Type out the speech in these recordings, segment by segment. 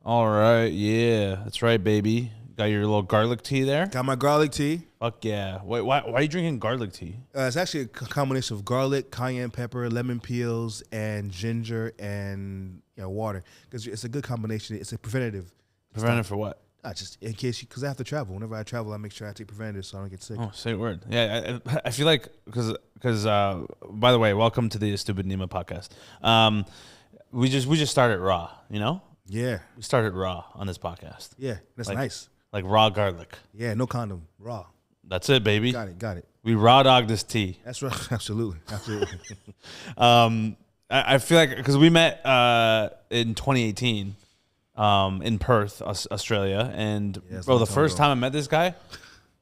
All right, yeah, that's right, baby. Got your little garlic tea there. Got my garlic tea. Fuck yeah! Wait, why are you drinking garlic tea? It's actually a combination of garlic, cayenne pepper, lemon peels, and ginger and water. Because it's a good combination. It's a preventative. Preventive for what? Just in case, because I have to travel. Whenever I travel, I make sure I take preventative so I don't get sick. Oh, say a word. Yeah, I feel like because by the way, welcome to the Stupid Neema podcast. We just started raw, you know. Yeah, we started raw on this podcast. Yeah, that's nice. Like raw garlic. Yeah, no condom, raw. That's it, baby. Got it. We raw dog this tea. That's right. Absolutely. I feel like because we met in 2018 in Perth, Australia, and bro, the first time I met this guy,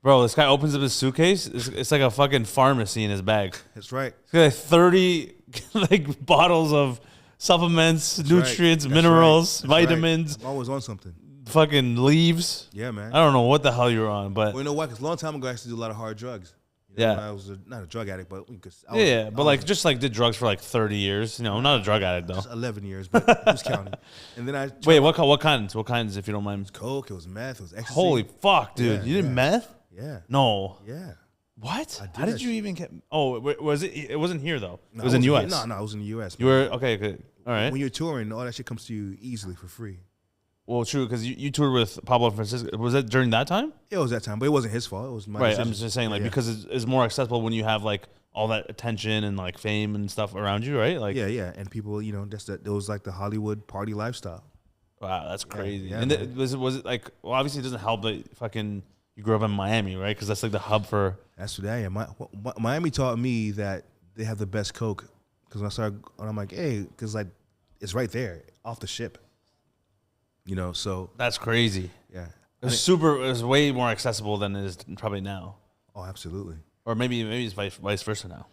this guy opens up his suitcase. It's like a fucking pharmacy in his bag. That's right. He's got like 30 like bottles of supplements, nutrients, minerals, vitamins. I'm always on something. Fucking leaves. Yeah, man. I don't know what the hell you were on, but you know what? Because a long time ago, I used to do a lot of hard drugs. I was not a drug addict, but did drugs for like 30 years. You know, I'm not a drug addict though. Just 11 years, but who's counting? And then what kinds? What kinds, if you don't mind? It was coke. It was meth. It was ecstasy. Holy fuck, dude! You did meth? Yeah. No. Yeah. What? How did you even get? Oh, was it? It wasn't here though. No, it was in U.S. No, it was in the U.S. You were okay. Good. All right. When you're touring, all that shit comes to you easily for free. Well, true, because you toured with Pablo Francisco. Was that during that time? Yeah, it was that time, but it wasn't his fault. It was my decision. I'm just saying, because it's more accessible when you have like all that attention and like fame and stuff around you, right? Like, yeah, and people, it was like the Hollywood party lifestyle. Wow, that's crazy. Yeah, and was it like? Well, obviously, it doesn't help that fucking you grew up in Miami, right? Because that's like the hub for. That's what I am. Miami taught me that they have the best coke. Because I'm like, hey, because like it's right there off the ship. So that's crazy. Yeah, it was way more accessible than it is probably now. Oh, absolutely. Or maybe it's vice versa now.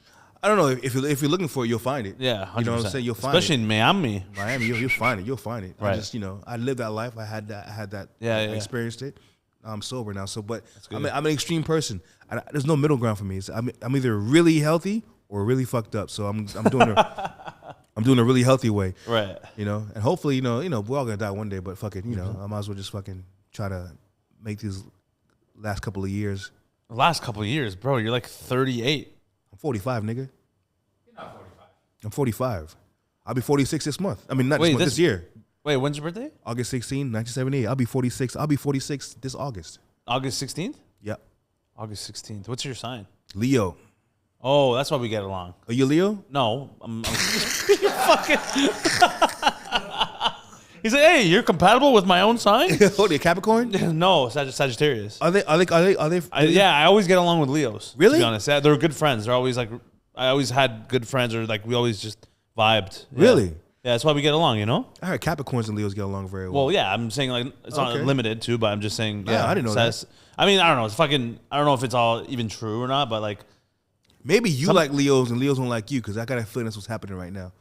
I don't know. If you're looking for it, you'll find it. Yeah, 100%. You know what I'm saying? You'll find especially it. in Miami. You'll find it. You'll find it. Right. I just I lived that life. I had that. I experienced it. I'm sober now. So, I'm an extreme person. There's no middle ground for me. I'm either really healthy or really fucked up. So I'm doing I'm doing a really healthy way. Right. And hopefully, we're all gonna die one day, but fuck it, I might as well just fucking try to make these last couple of years. The last couple of years, bro, you're like 38. I'm 45, nigga. You're not 45. I'm 45. I'll be 46 this month. I mean, not this month, this year. Wait, when's your birthday? August 16, 1978. I'll be 46. I'll be 46 this August. August 16th? Yep. August 16th. What's your sign? Leo. Oh, that's why we get along. Are you Leo? No, I'm fucking. He's like, hey, you're compatible with my own sign? Oh, they're Capricorn? No, Sagittarius. Are they? I always get along with Leos. Really? To be honest, they're good friends. They're always like, I always had good friends, or like we always just vibed. Yeah. Really? Yeah, that's why we get along. I heard Capricorns and Leos get along very well. Well, yeah, I'm saying like it's not limited to, but I'm just saying. Yeah, I didn't know that. I mean, I don't know. It's fucking. I don't know if it's all even true or not, but like. Maybe you like Leos and Leos don't like you because I got a feeling that's what's happening right now.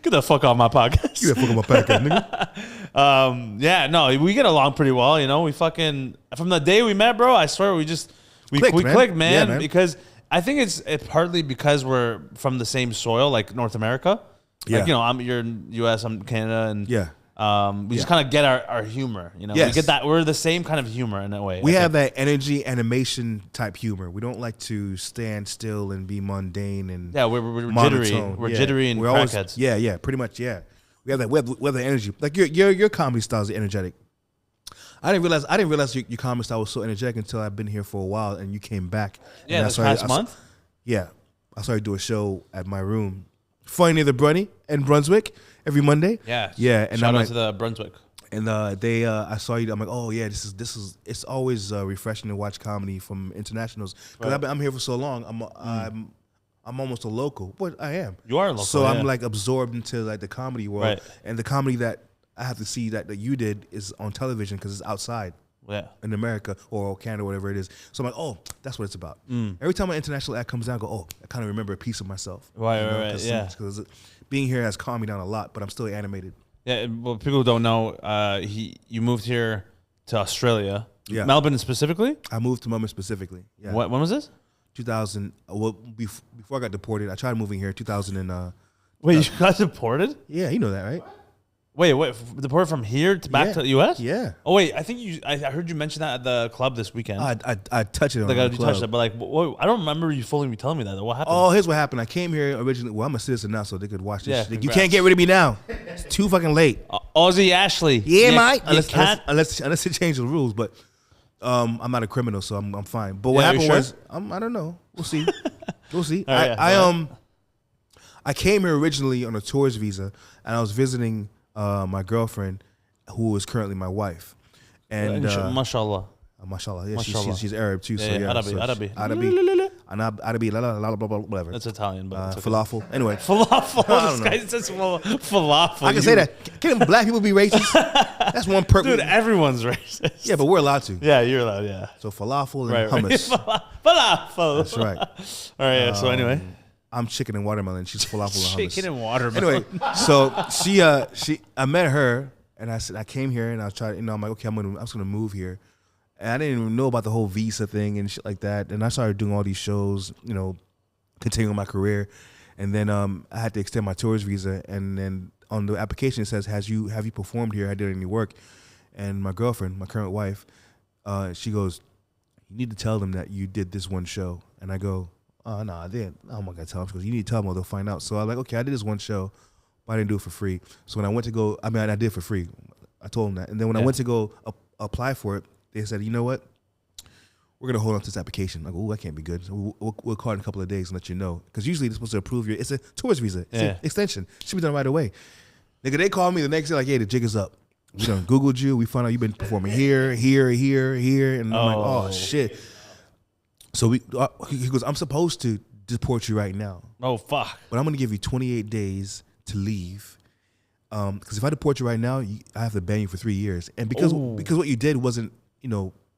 Get the fuck off my podcast. Get the fuck off my podcast, nigga. Yeah, no, we get along pretty well. We fucking from the day we met, bro. I swear we clicked, man. Yeah, man. Because I think it's partly because we're from the same soil, like North America. Yeah. Like, you're in U.S., I'm Canada, and yeah. We just kind of get our humor, Yes. We get that. We're the same kind of humor in a way. We have that energy animation type humor. We don't like to stand still and be mundane and we're monotone. jittery. We're jittery and crackheads. Yeah, pretty much. Yeah, we have that. We have the energy. Like your comedy style is energetic. I didn't realize your comedy style was so energetic until I've been here for a while and you came back. Yeah, this past month. Yeah, I started to do a show at my room, Funny Near the Brunny in Brunswick. Every Monday, yeah, and shout out to the Brunswick. And I saw you. I'm like, oh yeah, this is. It's always refreshing to watch comedy from internationals because I'm here for so long. I'm almost a local, but I am. You are a local, so I'm like absorbed into like the comedy world, right. And the comedy that I have to see that you did is on television because it's outside. Yeah. In America or Canada, whatever it is. So I'm like, oh, that's what it's about. Every time an international act comes down, I go, oh, I kind of remember a piece of myself. Right, yeah. Because being here has calmed me down a lot, but I'm still animated. Yeah, well, people don't know, you moved here to Australia. Yeah. Melbourne specifically? I moved to Melbourne specifically. Yeah. When was this? 2000. Well, before I got deported, I tried moving here 2000 and. Wait, you got deported? Yeah, you know that, right? Wait, deported from here to back to the U.S.? Yeah. Oh wait, I think I heard you mention that at the club this weekend. I touched it on like the you touched it, but like I don't remember you fully telling me that. What happened? Oh, here's what happened. I came here originally. Well, I'm a citizen now, so they could watch this. Yeah, shit. You can't get rid of me now. It's too fucking late. Aussie Ashley. Yeah, mate. Unless they change the rules, but I'm not a criminal, so I'm fine. But what happened was I don't know. We'll see. We'll see. I came here originally on a tourist visa, and I was visiting my girlfriend, who is currently my wife. And mashallah. Mashallah. Yeah, she's Arab too. So yeah. Arabi. Arabi, whatever. That's Italian, but it's falafel. Anyway. Falafel. This guy says falafel. I can say that. Can black people be racist? That's one perk. Dude, everyone's racist. Yeah, but we're allowed to. Yeah, you're allowed, yeah. So falafel and hummus. Falafel. That's right. All right, yeah, so anyway. I'm chicken and watermelon. She's falafel and hummus. Chicken and watermelon. Anyway, so I met her, and I said I came here, and I was trying. I'm like, okay, I'm just gonna move here, and I didn't even know about the whole visa thing and shit like that. And I started doing all these shows, continuing my career, and then I had to extend my tourist visa, and then on the application it says, have you performed here? Have you done any work? And my girlfriend, my current wife, she goes, you need to tell them that you did this one show, and I go. Oh, no, I didn't. I'm not going to tell them because you need to tell them or they'll find out. So I'm like, okay, I did this one show, but I didn't do it for free. So when I went to go, I did it for free. I told them that. And then when I went to go apply for it, they said, you know what? We're going to hold on to this application. I go, that can't be good. So we'll call in a couple of days and let you know. Because usually they're supposed to approve it's a tourist visa. It's an extension. Should be done right away. Nigga, they called me the next day like, hey, the jig is up. We done Googled you. We found out you've been performing here. And I'm like, oh, shit. So he goes, I'm supposed to deport you right now. Oh, fuck. But I'm going to give you 28 days to leave. Because if I deport you right now, I have to ban you for 3 years. And because what you did wasn't,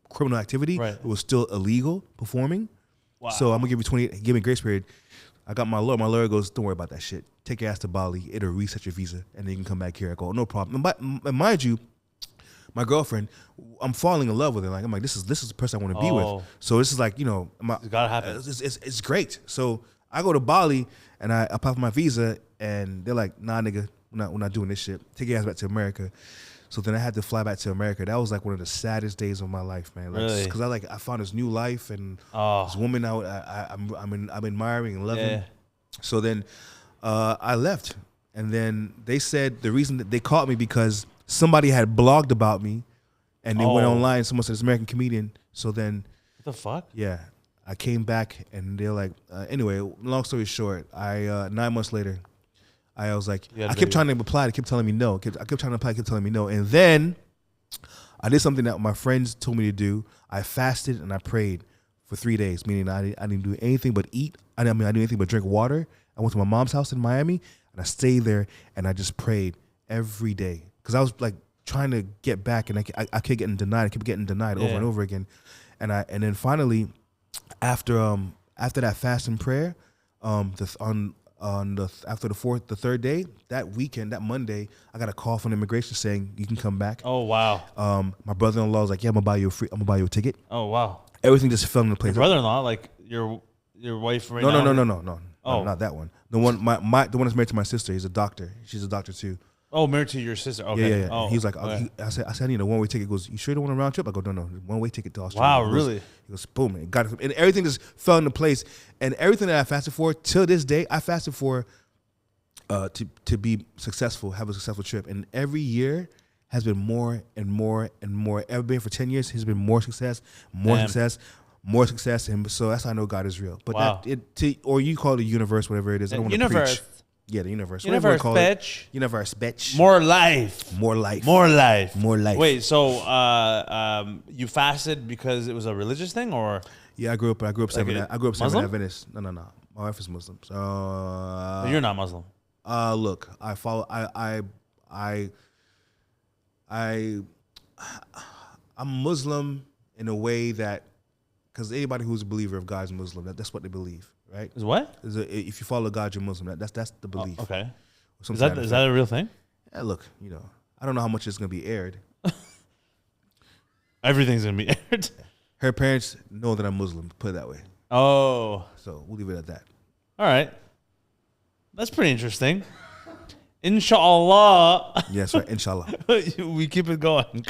criminal activity, right. It was still illegal performing. Wow. So I'm going to give you 28, give me a grace period. I got my lawyer. My lawyer goes, don't worry about that shit. Take your ass to Bali. It'll reset your visa. And then you can come back here. I go, no problem. And mind you, my girlfriend, I'm falling in love with her. Like I'm like, this is the person I want to be with. So this is like, it's gotta happen. It's great. So I go to Bali and I apply for my visa, and they're like, nah, nigga, we're not doing this shit. Take your ass back to America. So then I had to fly back to America. That was like one of the saddest days of my life, man. Like, really? Because I found this new life and this woman I'm admiring and loving. Yeah. So then I left, and then they said the reason that they caught me because somebody had blogged about me, and they went online. Someone said it's an American comedian. So then, what the fuck? Yeah, I came back, and they're like, anyway. Long story short, 9 months later, I was like, I kept trying to apply. They kept telling me no. I kept trying to apply. They kept telling me no. And then I did something that my friends told me to do. I fasted and I prayed for 3 days, meaning I didn't do anything but eat. I didn't do anything but drink water. I went to my mom's house in Miami, and I stayed there, and I just prayed every day. Because I was like trying to get back, and I kept getting denied. I kept getting denied over and over again, and then finally, after that fast and prayer, after the third day, that weekend, that Monday, I got a call from immigration saying you can come back. Oh wow. My brother-in-law was like, yeah, I'm gonna buy you a ticket. Oh wow. Everything just fell into place. Your brother-in-law, like your wife right now? No. Oh, not that one. The one the one that's married to my sister. He's a doctor. She's a doctor too. Oh, married to your sister. Okay. Yeah. Oh, he was like, okay. I said, I need a one-way ticket. He goes, you sure you don't want a round trip? I go, no, one-way ticket to Australia. Wow, really? He goes, boom, man, got it. And everything just fell into place. And everything that I fasted for till this day, I fasted for to be successful, have a successful trip. And every year has been more and more and more. Ever been for 10 years, has been more success, more success. And so that's how I know God is real. But wow. Or you call it the universe, whatever it is. I don't want to preach. Yeah, the universe. Universe, bitch. Universe, bitch. More life. Wait, so you fasted because it was a religious thing, or? Yeah, I grew up Seventh Adventist. No. My wife is Muslim. So but you're not Muslim. Look, I follow. I'm Muslim in a way that, because anybody who's a believer of God is Muslim. That's what they believe. Right? Is what? If you follow God, you're Muslim. That's the belief. Oh, okay. Is that a real thing? Yeah, look, I don't know how much it's going to be aired. Everything's going to be aired. Her parents know that I'm Muslim, put it that way. Oh. So we'll leave it at that. All right. That's pretty interesting. Inshallah. Yes, right. Inshallah. We keep it going.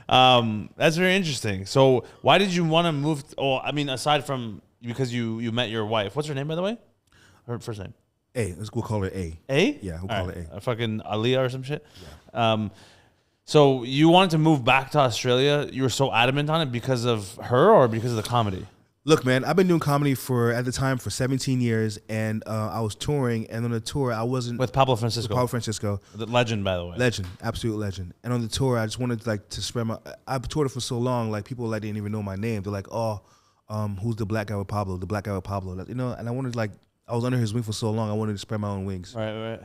That's very interesting. So why did you want to move? Aside from because you met your wife. What's her name, by the way? Her first name? A. We'll call her A. A? Yeah, we'll call her A. Fucking Aliyah or some shit? Yeah. So you wanted to move back to Australia. You were so adamant on it because of her or because of the comedy? Look, man, I've been doing comedy at the time for 17 years, and I was touring, and on the tour, I wasn't... With Pablo Francisco. The legend, by the way. Legend, absolute legend. And on the tour, I just wanted to spread my... I've toured it for so long, like, people didn't even know my name. They're like, who's the black guy with Pablo? The black guy with Pablo. And I wanted, I was under his wing for so long, I wanted to spread my own wings. Right.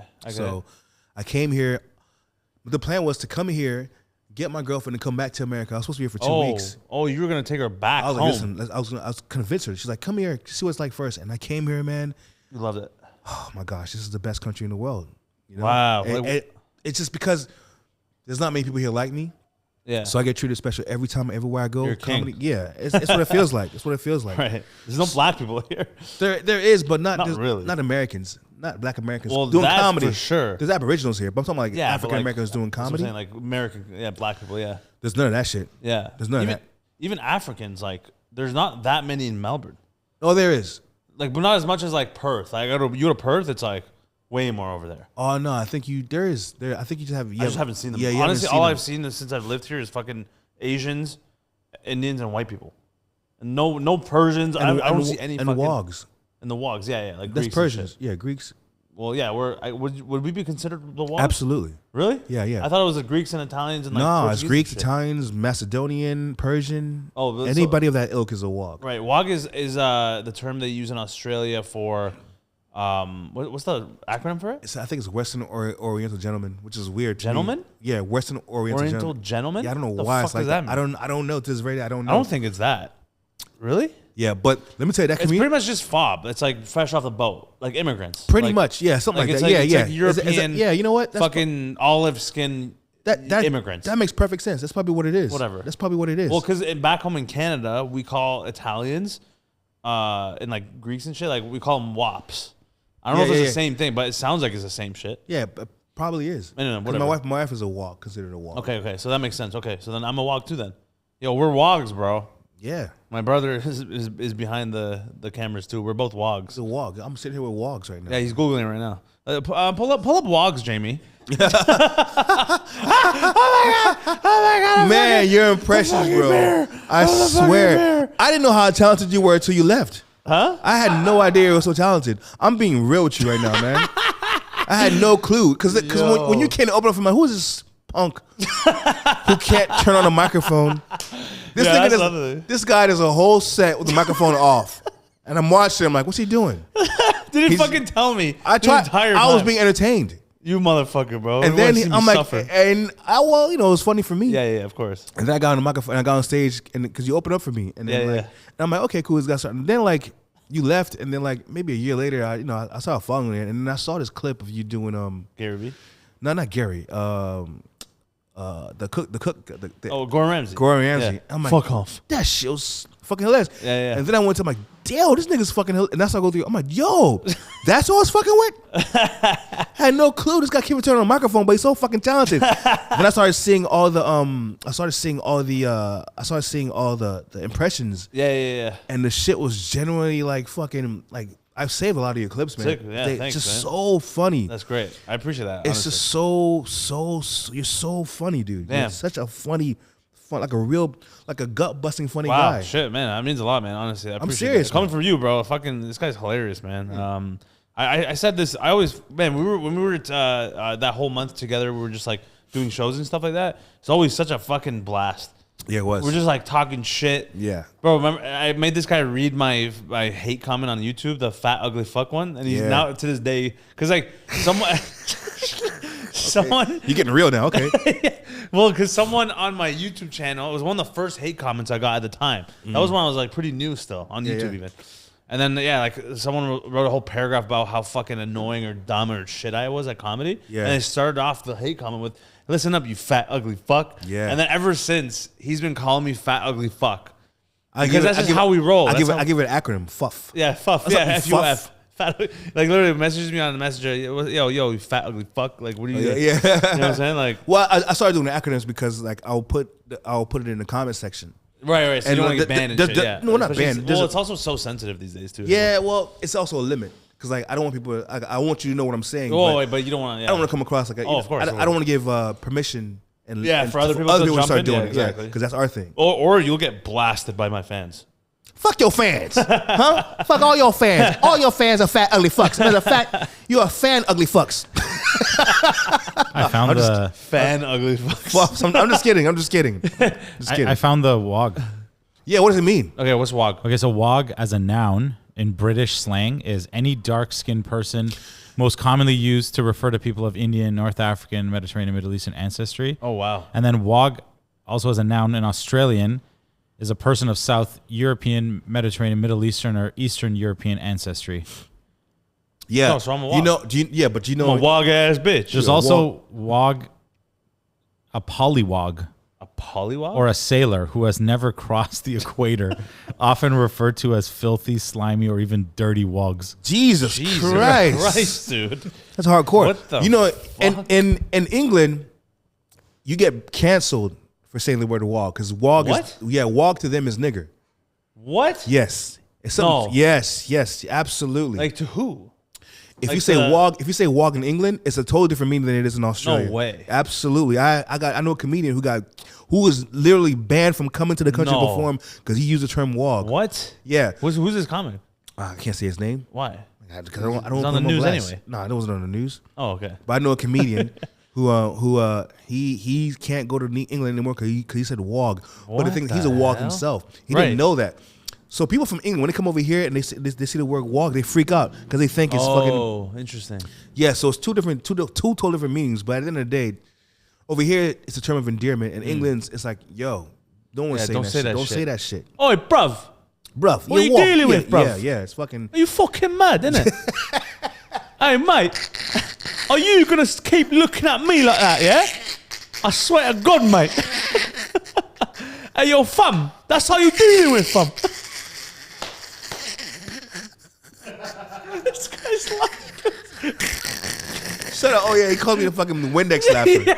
I came here. The plan was to come here, get my girlfriend, and come back to America. I was supposed to be here for 2 weeks. Oh, you were going to take her back home. Listen, I was convinced her. She's like, come here, see what it's like first. And I came here, man. You loved it. Oh, my gosh, this is the best country in the world. Wow. It's just because there's not many people here like me. Yeah. So I get treated special every time, everywhere I go. You're comedy. Yeah, it's what it feels like. It's what it feels like. Right. There's no black people here. There is, but not really. Not Americans. Not black Americans well, doing that's comedy. For sure. There's Aboriginals here, but I'm talking African Americans doing comedy. That's what I'm saying, American, black people, yeah. There's none of that shit. Yeah. There's none of that. Even Africans, there's not that many in Melbourne. Oh, there is. But not as much as Perth. You go to Perth, it's way more over there. Oh no, I think there is. I think you just have. I just haven't seen them. Yeah, honestly, all I've seen since I've lived here is fucking Asians, Indians, and white people. And no Persians. I don't see any. And the Wogs. And the Wogs, yeah. That's Greeks Persians. Yeah, Greeks. Well, yeah, would we be considered the Wogs? Absolutely. Really? Yeah. I thought it was the Greeks and Italians and no, it's Greeks, Italians, Macedonian, Persian. Oh, anybody of that ilk is a Wog. Right. Wog is the term they use in Australia for what's the acronym for it? I think it's Western Oriental Gentleman, which is weird. Gentleman? Yeah, Western Oriental Gentleman. Yeah, I don't know the why fuck it's like that. I don't know to this rate. I don't know. I don't think it's that. Really? Yeah, but let me tell you that it's pretty much just fob. It's fresh off the boat, like immigrants. Pretty much, yeah, something like that. It's like European. Yeah, you know what? That's fucking olive skin immigrants. That makes perfect sense. That's probably what it is. Whatever. That's probably what it is. Well, because back home in Canada, we call Italians, and Greeks and shit, we call them wops. I don't know if it's the same thing, but it sounds like it's the same shit. Yeah, but probably is. No, whatever. My wife is a wog, considered a wog. Okay, so that makes sense. Okay, so then I'm a wog too then. Yo, we're wogs, bro. Yeah. My brother is behind the cameras too. We're both wogs. He's a wog. I'm sitting here with wogs right now. Yeah, he's Googling right now. Pull up wogs, Jamie. Oh my god. Man, your impressions, bro. I swear. I didn't know how talented you were until you left. Huh? I had no idea you were so talented. I'm being real with you right now, man. I had no clue. Because when you can't open up for who is this punk who can't turn on a microphone? This guy does a whole set with the microphone off. And I'm watching him like, what's he doing? Didn't fucking tell me. I was being entertained. You motherfucker, bro. And then I'm like, it was funny for me. Yeah, of course. And then I got on the microphone and I got on stage because you opened up for me. And then and I'm like, okay, cool, it's got started. And then you left, and then maybe a year later, I started following it, and then I saw this clip of you doing Gary Vee? No, not Gary. The cook. Gordon Ramsay. Gordon Ramsay. Yeah. I'm like, fuck off. That shit was fucking hilarious. Yeah. And then I went to I'm like, damn, this nigga's fucking hilarious. And that's how I go through. I'm like, yo, that's all it's fucking with? Had no clue. This guy kept turning on the microphone, but he's so fucking talented. Then I started seeing all the impressions. Yeah. And the shit was genuinely I've saved a lot of your clips, man. Sick. Yeah, thanks, just man. so funny. That's great. I appreciate that. It's honestly. just you're so funny, dude. Damn. You're such a funny, like a gut busting funny wow, guy. Shit, man. That means a lot, man. Honestly, I appreciate serious, it. Coming from you, bro. This guy's hilarious, man. Yeah. I said this. I always, man. When we were that whole month together, we were just doing shows and stuff like that. It's always such a fucking blast. Yeah, it was. We're just talking shit. Yeah. Bro, remember I made this guy read my hate comment on YouTube, the fat ugly fuck one, and he's now to this day because someone you're getting real now, okay? Well, because someone on my YouTube channel, it was one of the first hate comments I got at the time. That was when I was pretty new still on YouTube even. And then someone wrote a whole paragraph about how fucking annoying or dumb or shit I was at comedy. Yeah. And they started off the hate comment with, "Listen up, you fat ugly fuck." Yeah. And then ever since, he's been calling me fat ugly fuck. Because that's just how we roll. I give it an acronym, FUF. Yeah, FUF. Yeah, FUF. Fat, like literally messages me on the messenger. Yo, you fat ugly fuck. Like, what are you? Yeah. You know what I'm saying? Like, well, I started doing the acronyms because like I'll put it in the comment section. Right. So you don't want to get banned and shit. Yeah. No, not banned. Well, it's also so sensitive these days too. Yeah. Well, it's also a limit because like I don't want people. I want you to know what I'm saying. But you don't want. Yeah. I don't want to come across like. Of course. I don't want to give permission. And for other people to start doing it, exactly. Because that's our thing. Or you'll get blasted by my fans. Fuck your fans, huh? Fuck all your fans. All your fans are fat, ugly fucks. Matter of fact, you're a fan, ugly fucks. I found the fan, ugly fucks. I'm just kidding. I found the WOG. Yeah, what does it mean? Okay, what's WOG? Okay, so WOG as a noun in British slang is any dark-skinned person, most commonly used to refer to people of Indian, North African, Mediterranean, Middle Eastern ancestry. Oh, wow. And then WOG, also as a noun in Australian, is a person of South European, Mediterranean, Middle Eastern, or Eastern European ancestry. Yeah. No, so I'm a WOG. But you know. I'm a WOG ass bitch. There's also WOG, a polywog. A polywog? Or a sailor who has never crossed the equator, often referred to as filthy, slimy, or even dirty wogs. Jesus Christ, dude. That's hardcore. What the fuck? In England, you get canceled for saying the word wog because wog wog to them is nigger. What? Yes. No. Yes, absolutely. Like to who? If like you say wog in England, it's a totally different meaning than it is in Australia. No way. Absolutely. I know a comedian who was literally banned from coming to the country to perform because he used the term wog. What? Yeah. Who's this comic? I can't say his name. Why? Because I don't It's on the news anyway. No, it wasn't on the news. Oh, okay. But I know a comedian he can't go to England anymore because he said wog. But the thing is, he's a wog himself. He didn't know that. So people from England, when they come over here and they see the word wog, they freak out because they think it's fucking. Oh, interesting. Yeah, so it's two totally different meanings. But at the end of the day, over here it's a term of endearment. In England, it's like, yo, don't say that shit. Don't say that shit. Oi, bruv. Bruv, what are you dealing with, bruv? Yeah, it's fucking. Are you fucking mad, innit? Hey, mate, are you gonna keep looking at me like that? Yeah, I swear to God, mate. Hey, yo, fam, that's how you dealing with, fam. This guy's laughing. Shut up. Oh, yeah, he called me the fucking Windex laugher. yeah.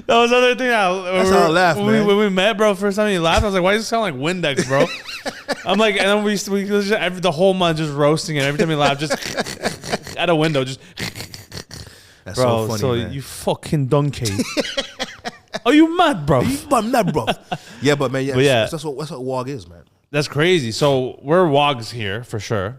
That was the other thing. That's how I laughed, man. When we met, bro, first time he laughed, I was like, why does it sound like Windex, bro? I'm like, and then we just, the whole month just roasting it. Every time he laughed, just at a window, just. That's bro, so funny, so man. You fucking donkey. Are you mad, bro? I'm mad, bro. Yeah, but man, that's what wog is, man. That's crazy. So we're wogs here for sure.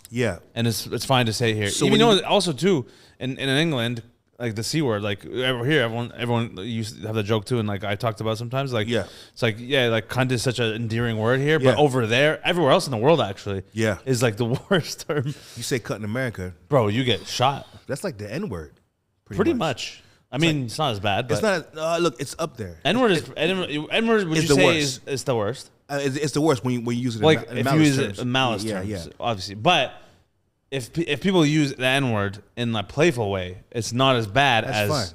Yeah, and it's fine to say here. So even though also too in England, like the C word, like over here, everyone used to have the joke too, and like I talked about sometimes, like it's like like cunt is such an endearing word here, but over there, everywhere else in the world actually, is like the worst term. You say cunt in America, bro, you get shot. That's like the N word, pretty much. I mean, it's not as bad, but it's not. Look, it's up there. N word is N word. Would you say is the worst? It's the worst when you use it like in if you use it in malice terms, obviously. But if people use the N word in a playful way, it's not as bad as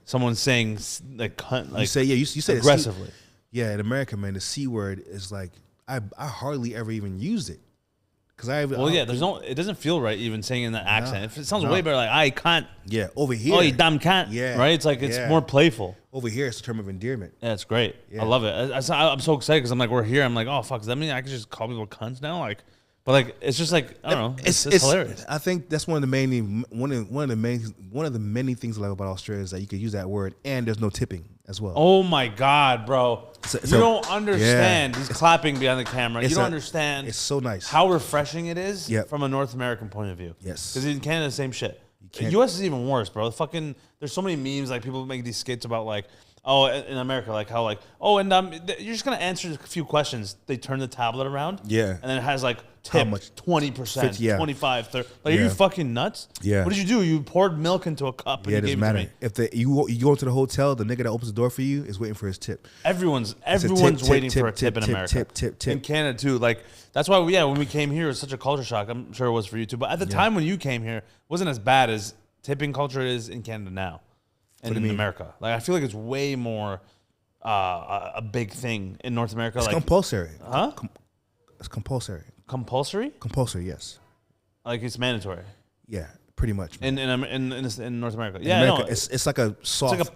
someone saying like cunt, like you say aggressively. In America, man, the C word is like I hardly ever even used it. It doesn't feel right even saying in that accent. It sounds way better like I can't. Yeah, over here. Oh, you damn can't. Yeah, right. It's like it's more playful. Over here, it's a term of endearment. Yeah, it's great. Yeah. I love it. I'm so excited because I'm like, we're here. I'm like, oh fuck, does that mean I can just call people cunts now? Like, but like, it's just like I don't know. It's hilarious. I think that's one of the many things I like about Australia is that you can use that word and there's no tipping as well. Oh my god, bro! You don't understand. He's clapping behind the camera. You don't understand. It's so nice. How refreshing it is from a North American point of view. Yes. Because in Canada, the same shit. The U.S. is even worse, bro. Fucking, there's so many memes like people make these skits about like, oh, in America, like how like, oh, and you're just gonna answer a few questions. They turn the tablet around, and then it has like tip 20%, 25, 30. Like, are you fucking nuts? Yeah. What did you do? You poured milk into a cup. And it doesn't matter. If you go into the hotel, the nigga that opens the door for you is waiting for his tip. Everyone's waiting for a tip in America. Tip. In Canada too. Like that's why when we came here, it was such a culture shock. I'm sure it was for you too. But at the time when you came here, it wasn't as bad as tipping culture is in Canada now. And in America, like I feel like it's way more a big thing in North America. It's like compulsory, huh? It's compulsory. Compulsory? Compulsory, yes. Like it's mandatory. Yeah, pretty much. In North America. In America, it's like a soft, like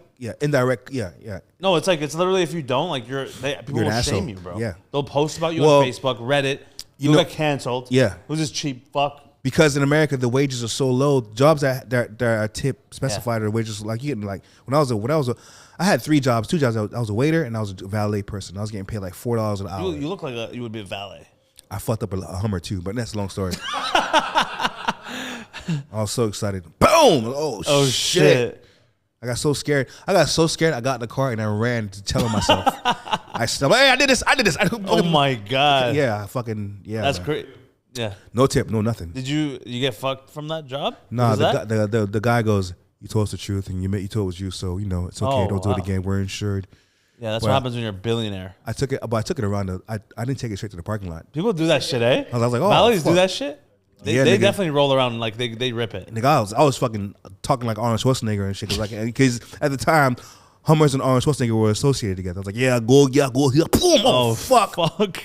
indirect. Yeah. No, it's literally if you don't, like people will shame you, bro. Yeah. They'll post about you on Facebook, Reddit. You'll get canceled. Yeah. Who's this cheap fuck? Because in America the wages are so low. Jobs that are tip specified are wages like you getting like I had 3 jobs, 2 jobs. I was a waiter and I was a valet person. I was getting paid like $4 an hour. You look like you would be a valet. I fucked up a Hummer too, but that's a long story. I was so excited. Boom! Oh shit! I got so scared. I got in the car and I ran to tell myself. I said, "Hey, I did this. Oh my god! Yeah, That's crazy. Yeah. No tip, no nothing. Did you get fucked from that job? Nah, the guy goes, "You told us the truth and you told it was you, so it's okay. Don't do it again. We're insured." Yeah, that's what happens when you're a billionaire. I took it around I didn't take it straight to the parking lot. People do that shit, eh? I was like, oh, valets fuck. do that shit. They definitely roll around like they rip it. Nigga, I was fucking talking like Arnold Schwarzenegger and shit. Because at the time, Hummers and Arnold Schwarzenegger were associated together. I was like, go here. Boom, oh, fuck.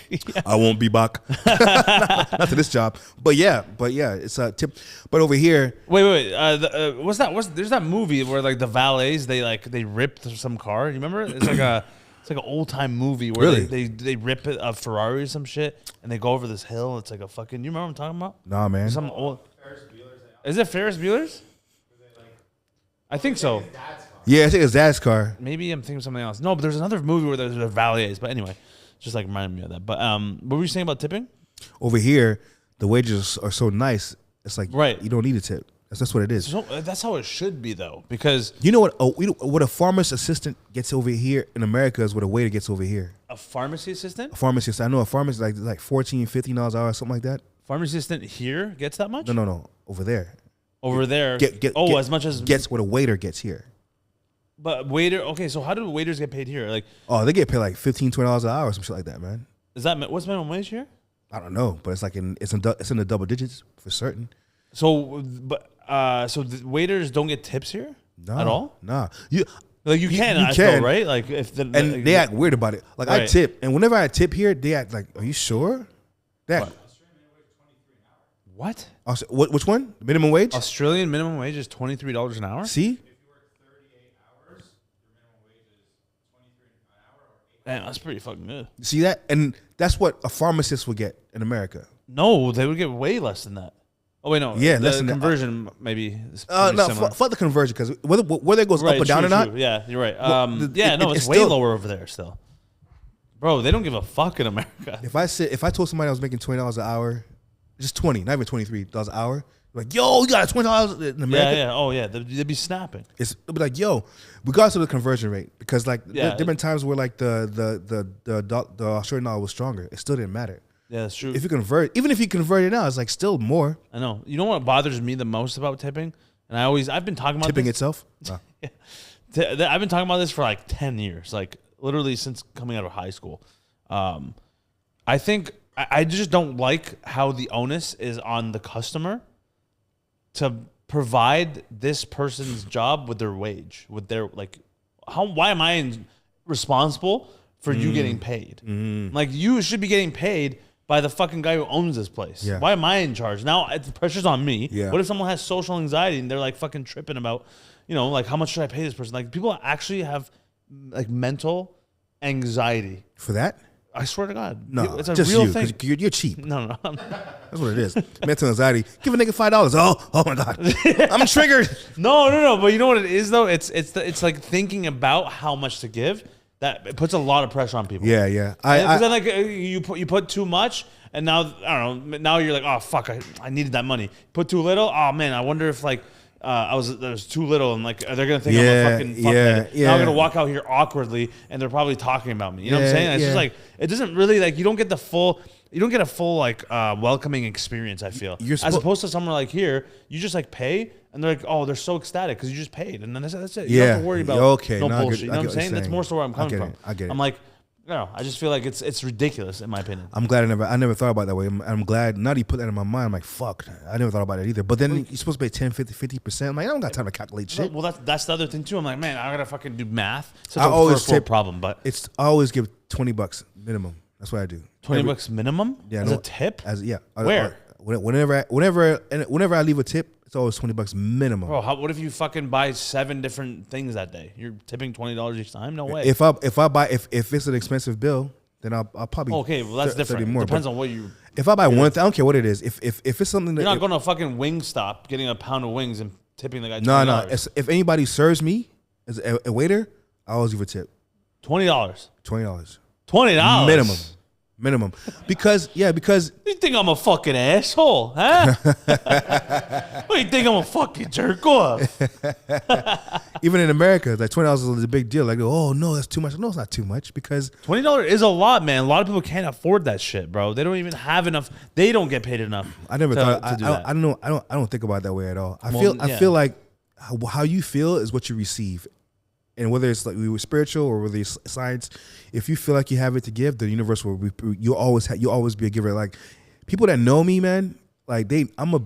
Yeah. I won't be back. Not to this job. But yeah, it's a tip. But over here. Wait. What's that? There's that movie where like the valets, they ripped some car. You remember? It's like an old time movie where really? they rip a Ferrari or some shit and they go over this hill. It's like a fucking. You remember what I'm talking about? Nah, man. Some old. Is it Ferris Bueller's? I think so. Yeah, I think it's Dad's car. Maybe I'm thinking of something else. No, but there's another movie where there's valets. But anyway, just like reminded me of that. But what were you saying about tipping? Over here, the wages are so nice. It's like you don't need a tip. That's what it is. So, that's how it should be though, because you know what a pharmacy assistant gets over here in America is what a waiter gets over here. A pharmacy assistant? A pharmacy assistant. I know a pharmacy like $14, $15 an hour, something like that. Pharmacy assistant here gets that much? No. Over there. As much as gets what a waiter gets here. But waiter, okay, so how do waiters get paid here? Like, they get paid like $15, $20 an hour or some shit like that, man. Is that what's minimum wage here? I don't know, but it's like it's in the double digits for certain. So the waiters don't get tips here at all? Nah, you can, right? Like they act weird about it. Like I tip, and whenever I tip here, they act like, "Are you sure?" What? Which one? Minimum wage? Australian minimum wage is $23 an hour. See? Damn, that's pretty fucking good. See that? And that's what a pharmacist would get in America. No, they would get way less than that. Oh, wait, no. Yeah, less the than conversion maybe. No, fuck the conversion, because whether it goes up or down or not. Yeah, you're right. It's way lower over there still. Bro, they don't give a fuck in America. If I told somebody I was making $20 an hour, just 20, not even $23 an hour, like, yo, you got $20 in America? Yeah. Oh, yeah. They'd be snapping. It'll be like, yo, regardless of the conversion rate, because like there have been times where like the Australian dollar was stronger. It still didn't matter. Yeah, that's true. If you convert, even if you convert it now, it's like still more. I know. You know what bothers me the most about tipping? And I've been talking about tipping this. itself. Oh. I've been talking about this for like 10 years, like literally since coming out of high school. I think I just don't like how the onus is on the customer to provide this person's job with their wage, with their like, why am I responsible for you getting paid? Like you should be getting paid by the fucking guy who owns this place. Yeah. Why am I in charge? Now the pressure's on me. Yeah. What if someone has social anxiety and they're like fucking tripping about, like how much should I pay this person? Like people actually have like mental anxiety. For that? I swear to God. No, it's a just real you, thing. You're cheap. No. That's what it is. Mental anxiety. Give a nigga $5. Oh my God. I'm triggered. No. But you know what it is though? It's like thinking about how much to give. That it puts a lot of pressure on people. Yeah. Because then like you put too much, and now I don't know. Now you're like, oh fuck, I needed that money. Put too little. Oh man, I wonder if like there's too little, and like they're gonna think I'm a fucking fuckhead. Now I'm gonna walk out here awkwardly, and they're probably talking about me. You know what I'm saying? It's just like it doesn't really like you don't get a full like welcoming experience. I feel as opposed to somewhere like here, you just like pay. And they're like, oh, they're so ecstatic because you just paid. And then that's it. You don't have to worry about no bullshit. You know what I'm saying? That's more so where I'm coming from. I get it. I'm like, I just feel like it's ridiculous in my opinion. I'm glad I never thought about it that way. I'm glad now that you put that in my mind. I'm like, fuck, I never thought about it either. But then you're supposed to pay 10, 50%. I'm like, I don't got time to calculate shit. Well, that's the other thing too. I'm like, man, I gotta fucking do math. It's such a first world problem, but I always give $20 minimum. That's what I do. $20 minimum? Yeah, as a tip? Where? whenever I leave a tip, it's always $20 minimum. Bro, what if you fucking buy 7 different things that day? You're tipping $20 each time? No way. If it's an expensive bill, then I'll probably okay. Well, that's different. More. Depends on what you. If I buy one, I don't care what it is. If it's something that you're not going to a fucking Wingstop getting a pound of wings and tipping the guy $20. No. If anybody serves me as a waiter, I always give a tip. $20. $20 minimum. Because you think I'm a fucking asshole, huh? What, you think I'm a fucking jerk off? Even in America, like $20 is a big deal. Like, oh no, that's too much. No, it's not too much because $20 is a lot, man. A lot of people can't afford that shit, bro. They don't even have enough. They don't get paid enough. I never thought. I don't know. I don't think about it that way at all. I feel like how you feel is what you receive. And whether it's like we were spiritual or whether it's science, if you feel like you have it to give, the universe will. You'll always be a giver. Like people that know me, man, like I'm a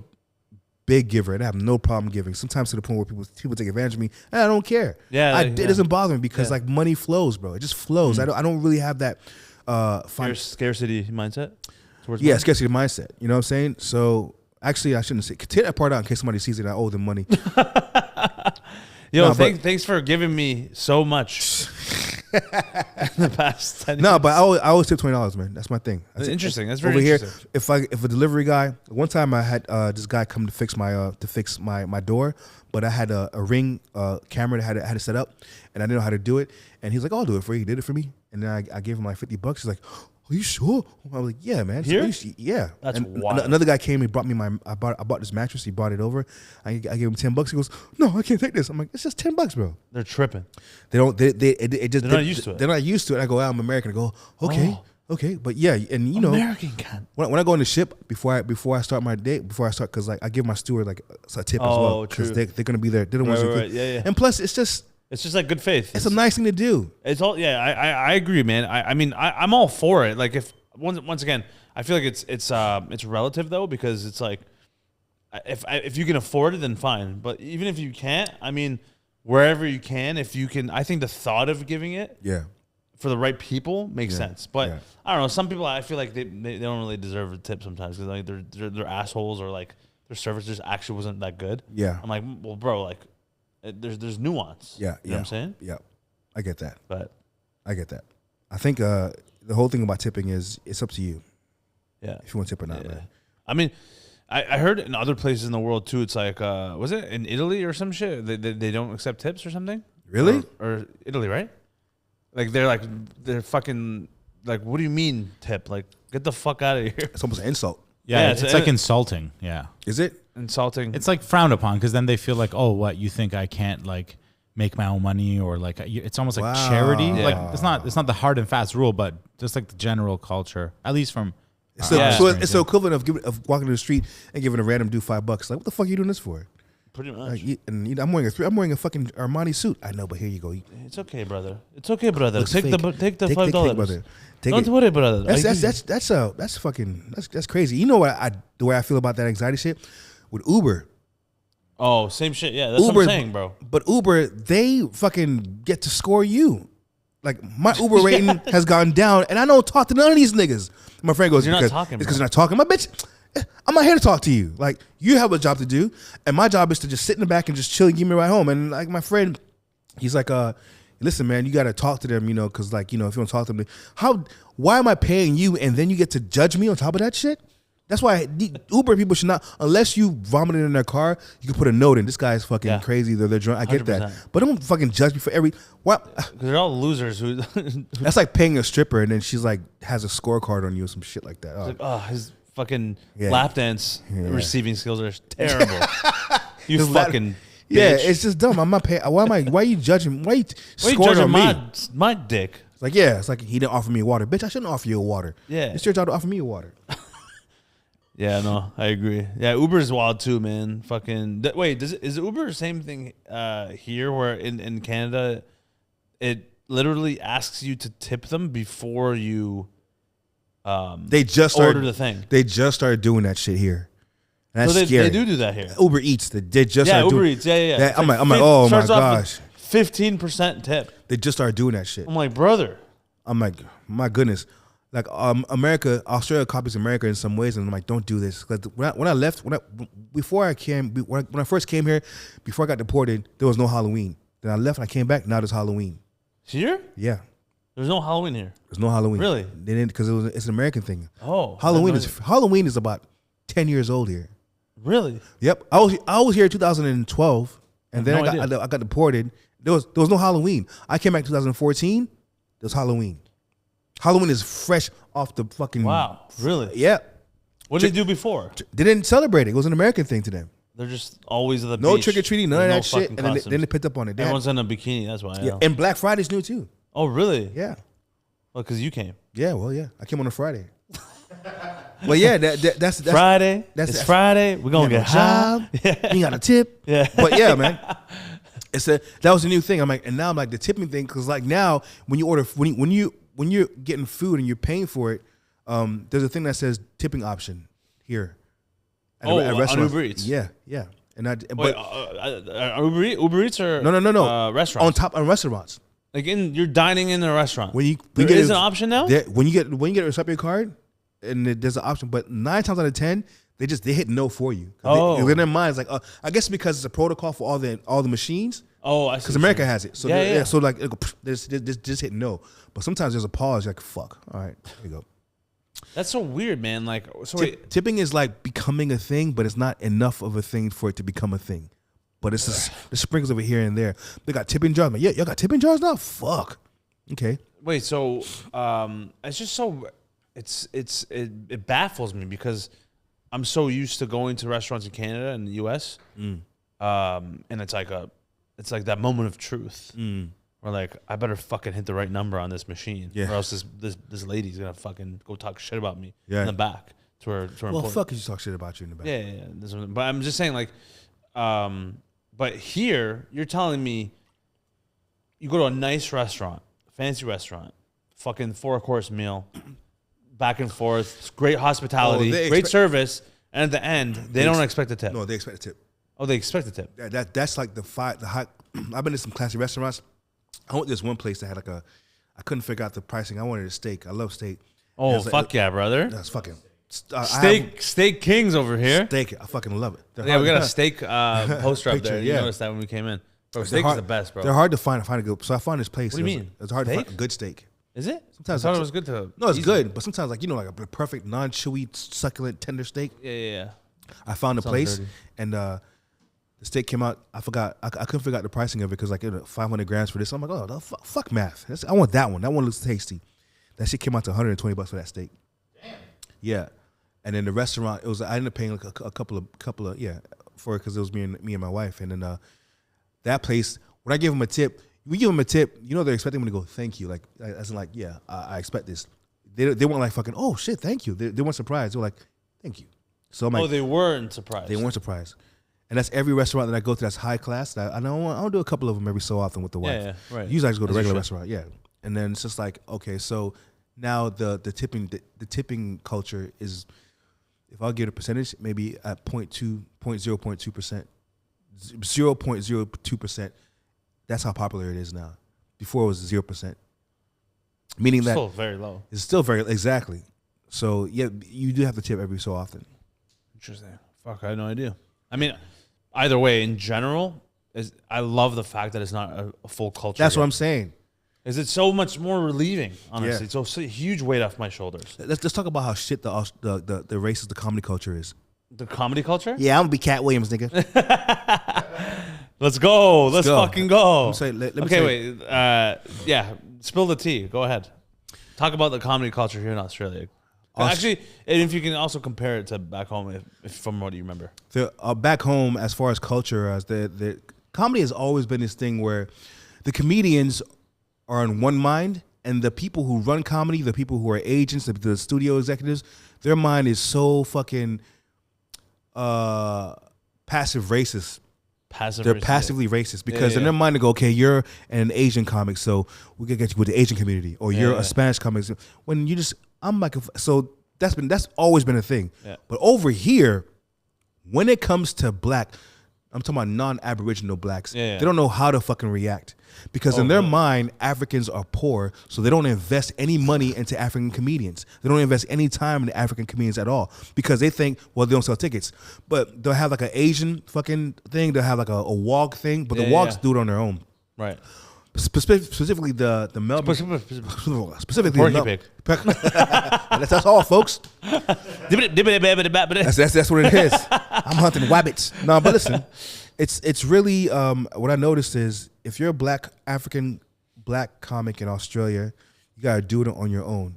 big giver and I have no problem giving. Sometimes to the point where people take advantage of me, and I don't care. Yeah, it doesn't bother me because like money flows, bro. It just flows. I don't really have that scarcity mindset. Scarcity mindset. You know what I'm saying? So actually, I shouldn't say. Take that part out in case somebody sees it and I owe them money. Yo, thanks for giving me so much in the past 10 years. No, but I always tip $20, man. That's my thing. That's interesting. That's very interesting. Here, if a delivery guy, one time I had this guy come to fix my door, but I had a Ring camera that had it set up, and I didn't know how to do it. And he's like, "Oh, I'll do it for you." He did it for me, and then I gave him like $50. He's like, "Are you sure?" I was like, "Yeah, man." Here? Yeah. That's and wild. Another guy came. He brought me I bought this mattress. He brought it over. I gave him $10. He goes, "No, I can't take this." I'm like, "It's just $10, bro." They're tripping. They're not used to it. They're not used to it. I go, I'm American. I go, okay, but yeah, and you know, American can. When I go on the ship before I start my day, because like I give my steward like a tip as well because they're gonna be there. They don't want to. Yeah. And plus, it's just like good faith. It's a nice thing to do. It's all I agree, man. I mean I'm all for it. Like if once again, I feel like it's relative though because it's like if you can afford it then fine, but even if you can't, I mean wherever you can, if you can, I think the thought of giving it for the right people makes sense. But I don't know, some people I feel like they don't really deserve a tip sometimes because like they're assholes or like their service just actually wasn't that good. Yeah, I'm like, well, bro, like there's nuance. Yeah, you know what I'm saying? Yeah, I get that. But I get that. I think the whole thing about tipping is it's up to you. Yeah, if you want to tip or not, man. I mean, I heard in other places in the world too. It's like, was it in Italy or some shit? They don't accept tips or something. Really? Or Italy, right? Like they're fucking like, what do you mean tip? Like, get the fuck out of here. It's almost an insult. Yeah, it's like insulting. Yeah. Is it? Insulting. It's like frowned upon because then they feel like, oh, what, you think I can't like make my own money or like it's almost like charity. Yeah. Like it's not the hard and fast rule, but just like the general culture, at least from. So it's the equivalent of walking to the street and giving a random dude $5. Like, what the fuck are you doing this for? Pretty much. Like, and I'm wearing a fucking Armani suit. I know, but here you go. It's okay, brother. It's okay, brother. Looks Take fake. the $5, brother. Don't worry, brother. That's crazy. You know what? The way I feel about that anxiety shit with Uber. Oh, same shit. Yeah, that's what I'm saying, bro. But Uber, they fucking get to score you. Like my Uber rating has gone down, and I don't talk to none of these niggas. My friend goes, You're not talking. It's because you're not talking. My bitch, I'm not here to talk to you. Like you have a job to do, and my job is to just sit in the back and just chill and give me a ride home. And like my friend, he's like, listen, man, you got to talk to them, you know, because like, you know, if you don't talk to them, why am I paying you and then you get to judge me on top of that shit? That's why Uber people should not, unless you vomited in their car, you can put a note in. This guy's fucking crazy. They're drunk. I get 100%. That. But don't fucking judge me for Because they're all losers. That's like paying a stripper and then she's like, has a scorecard on you or some shit like that. His fucking lap dance receiving skills are terrible. You fucking bitch. Yeah, it's just dumb. I'm not paying. Why are you judging? Why are you scoring on me? My dick. It's like, yeah, it's like he didn't offer me water. Bitch, I shouldn't offer you a water. Yeah. It's your job to offer me a water. Yeah, no, I agree. Yeah, Uber's wild too, man. Fucking wait, is Uber the same thing here where in Canada it literally asks you to tip them before you they just order the thing. They just started doing that shit here. And that's scary. They do that here. Uber Eats, they just started Uber doing, Eats, yeah. I'm like, oh my gosh. 15% tip. They just started doing that shit. I'm like, brother. I'm like, my goodness. like Australia copies America in some ways, and I'm like, don't do this. When I first came here, before I got deported, there was no Halloween. Then I left and I came back. Now there's Halloween. Here? Yeah. There's no Halloween here. There's no Halloween. Really? They didn't, because it's an American thing. Oh. Halloween is about 10 years old here. Really? Yep. I was here in 2012, and then I got deported. There was no Halloween. I came back in 2014. There's Halloween. Halloween is fresh off the fucking. Wow. Really? Yeah. What did they do before? They didn't celebrate it. It was an American thing to them. They're just always at the no beach. trick or treating, none of that shit. And then they picked up on it. Everyone's in a bikini. That's why. Yeah. And Black Friday's new too. Oh, really? Yeah. Well, because you came. Yeah. Well, yeah. I came on a Friday. Well, yeah. That's Friday. It's Friday. We're gonna get high. You got a tip. Yeah. But yeah, man. That was a new thing. I'm like, and now I'm like the tipping thing, because like now when you order when you're getting food and you're paying for it, there's a thing that says tipping option here. At on Uber Eats. Yeah. And Uber Eats or no restaurants on restaurants. Like you're dining in a restaurant. There is an option now. When you get a recipe card, and there's an option, but 9 times out of 10 they hit no for you. In their minds, like I guess because it's a protocol for all the machines. Oh, I see. Because America has it. So yeah. So like just hit no. But sometimes there's a pause. You're like, fuck. All right, here you go. That's so weird, man. Like, tipping is like becoming a thing, but it's not enough of a thing for it to become a thing. But it's just the sprinkles over here and there. They got tipping jars. Like, yeah, y'all got tipping jars now? Fuck. Okay. Wait, so it's just so it baffles me because I'm so used to going to restaurants in Canada and the US. And it's like that moment of truth. Where like I better fucking hit the right number on this machine, or else this lady's gonna fucking go talk shit about me in the back to her. Well, fuck you talk shit about you in the back. Yeah. But I'm just saying, like, but here you're telling me you go to a nice restaurant, fancy restaurant, fucking 4-course meal, back and forth, great hospitality, great service, and at the end they don't expect a tip. No, they expect a tip. Oh, they expect a tip. That's like the high. I've been to some classy restaurants. I went to this one place that had I couldn't figure out the pricing. I wanted a steak. I love steak. Oh, fuck yeah, brother. That's fucking. Steak Kings over here. Steak, I fucking love it. We got a steak poster up there. You noticed that when we came in. Bro, steak is the best, bro. They're hard to find a good. So I found this place. What do you mean? It's hard to find a good steak. Is it? Sometimes I thought it was good to. No, it's good, but sometimes like like a perfect non-chewy, succulent, tender steak. Yeah. I found a place and the steak came out. I forgot. I couldn't figure out the pricing of it because like 500 grams for this. I'm like, oh, fuck math. I want that one. That one looks tasty. That shit came out to $120 for that steak. Damn. Yeah. And then the restaurant, I ended up paying like a couple of for it because it was me and my wife. And then that place, when I gave them a tip, we give them a tip, they're expecting them to go, thank you. Like, as in like, yeah, I expect this. They weren't like fucking, oh shit, thank you. They weren't surprised. They were like, thank you. So I'm like, they weren't surprised. They weren't surprised. And that's every restaurant that I go to that's high class. I don't do a couple of them every so often with the wife. Yeah, right. Usually I just go to a regular restaurant, yeah. And then it's just like, okay, so now the tipping culture is, if I'll give it a percentage, maybe at 0.02%. 0.02%. That's how popular it is now. Before it was 0%. Meaning that still very low. It's still very, exactly. So yeah, you do have to tip every so often. Interesting. Fuck, I had no idea. I mean, either way, in general, I love the fact that it's not a full culture. That's what I'm saying. Is it so much more relieving, honestly. Yeah. It's a huge weight off my shoulders. Let's talk about how shit the racist the comedy culture is. The comedy culture? Yeah, I'm gonna be Cat Williams, nigga. Let's go. Let's fucking go. Wait. Yeah, spill the tea. Go ahead. Talk about the comedy culture here in Australia. Actually, and if you can also compare it to back home, if from what you remember. Back home, as far as culture, as the comedy has always been this thing where the comedians are in one mind, and the people who run comedy, the people who are agents, the studio executives, their mind is so fucking passive racist. They're passively racist because in their mind they go, okay, you're an Asian comic, so we're gonna get you with the Asian community, or you're a Spanish comic. When you just, I'm like, so that's always been a thing. Yeah. But over here, when it comes to black, I'm talking about non-Aboriginal blacks. Yeah. They don't know how to fucking react because in their mind, Africans are poor, so they don't invest any money into African comedians. They don't invest any time into African comedians at all because they think, well, they don't sell tickets. But they'll have like an Asian fucking thing. They'll have like a WOG thing, but the WOGs do it on their own. Right. Specifically the Melbourne. Specifically Porky pig. That's all, folks. That's what it is. I'm hunting wabbits. No, but listen, it's really what I noticed is if you're a African black comic in Australia, you gotta do it on your own.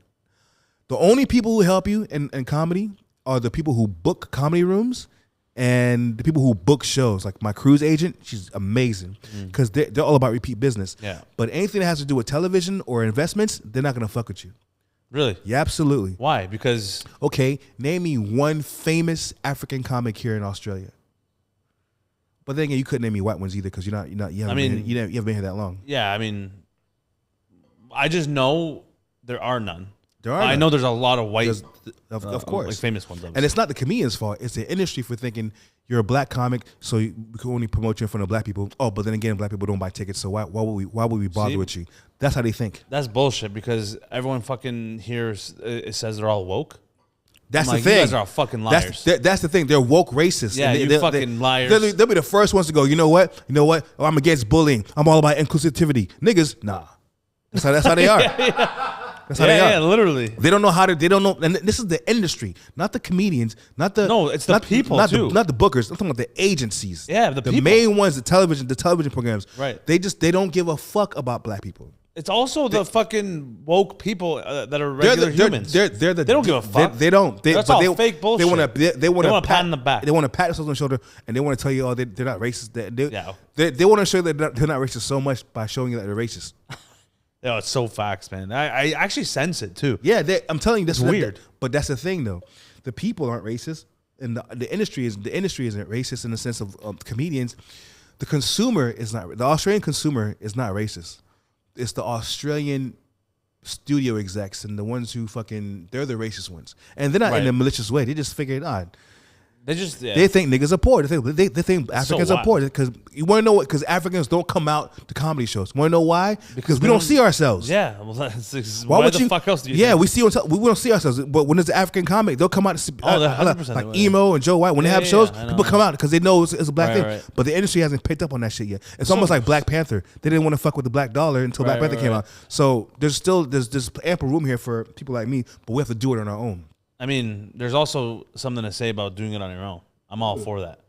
The only people who help you in comedy are the people who book comedy rooms and the people who book shows. Like my cruise agent, she's amazing because they're all about repeat business. Yeah. But anything that has to do with television or investments, they're not gonna fuck with you. Really? Yeah, absolutely. Why? Because okay, name me one famous African comic here in Australia. But then again, you couldn't name me white ones either because you haven't been here that long. Yeah, I mean, I just know there are none. I know there's a lot of white, of course, like famous ones. Obviously. And it's not the comedian's fault. It's the industry for thinking you're a black comic, so we can only promote you in front of black people. Oh, but then again, black people don't buy tickets, so why would we bother with you? That's how they think. That's bullshit because everyone fucking hears it says they're all woke. That's the like, thing. You guys are all fucking liars. That's the thing. They're woke racists. Yeah, you fucking liars. They'll be the first ones to go, you know what? Oh, I'm against bullying. I'm all about inclusivity. Niggas, nah. That's how they are. That's how they are. Yeah, literally. They don't know how to. They don't know. And this is the industry, not the comedians, not the. No, it's the people too. Not the bookers. I'm talking about the agencies. Yeah, the people. main ones, the television programs. Right. They don't give a fuck about black people. It's also the fucking woke people that are regular humans. They don't give a fuck. They don't. That's all fake bullshit. They want to pat on the back. They want to pat themselves on the shoulder, and they want to tell you, oh, they're not racist. They want to show that they're not racist so much by showing you that they're racist. Yeah, it's so facts, man. I actually sense it too. Yeah, I'm telling you, that's weird. But that's the thing, though. The people aren't racist, and the industry isn't racist in the sense of comedians. The consumer is not. The Australian consumer is not racist. It's the Australian studio execs and the ones who they're the racist ones, and they're not in a malicious way. They just figure it out. They think niggas are poor. They think Africans are poor because you want to know what? Because Africans don't come out to comedy shows. Want to know why? Because we don't see ourselves. Yeah. Well, why the fuck else do you? Yeah, we don't see ourselves. But when it's an African comic, they'll come out to see like Emo and Joe White. When they have shows, people come out because they know it's a black thing. Right. But the industry hasn't picked up on that shit yet. It's almost like Black Panther. They didn't want to fuck with the black dollar until Black Panther came out. So there's ample room here for people like me, but we have to do it on our own. I mean, there's also something to say about doing it on your own. I'm all for that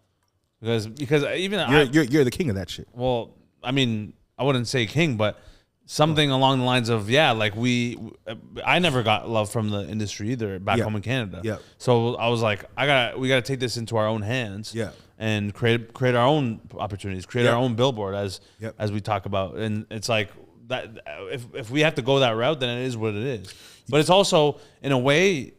because even you're the king of that shit. Well, I mean, I wouldn't say king, but something along the lines of like I never got love from the industry either back home in Canada. Yeah. So I was like, we gotta take this into our own hands. Yeah. And create our own opportunities, create our own billboard as we talk about, and it's like that. If we have to go that route, then it is what it is. But it's also in a way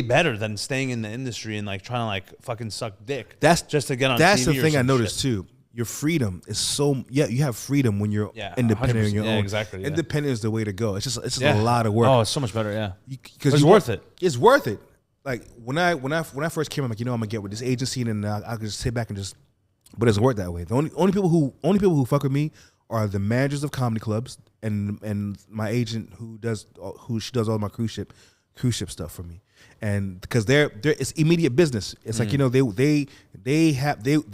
better than staying in the industry and like trying to like fucking suck dick. That's just to get on. That's TV the thing I noticed too. Your freedom is so you have freedom when you're independent on your own. Exactly. Independent is the way to go. It's just a lot of work. Oh, it's so much better. Yeah, because it's worth it. It's worth it. Like when I first came, I'm like, I'm gonna get with this agency and I could just sit back and just. But it doesn't work that way. The only people who fuck with me are the managers of comedy clubs and my agent who she does all my cruise ship stuff for me. And because it's immediate business. It's like, they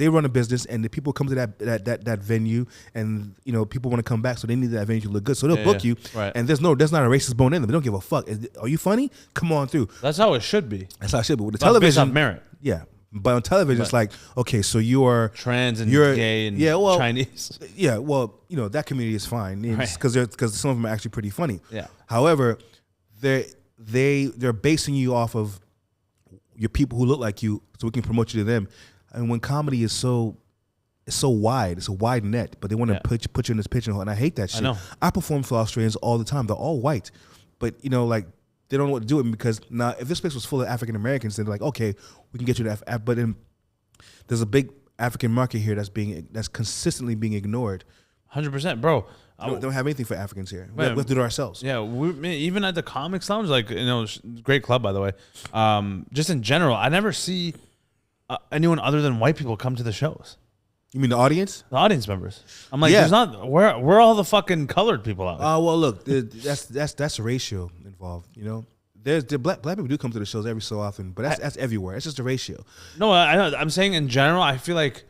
run a business and the people come to that venue and people want to come back, so they need that venue to look good. So they'll book you. Right. And there's not a racist bone in them. They don't give a fuck. Are you funny? Come on through. That's how it should be. That's how it should be. With the television, based on merit. Yeah. But on television, it's like, okay, so you're trans and gay and Chinese. Yeah, well, that community is fine because some of them are actually pretty funny. Yeah. However, they're basing you off of your people who look like you, so we can promote you to them. And when comedy is so wide, it's a wide net, but they want to put you in this pigeonhole, and I hate that shit. I know. I perform for Australians all the time. They're all white, but like they don't know what to do with me because now if this place was full of African Americans, they're like, okay, we can get you to but then there's a big African market here that's consistently being ignored. 100%, bro. Don't have anything for Africans here. We have to do it ourselves. Yeah, even at the Comics Lounge, like great club by the way. Just in general, I never see anyone other than white people come to the shows. You mean the audience? The audience members. I'm like, there's not. Where are all the fucking colored people out? Well, look, that's a ratio involved. You know, there's the black people do come to the shows every so often, but that's everywhere. It's just a ratio. No, I know. I'm saying in general, I feel like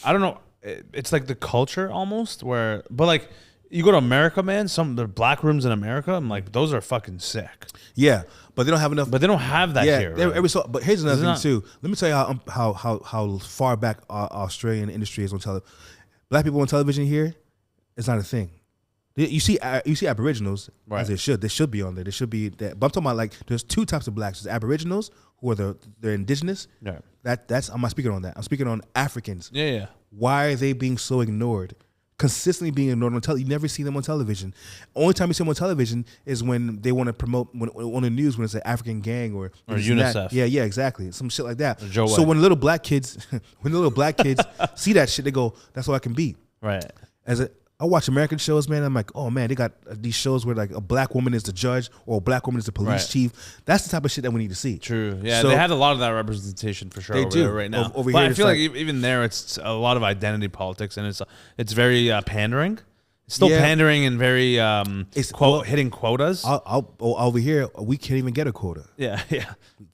I don't know. It's like the culture almost but like you go to America, man. Some of the black rooms in America, I'm like, those are fucking sick. Yeah, but they don't have enough. But they don't have that here. Right? But here's another thing too. Let me tell you how far back our Australian industry is on television. Black people on television here, it's not a thing. You see Aboriginals, right, as they should. They should be on there. They should be that. But I'm talking about like there's two types of blacks. There's Aboriginals who are they're indigenous. Yeah. I'm not speaking on that. I'm speaking on Africans. Yeah. Why are they being so ignored? Consistently being ignored on television. You never see them on television. Only time you see them on television is when they want to promote on the news when it's an African gang or UNICEF. Yeah, exactly. Some shit like that. So when little black kids see that shit, they go, "That's all I can be." Right. I watch American shows, man. I'm like, oh man, they got these shows where like a black woman is the judge or a black woman is the police chief. That's the type of shit that we need to see. True. Yeah, so, they have a lot of that representation for sure. They do right now. Over here, I feel like even there, it's a lot of identity politics, and it's very pandering. It's still pandering and very hitting quotas. Over here, we can't even get a quota. Yeah.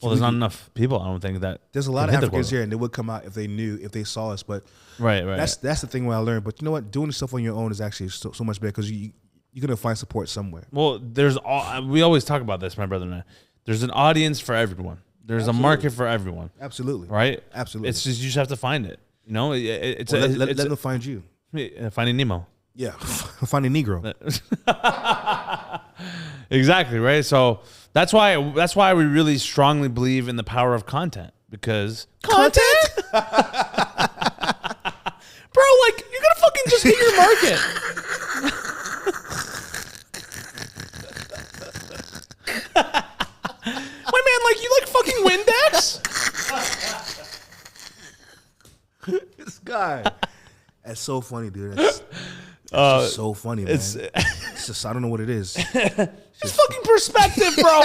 Well, there's not enough people. I don't think that. There's a lot of Africans here, and they would come out if they saw us. But right. That's the thing where I learned. But you know what? Doing stuff on your own is actually so much better because you're gonna find support somewhere. Well, we always talk about this, my brother and I. There's an audience for everyone. There's a market for everyone. Absolutely. Right. Absolutely. It's just you just have to find it. You know, let them find you. Finding Nemo. Yeah, finding Negro. Exactly, right? So that's why we really strongly believe in the power of content because content. Bro, like you're gonna fucking just hit your market. My man, like you like fucking Windex? This guy. That's so funny, dude. That's just so funny, man. It's just I don't know what it is. It's fucking perspective, bro.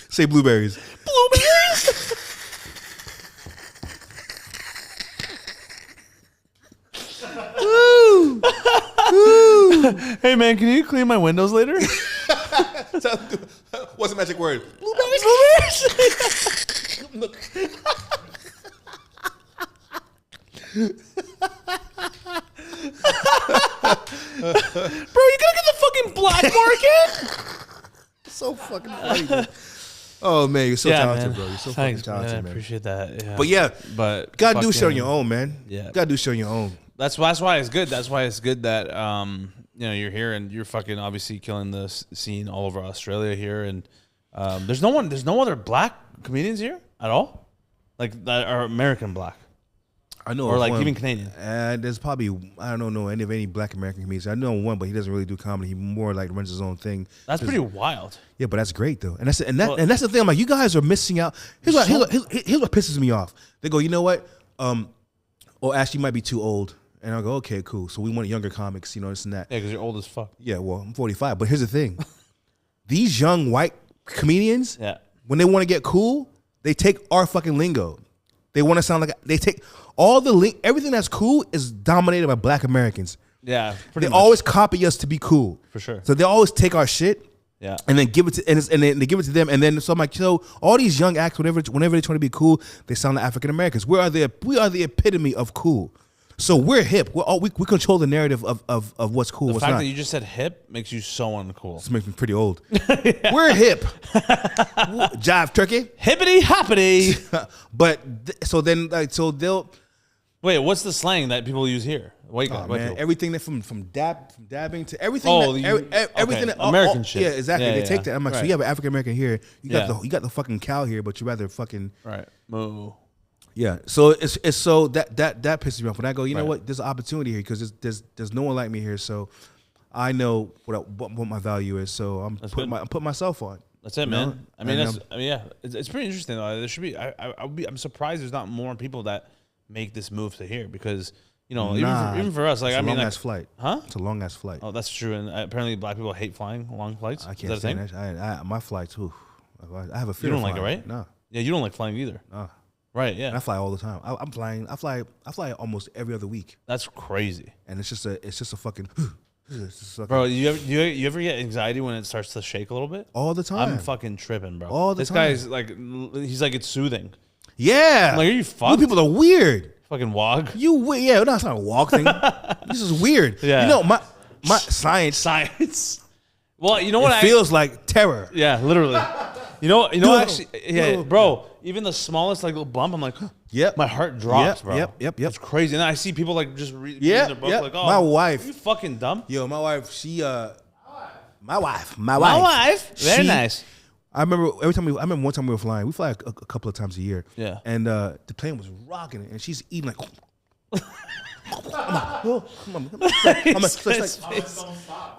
Say blueberries. Blueberries? Woo. Hey man, can you clean my windows later? What's the magic word? Blueberries. Bro, you gotta get the fucking black market. So fucking funny, man. Oh man, you're so talented, man. Bro. You're so Thanks, fucking talented, man. I appreciate that. Yeah. But you gotta do shit on your own, man. Yeah, you gotta do shit on your own. That's why it's good. That's why it's good that you're here and you're fucking obviously killing the scene all over Australia here. And there's no other black comedians here at all, like that are American black. I know, or like even Canadian. There's probably I don't know any black American comedians. I know one, but he doesn't really do comedy. He more like runs his own thing. That's pretty wild. Yeah, but that's great though, and that's the thing. I'm like, you guys are missing out. Here's what pisses me off. They go, you know what? Ashley might be too old, and I go, okay, cool. So we want younger comics, this and that. Yeah, because you're old as fuck. Yeah, well, I'm 45, but here's the thing: these young white comedians, when they want to get cool, they take our fucking lingo. They want to sound like they take all everything that's cool is dominated by black Americans. Yeah, they always copy us to be cool. For sure. So they always take our shit, and then give it to and then they give it to them, and then so I'm like, all these young acts, whenever they try to be cool, they sound like African Americans. We are the epitome of cool. So we're hip. We control the narrative of what's cool. The fact that you just said hip makes you so uncool. This makes me pretty old. We're hip. Jive turkey. Hippity hoppity. But so they'll. Wait, what's the slang that people use here? White guy. Man, everything that from dabbing to everything. Everything. American shit. Yeah, exactly. They take that. I'm like, so you have an African American here. You got the fucking cow here, but you rather fucking moo. Yeah, so it's so that pisses me off when I go. You know what? There's an opportunity here because there's no one like me here. So I know what my value is. So I'm putting myself on. That's it, man. I mean, it's pretty interesting though. There should be. I'm surprised there's not more people that make this move to here because even for us, like it's a long ass flight. Huh? It's a long ass flight. Oh, that's true. And apparently, black people hate flying long flights. I can't stand that. My flights. I have a fear. You don't of like it, flying. right? No. Yeah, you don't like flying either. No. Right. Yeah. And I fly all the time. I'm flying. I fly almost every other week. That's crazy. And it's just a fucking. Bro, you ever get anxiety when it starts to shake a little bit? All the time. I'm fucking tripping, bro. All the this time. guy's like, he's like, it's soothing. Yeah. I'm like, are you fucked? You people are weird. Fucking wog. Yeah, no, it's not a walk thing. This is weird. Yeah. You know, my science. Well, you know what? It feels like terror. Yeah, literally. You know, actually, yeah, bro. Even the smallest like little bump, I'm like, yep. My heart drops, bro. Yep. It's crazy. And then I see people like just reading their book, like, oh, my wife. Are you fucking dumb? Yo, my wife. My wife. Very nice. I remember one time we were flying. We fly a couple of times a year. Yeah. And the plane was rocking it, and she's eating like. I'm like,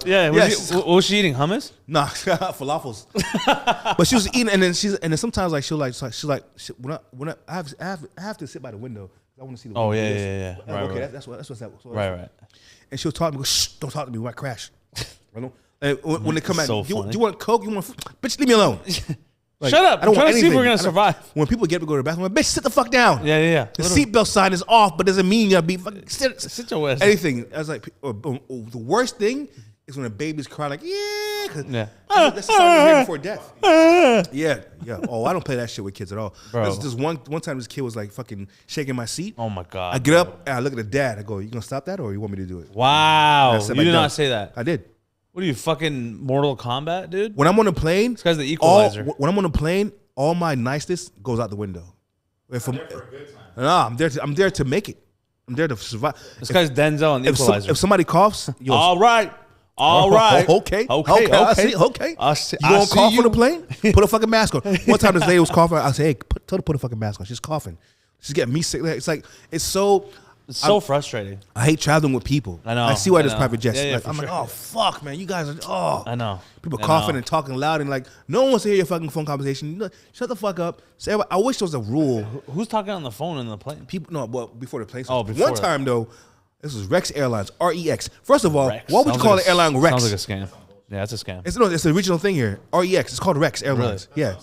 yeah. What was she eating? Hummus? Nah, falafels. But she was eating, and then sometimes like she'll when I have to sit by the window. I want to see the window. Oh yeah. Right, okay, right. That's what's that. Right. And she'll talk to me. Go, shh! Don't talk to me. We might crash. I know. When they come so at, do you want Coke? You want? Bitch, leave me alone. Like, shut up! I'm trying to see if we're gonna survive. When people get up to go to the bathroom, I'm like, bitch, sit the fuck down. Yeah. The seatbelt sign is off, but doesn't mean you gotta be fucking sit your ass. Anything. I was like, the worst thing is when a baby's crying like, yeah. That's the sign of before death. Yeah. Oh, I don't play that shit with kids at all. Bro. There's one time this kid was like fucking shaking my seat. Oh my god. I get up and I look at the dad. I go, you gonna stop that or you want me to do it? Wow. You did not say that. I did. What are you, fucking Mortal Kombat, dude? When I'm on a plane, this guy's the equalizer. When I'm on a plane, all my niceness goes out the window. I'm there for a good time. No, I'm there to make it. I'm there to survive. This guy's Denzel and the equalizer. If somebody coughs, all right. Okay. You gonna cough on the plane? Put a fucking mask on. One time this lady was coughing. I said, hey, tell her to put a fucking mask on. She's coughing. She's getting me sick. It's so frustrating. I hate traveling with people. I know. I see why there's private jets. Yeah, I'm like, oh fuck, man, you guys are. I know. People coughing and talking loud and like no one wants to hear your fucking phone conversation. Shut the fuck up. So I wish there was a rule. Who's talking on the phone in the plane? People, no, well before the plane. Before one time though, this was Rex Airlines, REX. First of all, why would you call the airline Rex? Sounds like a scam. Yeah, it's a scam. It's the original thing here. REX. It's called Rex Airlines. Really?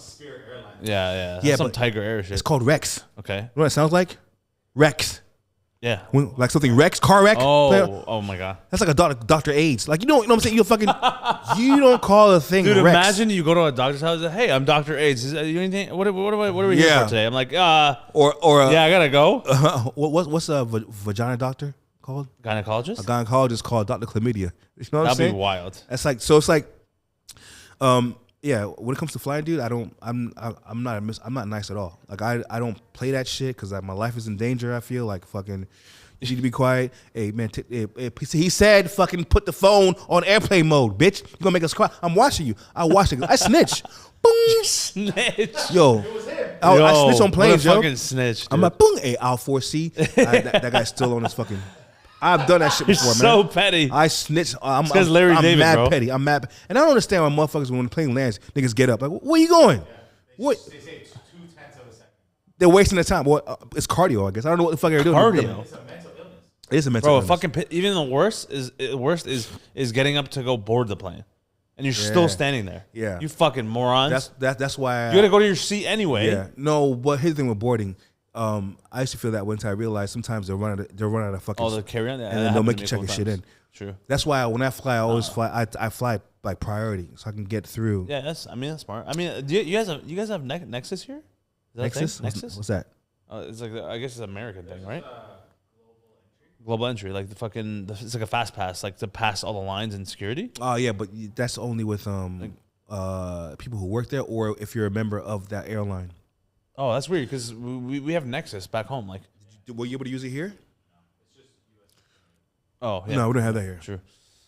Yeah. Yeah. Some Tiger Air shit. It's called Rex. Okay. You know what it sounds like? Rex. Yeah. Like something Rex, car wreck. Oh my god. That's like a Dr. AIDS. Like you know what I'm saying? You don't call a thing Dude, Rex. imagine you go to a doctor's house and say, hey, I'm Dr. AIDS. Is you anything? What are we here for today? I'm like, yeah, I gotta go. What's a vagina doctor called? Gynecologist? A gynecologist called Dr. Chlamydia. You know what I'm saying? That'd be wild. That's like so. It's like, yeah. When it comes to flying, dude, I'm not nice at all. Like I don't play that shit because my life is in danger. I feel like fucking. You need to be quiet. Hey man, he said fucking put the phone on airplane mode, bitch. You gonna make us cry? I'm watching you. I watched it. I snitch. Boom. Snitch. Yo, I snitch on planes, yo. Fucking snitch. Dude. I'm like, boom. Hey, Al 4C. That guy's still on his fucking. I've done that shit before, man. So petty. I snitch. I'm Larry David, mad bro. petty. I'm mad. And I don't understand why motherfuckers, when the plane lands, niggas get up. Like, where you going? What? They say 2/10 of a second. They're wasting their time. Well, it's cardio, I guess. I don't know what the fuck they're doing. Cardio. It's a mental illness. It is a mental illness. Fucking even the worst is getting up to go board the plane, and you're still standing there. Yeah. You fucking morons. That's why You gotta go to your seat anyway. Yeah. No, but here's the thing with boarding. I used to feel that way until I realized sometimes they'll run out of fucking. Oh, the carry on, and then they'll make you check your shit in. True. That's why when I fly, I always fly. I fly like priority, so I can get through. Yeah, that's smart. I mean, you guys have Nexus here? Is that Nexus? Nexus? What's that? It's like I guess it's an American thing, right? Global entry, like it's like a fast pass, like to pass all the lines in security. Oh yeah, but that's only with people who work there, or if you're a member of that airline. Oh, that's weird because we have Nexus back home. Like, were you able to use it here? Oh yeah, no, we don't have that here. True,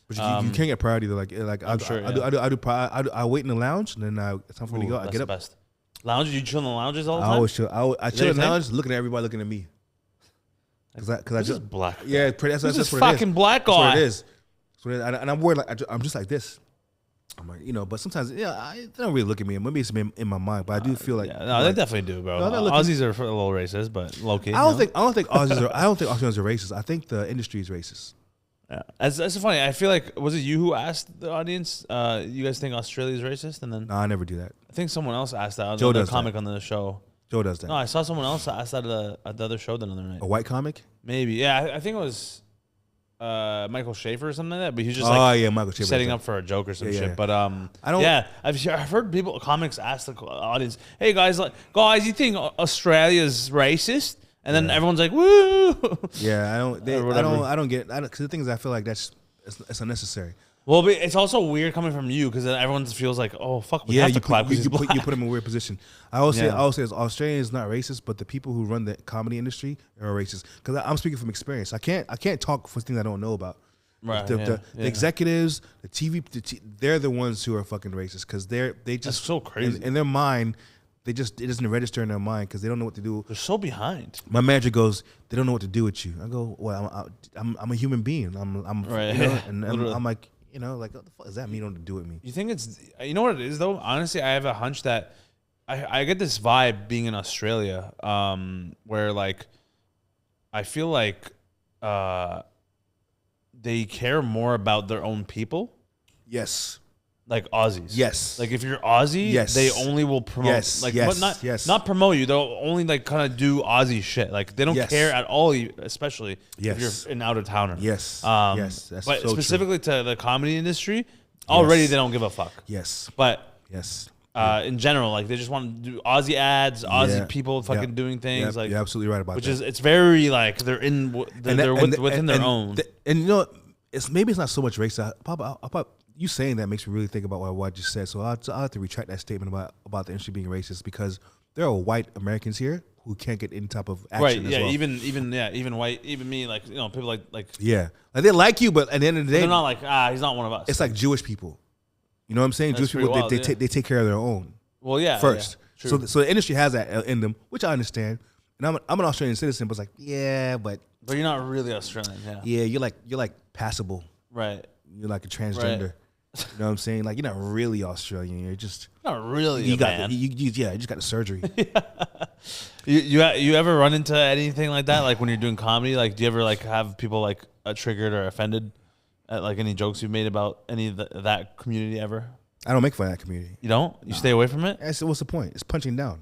but you can't get priority. I'm sure. I wait in the lounge, and then it's time for me to go. I get up. The best. Lounge? You chill in the lounges all the time? I always chill. I chill in the lounge, looking at everybody looking at me. Because I just black. Yeah, that's what it is. Fucking black guy. That's what it is. And I'm worried. I'm just like this. I'm like, but sometimes, they don't really look at me. Maybe it's in my mind, but I do feel like, they definitely do, bro. Aussies are a little racist, but low key. I don't think Aussies are. I don't think Australians are racist. I think the industry is racist. Yeah, that's funny. I feel like was it you who asked the audience? You guys think Australia is racist? And then No, I never do that. I think someone else asked that. Joe Another does comic that. on the show. Joe does that. No, I saw someone else ask that at the other show the other night. A white comic? Maybe. Yeah, I think it was Michael Schaefer or something like that. But he was just Michael Schaefer setting up for a joke or some shit. yeah. But I don't. yeah, I've heard comics ask the audience, "Hey guys, you think Australia's racist?" And then everyone's like, "Woo!" Yeah, I don't get. Because the thing is, I feel like it's unnecessary. Well, but it's also weird coming from you because then everyone feels like, "Oh fuck, we have to clap because you put him in a weird position." I always say Australia is not racist, but the people who run the comedy industry are racist. Because I'm speaking from experience. I can't talk for things I don't know about. Right. The executives, the TV, they're the ones who are fucking racist because they just That's so crazy. In their mind. It doesn't register in their mind because they don't know what to do. They're so behind. My manager goes, they don't know what to do with you. I go, well, I'm a human being. I'm right. and I'm like, like what the fuck does that mean? Don't to do with me? You think you know what it is though? Honestly, I have a hunch that I get this vibe being in Australia, where like I feel like they care more about their own people. Yes. Like Aussies. Yes. Like if you're Aussie, they only will promote not promote you. They'll only like kind of do Aussie shit. Like they don't care at all, especially if you're an out of towner. Yes. Yes. That's but so specifically to the comedy industry, already they don't give a fuck. Yes. But yes. In general, like they just want to do Aussie ads, Aussie people fucking doing things. Like you're absolutely right about that. Which is it's very like they're within their own. And it's not so much race. You saying that makes me really think about what I just said. So I'll have to retract that statement about the industry being racist because there are white Americans here who can't get any type of action. Right? As yeah. well. Even white, even me. Like people like yeah. Like they like you, but at the end of the day, they're not like he's not one of us. It's like Jewish people. You know what I'm saying? That's Jewish people wild, they take care of their own. Well, yeah. First, yeah, so the industry has that in them, which I understand. And I'm an Australian citizen, but it's like but you're not really Australian. Yeah. Yeah, you're like passable. Right. You're like a transgender. Right. You know what I'm saying? Like, you're not really Australian. You're just not really. You just got the surgery. You ever run into anything like that? Like when you're doing comedy, like do you ever like have people like triggered or offended at like any jokes you've made about any of that community ever? I don't make fun of that community. You don't? You stay away from it? What's the point? It's punching down.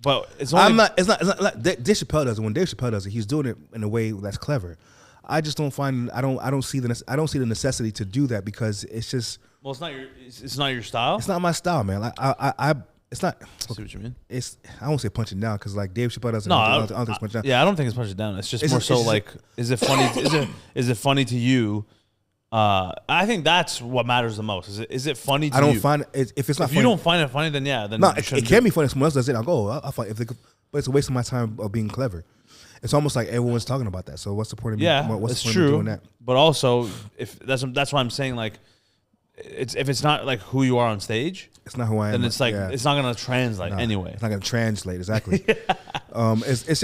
But it's only it's not like Dave Chappelle does it. When Dave Chappelle does it, he's doing it in a way that's clever. I just don't find I don't see the necessity to do that because it's just it's not your style. It's not my style, man. Like it's not. I see what you mean. I won't say punching down because like Dave Chappelle doesn't. No, I don't think it's punching down. Yeah, I don't think it's punching down. It's just more so like, is it funny? Is it funny to you? I think that's what matters the most. Is it funny to you? I don't find it if it's not. If funny, you don't find it funny, then yeah, then no, it can be funny. If someone else does it, I'll go. I'll find but it's a waste of my time of being clever. It's almost like everyone's talking about that. So what's the point of what's the point of doing that? But also, if that's why I'm saying like, if it's not like who you are on stage, it's not who I am. Then it's like it's not gonna translate anyway. It's not gonna translate exactly. It's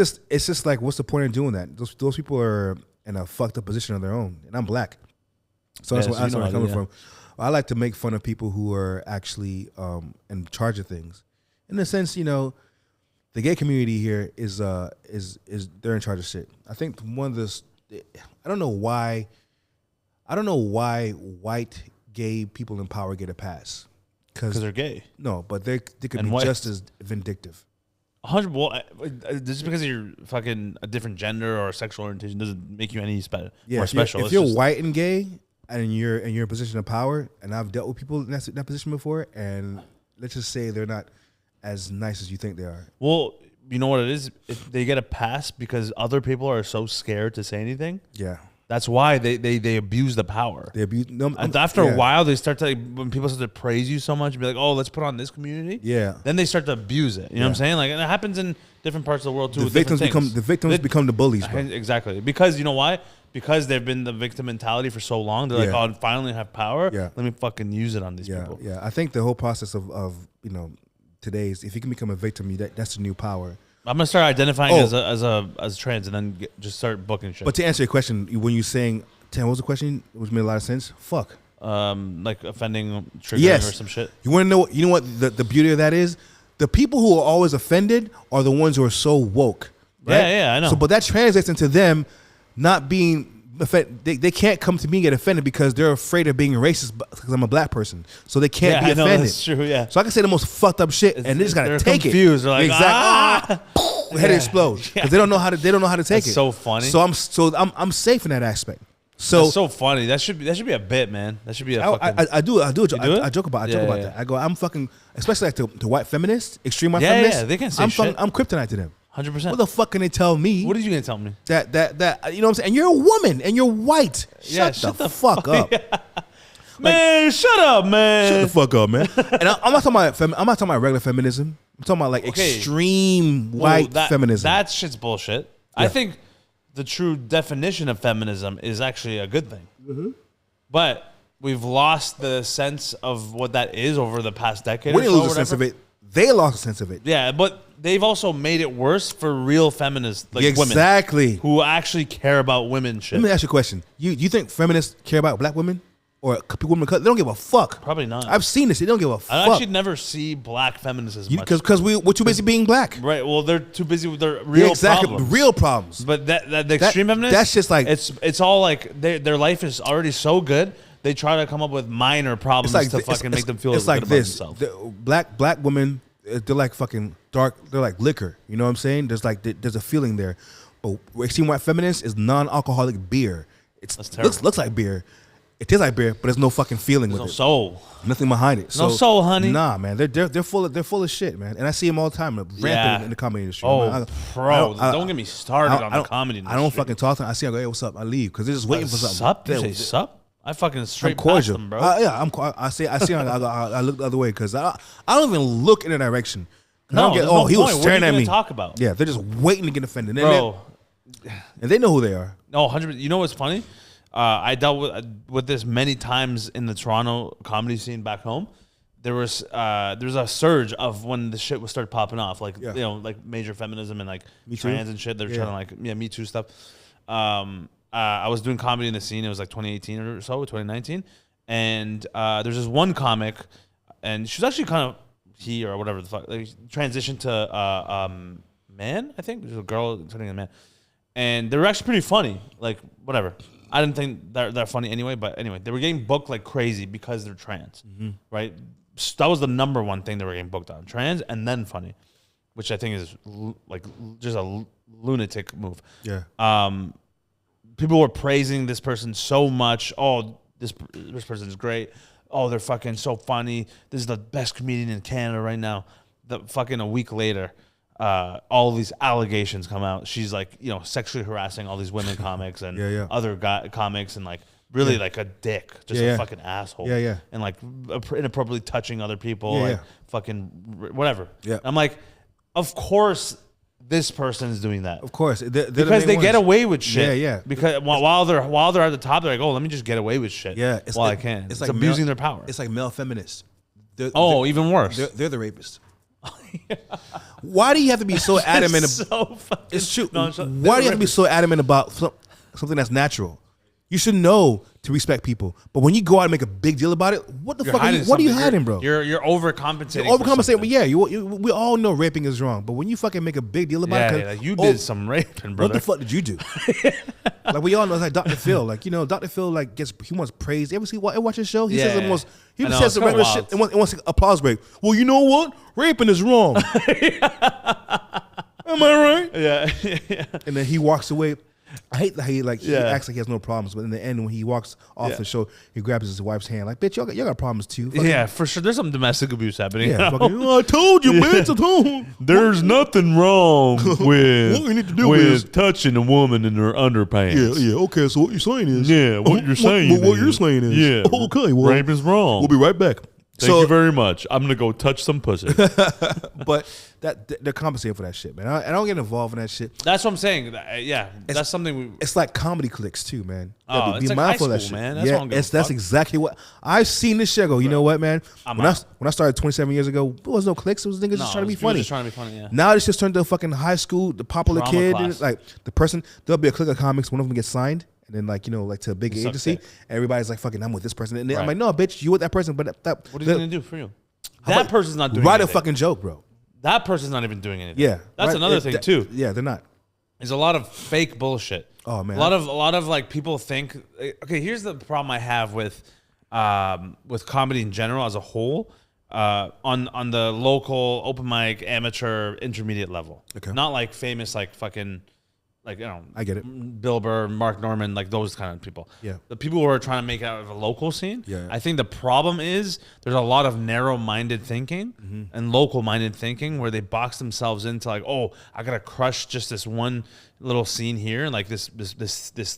just like what's the point of doing that? Those people are in a fucked up position of their own, and I'm black, so that's where I'm coming from. I like to make fun of people who are actually in charge of things. In a sense, the gay community here is they're in charge of shit. I think one of the I don't know why white gay people in power get a pass because they're gay. No, but they could be just as vindictive. 100. Well, just because you're fucking a different gender or sexual orientation doesn't make you any more special. If you're white and gay and you're in your position of power, and I've dealt with people in that position before, and let's just say they're not as nice as you think they are. Well, you know what it is? They get a pass because other people are so scared to say anything. Yeah. That's why they abuse the power. They abuse. After a while, they start to when people start to praise you so much, be like, "Oh, let's put on this community." Yeah. Then they start to abuse it. You know what I'm saying? Like, and it happens in different parts of the world too. The victims become the bullies. Bro. Exactly, because you know why? Because they've been the victim mentality for so long. They're like, "Oh, I finally have power. Yeah. Let me fucking use it on these people." Yeah. I think the whole process of today's, if you can become a victim, that's the new power. I'm gonna start identifying as trans, and then just start booking shit. But to answer your question, when you're saying, Tim, what was the question? Which made a lot of sense. Fuck. Like offending, triggering, or some shit. You want to know? You know what the beauty of that is? The people who are always offended are the ones who are so woke. Right? Yeah, I know. So, but that translates into them not being they can't come to me and get offended because they're afraid of being racist because I'm a black person. So they can't be offended. I know, that's true, yeah. So I can say the most fucked up shit and they just gotta take confused. it. They're like, exactly. Head explodes because they don't know how to take it. So funny. So I'm safe in that aspect. So that's so funny. That should be a bit, man. That should be a fucking. I joke about that. I go, I'm fucking, especially like to white feminists, extreme white feminists. Yeah, they can't say shit. I'm kryptonite to them. 100%. What the fuck can they tell me? What are you gonna tell me? That you know what I'm saying? And you're a woman and you're white. Shut the fuck up. Man, shut up, man. Shut the fuck up, man. And I'm not talking about regular feminism. I'm talking about like extreme white feminism. That shit's bullshit. Yeah. I think the true definition of feminism is actually a good thing. Mm-hmm. But we've lost the sense of what that is over the past decade. We didn't lose the sense of it. They lost the sense of it. Yeah, but they've also made it worse for real feminists, like women, who actually care about women shit. Let me ask you a question. You think feminists care about black women? Or women, they don't give a fuck. Probably not. I've seen this. They don't give a fuck. I actually never see black feminists as much. Because we're too busy being black. Right. Well, they're too busy with their real problems. Real problems. But the extreme feminists, that's just like it's all like their life is already so good. They try to come up with minor problems to fucking make them feel. It's like good this. About themselves. Black women, they're like fucking dark. They're like liquor. You know what I'm saying? There's a feeling there. But extreme white feminist is non-alcoholic beer. It looks like beer. It tastes like beer, but there's no fucking feeling with it. No soul. Nothing behind it. No soul, honey. Nah, man. They're full of shit, man. And I see them all the time, rampant in the comedy industry. Oh, man. don't get me started on the comedy industry. I don't fucking talk to them. I see them, I go, hey, what's up? I leave because they're just waiting for something. Sup? You say sup? I fucking straight I'm cordial. past them, bro. I see them. I look the other way because I don't even look in their direction. No, he was staring at me. Talk about? Yeah, they're just waiting to get offended. Bro. And they know who they are. No, 100%. You know what's funny? I dealt with this many times in the Toronto comedy scene back home. There was a surge of when the shit was started popping off, like you know, like major feminism and like trans and shit. They're trying to like Me Too stuff. I was doing comedy in the scene. It was like 2018 or so, 2019, and there's this one comic, and she was actually kind of or whatever the fuck, like transitioned to man. I think there's a girl turning a man, and they were actually pretty funny. Like whatever. I didn't think they're funny anyway, but anyway, they were getting booked like crazy because they're trans, right? That was the number one thing they were getting booked on, trans and then funny, which I think is like just a lunatic move. Yeah. People were praising this person so much. Oh, this person is great. Oh, they're fucking so funny. This is the best comedian in Canada right now. Fucking a week later, all these allegations come out. She's like, you know, sexually harassing all these women comics and other comics and like really like a dick, just a fucking asshole. And like inappropriately touching other people, like fucking whatever. Yeah. I'm like, of course this person is doing that. Of course. Because they get away with shit. Yeah. Because while they're at the top, they're like, oh, let me just get away with shit. Yeah. I can. It's like abusing their power. It's like male feminists. Even worse. They're the rapists. Why do you have to be so adamant? It's true. Why do you have to be so adamant about something that's natural? You should know to respect people, but when you go out and make a big deal about it, what the fuck? What are you hiding, bro? You're overcompensating. You're overcompensating. But yeah, we all know raping is wrong, but when you fucking make a big deal about it, like you did some raping, brother. What the fuck did you do? Like we all know, it's like Dr. Phil. Like, you know, Dr. Phil like he wants praise. You ever watch his show? He says the most. He says the regular shit and wants applause break. Well, you know what? Raping is wrong. Am I right? Yeah. And then he walks away. I hate that he acts like he has no problems, but in the end, when he walks off the show, he grabs his wife's hand like, "Bitch, y'all got problems too." Yeah, for sure. There's some domestic abuse happening. Yeah, I told you, bitch. I told you. There's nothing wrong with touching a woman in her underpants. Yeah. Okay, so what you're saying is, what you're saying is, yeah. Okay, well, rape is wrong. We'll be right back. Thank you very much. I'm gonna go touch some pussy. But they're compensating for that shit, man. I don't get involved in that shit. That's what I'm saying. That's something. It's like comedy cliques too, man. Be like mindful of that shit, man. That's exactly what I've seen. This shit go. You know what, man? When I started 27 years ago, there was no cliques. It was niggas just trying to be funny. Yeah. Now it's just turned to a fucking high school. The popular Drama kid, class. like the person. There'll be a clique of comics. One of them gets signed. And then, like, you know, like to a big agency, everybody's like, fucking, I'm with this person. And then I'm like, no, bitch, you with that person. But what are you going to do for you? That person's not doing anything. Write a fucking joke, bro. That person's not even doing anything. Yeah. That's another thing, too. Yeah, they're not. is a lot of fake bullshit. Oh man, a lot of like people think. Okay, here's the problem I have with comedy in general as a whole. On the local open mic, amateur, intermediate level. Okay. Not like famous, like fucking, like, you know. I get it. Bill Burr, Mark Norman, like those kind of people. Yeah. The people who are trying to make it out of a local scene. Yeah. I think the problem is there's a lot of narrow-minded thinking and local-minded thinking where they box themselves into like, oh, I gotta crush just this one little scene here, like this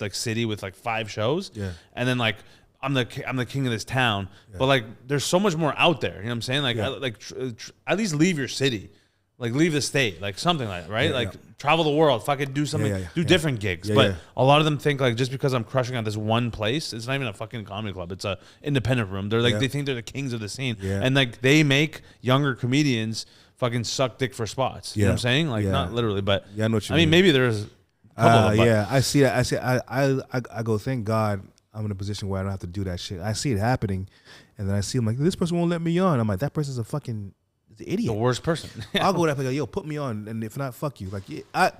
like city with like 5 shows. Yeah. And then like, I'm the king of this town, but like there's so much more out there. You know what I'm saying? Like at least leave your city, like leave the state, like something like that, right? Travel the world, fucking do something, do different gigs. But a lot of them think like just because I'm crushing at this one place, it's not even a fucking comedy club. It's a independent room. They're like they think they're the kings of the scene, and like they make younger comedians fucking suck dick for spots. You know what I'm saying? Like not literally, but I know what you mean. Maybe there's a couple of them. I see that. I go, thank God I'm in a position where I don't have to do that shit. I see it happening, and then I see him like, this person won't let me on. I'm like, that person's a fucking idiot. The worst person. I'll go there and go, yo, put me on, and if not, fuck you. Like,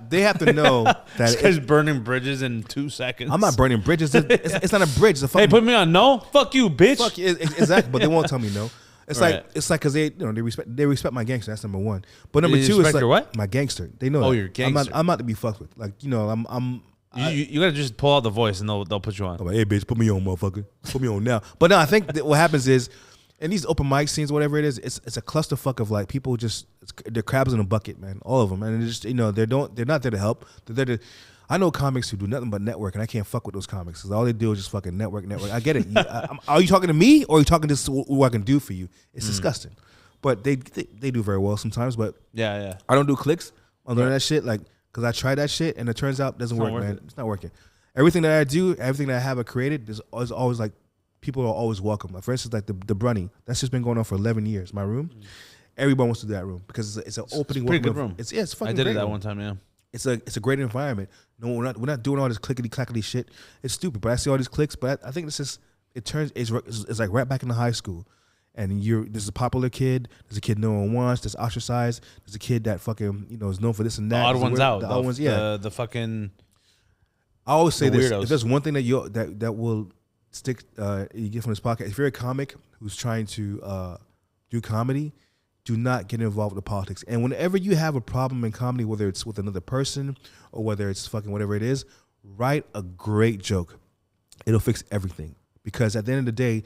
they have to know that this guy's burning bridges in 2 seconds. I'm not burning bridges. It's not a bridge. It's a fucking, hey, put me on. No, fuck you, bitch. Fuck you. Exactly, but they won't tell me no. It's like because they respect my gangster. That's number one. But number two is like your what? my gangster. They know. Oh, that. Your gangster. I'm not to be fucked with. Like You gotta just pull out the voice and they'll put you on. I'm like, hey bitch, put me on, motherfucker. Put me on now. But no, I think that what happens is in these open mic scenes, whatever it is, it's a clusterfuck of like people just they're crabs in a bucket, man. All of them, and they're just they're not there to help. They're there to. I know comics who do nothing but network, and I can't fuck with those comics because all they do is just fucking network. I get it. Are you talking to me or are you talking to who I can do for you? It's disgusting, but they do very well sometimes. But yeah, I don't do clicks on that shit, like because I tried that shit and it turns out it doesn't work, man. It's not working. Everything that I do, everything that I have created, is always like people are always welcome. Like for instance, like the Brunny, that's just been going on for 11 years. My room, everyone wants to do that room because it's an opening. Pretty good room. It's fucking. I did great it that room. one time. Yeah. It's a great environment. No, we're not doing all this clickety clackety shit. It's stupid, but I see all these clicks. But I think it's like right back into high school, and there's a popular kid, there's a kid no one wants, there's ostracized, there's a kid that fucking is known for this and that. The odd ones out. The odd ones, yeah. The fucking. I always say this: weirdos. if there's one thing that will stick, you get from this podcast. If you're a comic who's trying to do comedy, do not get involved with politics. And whenever you have a problem in comedy, whether it's with another person or whether it's fucking whatever it is, write a great joke. It'll fix everything. Because at the end of the day,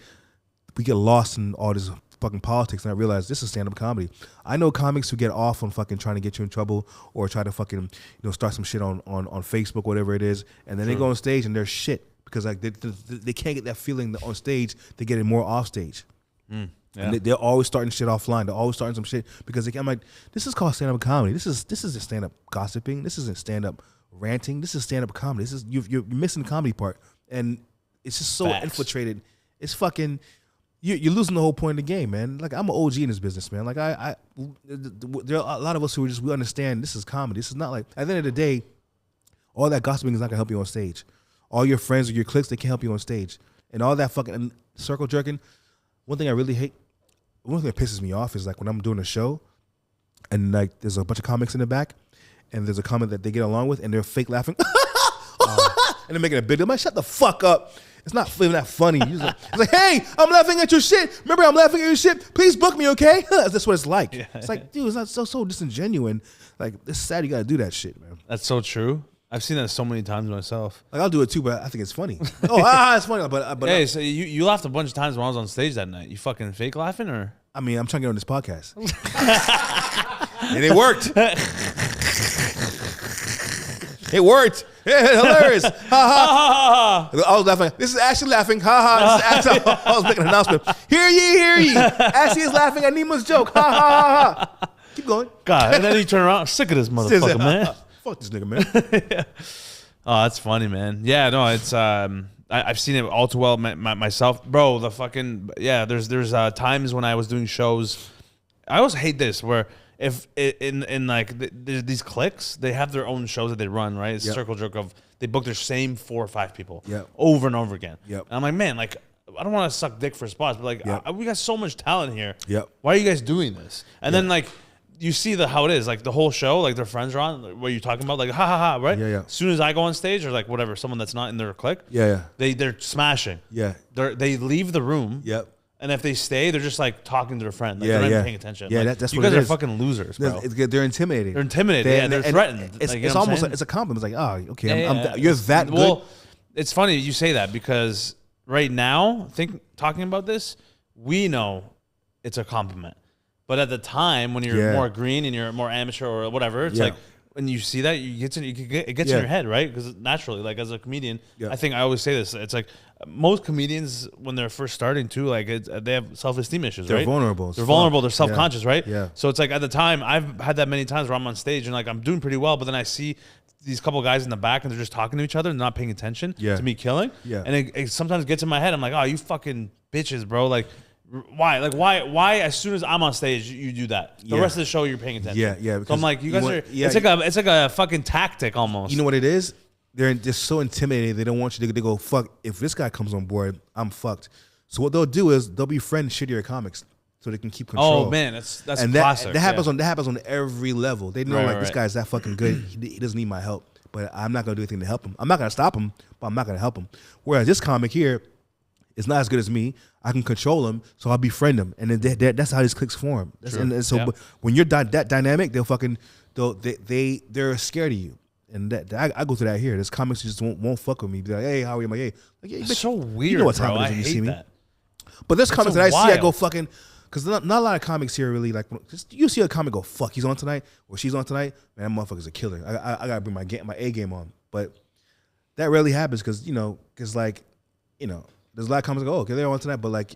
we get lost in all this fucking politics, and I realize this is stand-up comedy. I know comics who get off on fucking trying to get you in trouble or try to fucking start some shit on Facebook, whatever it is, and then they go on stage and they're shit because like they can't get that feeling on stage. They get it more off stage. Yeah. And they're always starting shit offline. They're always starting some shit because I'm like, this is called stand-up comedy. This isn't stand-up gossiping. This isn't stand-up ranting. This is stand-up comedy. This is you're missing the comedy part, and it's just so infiltrated. It's fucking you're losing the whole point of the game, man. Like I'm an OG in this business, man. Like there are a lot of us who we understand this is comedy. This is not like at the end of the day, all that gossiping is not gonna help you on stage. All your friends or your cliques, they can't help you on stage, and all that fucking circle jerking. One thing I really hate, one thing that pisses me off is like when I'm doing a show and like there's a bunch of comics in the back and there's a comic that they get along with and they're fake laughing and they're making a big deal. I'm like, shut the fuck up. It's not even that funny. It's like, hey, I'm laughing at your shit. Remember, I'm laughing at your shit. Please book me, okay? That's what it's like. Yeah. It's like, dude, it's not so disingenuous. Like, it's sad you got to do that shit, man. That's so true. I've seen that so many times myself. Like I'll do it too, but I think it's funny. It's funny. But hey, so you laughed a bunch of times when I was on stage that night. You fucking fake laughing, or? I mean, I'm trying to get on this podcast, and it worked. It worked. Yeah, hilarious. Ha ha. I was laughing. This is Ashley laughing. Ha ha. This is Ashley. I was making an announcement. Hear ye. Ashley is laughing at Neema's joke. Ha ha ha. Keep going. God, and then you turn around. Sick of this motherfucker, man. Fuck this nigga, man. Yeah. Oh, that's funny, man. Yeah, no, it's I've seen it all too well myself, bro. The fucking There's times when I was doing shows. I always hate this where if in like these cliques, they have their own shows that they run, right? It's circle jerk of they book their same 4 or 5 people over and over again. Yep. And I'm like, man, like I don't want to suck dick for spots, but like we got so much talent here. Yep. Why are you guys doing this? And then like you see how it is, like the whole show, like their friends are on, like, what you're talking about, like ha ha ha, right? Yeah. As soon as I go on stage or like whatever, someone that's not in their clique, Yeah. they're smashing. Yeah. They leave the room. Yep. And if they stay, they're just like talking to their friend. Like, Yeah, they're not even yeah. paying attention. Yeah, like, that's you what guys it are is. fucking losers, bro. They're intimidated. They're intimidated. They're threatened. It's, like, you it's know what I'm almost saying? like it's a compliment. It's like, oh, okay, Yeah. you're that good. Well, it's funny you say that because right now, talking about this, we know it's a compliment. But at the time, when you're more green and you're more amateur or whatever, it's like when you see that, it gets in your head, right? Because naturally, like as a comedian, I think I always say this. It's like most comedians when they're first starting too, like they have self-esteem issues. They're right? vulnerable. They're vulnerable. They're self-conscious, right? Yeah. So it's like at the time, I've had that many times where I'm on stage and like I'm doing pretty well, but then I see these couple guys in the back and they're just talking to each other and not paying attention to me killing. Yeah. And it sometimes gets in my head. I'm like, oh, you fucking bitches, bro. Like, why? Like, why? As soon as I'm on stage, you do that. The rest of the show, you're paying attention. Yeah. So I'm like, you guys are. It's like a fucking tactic almost. You know what it is? They're just so intimidated. They don't want you to. They go, fuck. If this guy comes on board, I'm fucked. So what they'll do is they'll befriend shittier comics so they can keep control. Oh man, that's and classic. That happens on every level. They know this guy's that fucking good. He doesn't need my help, but I'm not gonna do anything to help him. I'm not gonna stop him, but I'm not gonna help him. Whereas this comic here is not as good as me. I can control him, so I'll befriend him, and then that's how these cliques form. And so when you're that dynamic, they're scared of you. And I go through that here. There's comics who just won't fuck with me. Be like, hey, how are you? I'm like, hey, That's so weird. You know what bro. time it is I when you hate see me. that. But there's comics so that I see, I go wild. fucking, because not a lot of comics here really like. You see a comic go, fuck, he's on tonight or she's on tonight. Man, that motherfucker's a killer. I gotta bring my A game on. But that rarely happens because there's a lot of comics that go, oh, okay, they're on tonight, but like,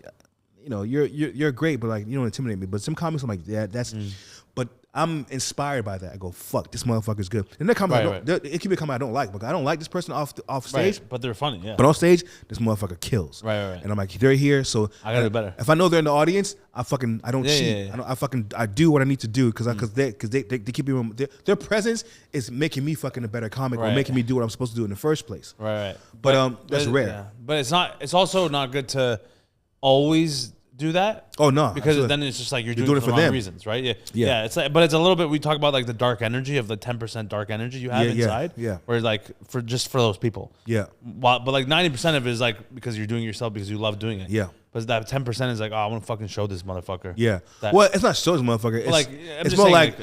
you're great, but like you don't intimidate me. But some comics I'm like, yeah, that's. But I'm inspired by that. I go, fuck, this motherfucker's good. And there comics, it can be a comment I don't like, but I don't like this person off stage. Right, but they're funny, yeah. But on stage, this motherfucker kills. Right. And I'm like, they're here, so I gotta do better. If I know they're in the audience, I don't cheat. Yeah. I do what I need to do because they keep me. Their presence is making me fucking a better comic or making me do what I'm supposed to do in the first place. Right. But that's rare. Yeah. But it's not. It's also not good to always do that. Oh no, because absolutely. then it's just like you're doing it for the wrong reasons, right? Yeah. It's like, but it's a little bit. We talk about like the dark energy of the 10% dark energy you have inside. Yeah. Where like for those people. Yeah. But like 90% of it is like because you're doing it yourself because you love doing it. Yeah. But that 10% is like, oh, I want to fucking show this motherfucker. Yeah. That, well, it's not show this motherfucker. It's like it's more like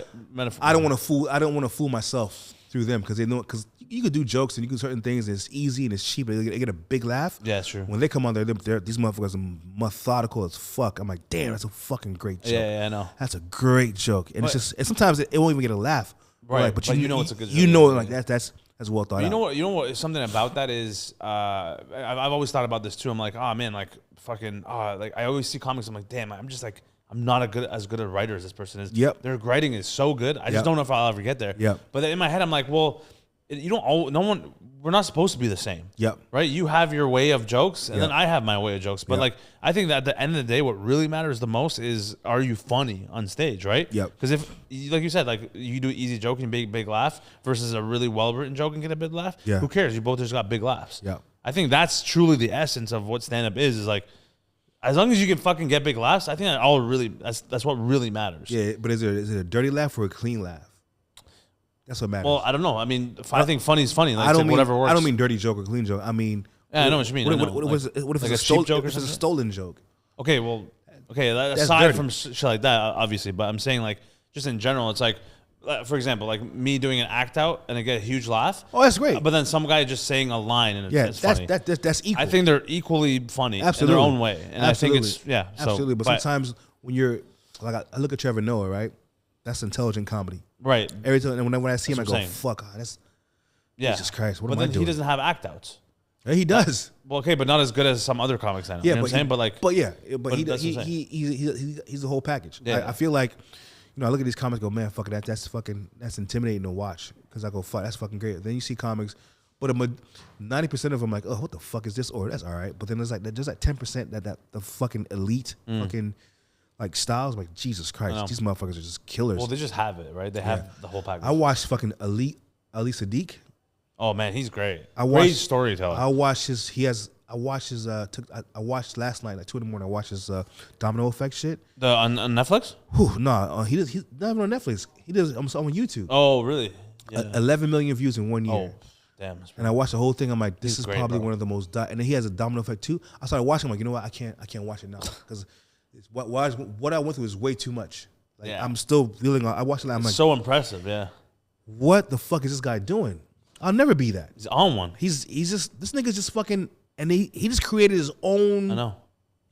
I don't want to fool myself through them because they know because you could do jokes and you can do certain things and it's easy and it's cheap and they get a big laugh. Yeah, it's true. When they come on there, these motherfuckers are methodical as fuck. I'm like, damn, that's a fucking great joke. Yeah, I know. That's a great joke, and it's just and sometimes it won't even get a laugh. Right, like, but you know it's a good joke. You know, like that's well thought out. You know what? Something about that is, I've always thought about this too. I'm like, oh man, like fucking, like I always see comics. I'm like, damn, I'm just like, I'm not as good a writer as this person is. Yep. Their writing is so good. I just don't know if I'll ever get there. Yep. But in my head, I'm like, well, we're not supposed to be the same. Yep. Right? You have your way of jokes, and then I have my way of jokes. But like, I think that at the end of the day, what really matters the most is, are you funny on stage, right? Yep. Because if, like you said, like you do an easy joke and big laugh versus a really well-written joke and get a big laugh, who cares? You both just got big laughs. Yeah. I think that's truly the essence of what stand-up is like, as long as you can fucking get big laughs, I think that's what really matters. Yeah, but is it a dirty laugh or a clean laugh? That's what matters. Well, I don't know. I mean, I think funny is funny. Like, I don't mean whatever works. I don't mean dirty joke or clean joke. I mean, yeah, I know what you mean. What if like it's a cheap joke or if it's a something? stolen joke? Okay, That's aside dirty. from shit like that, obviously, but I'm saying like just in general, it's like, for example, like me doing an act out and I get a huge laugh. Oh, that's great. But then some guy just saying a line and it's funny. That's equal. I think they're equally funny Absolutely. in their own way, and Absolutely. I think it's absolutely. But sometimes when you're like, I look at Trevor Noah, right? That's intelligent comedy. Right. Every time, and when I see him, I That's go, what I'm "Fuck, that's Yeah. Jesus Christ." What but am I then doing? he doesn't have act outs. Yeah, he does. Well, okay, but not as good as some other comics I know. Yeah, You know what I'm saying? But he's the whole package. Yeah. I feel like, I look at these comics, go, man, fuck it, that's intimidating to watch because I go, fuck, that's fucking great. Then you see comics, but 90% of them like, oh, what the fuck is this? Or that's all right. But then there's like 10% that the fucking elite fucking like styles. Like Jesus Christ, these motherfuckers are just killers. Well, they just have it, right? They have the whole package. I watched fucking Ali Sadiq. Oh man, he's great. I watched Great storyteller. I watched I I watched his I watched last night like 2 in the morning. I watched his domino effect shit. The on Netflix? Whew, nah, he's not even on Netflix. He does. I'm on YouTube. Oh, really? Yeah. 11 million views in 1 year. Oh, damn. And I watched the whole thing. I'm like, this He's is great, probably bro. one of the most. And then he has a domino effect too. I started watching. I'm like, you know what? I can't watch it now because what I went through is way too much. Like, Yeah. I'm still feeling. I watched it. I'm like, So impressive, yeah. what the fuck is this guy doing? I'll never be that. He's on one. He's just this nigga's just fucking. And he just created his own. I know.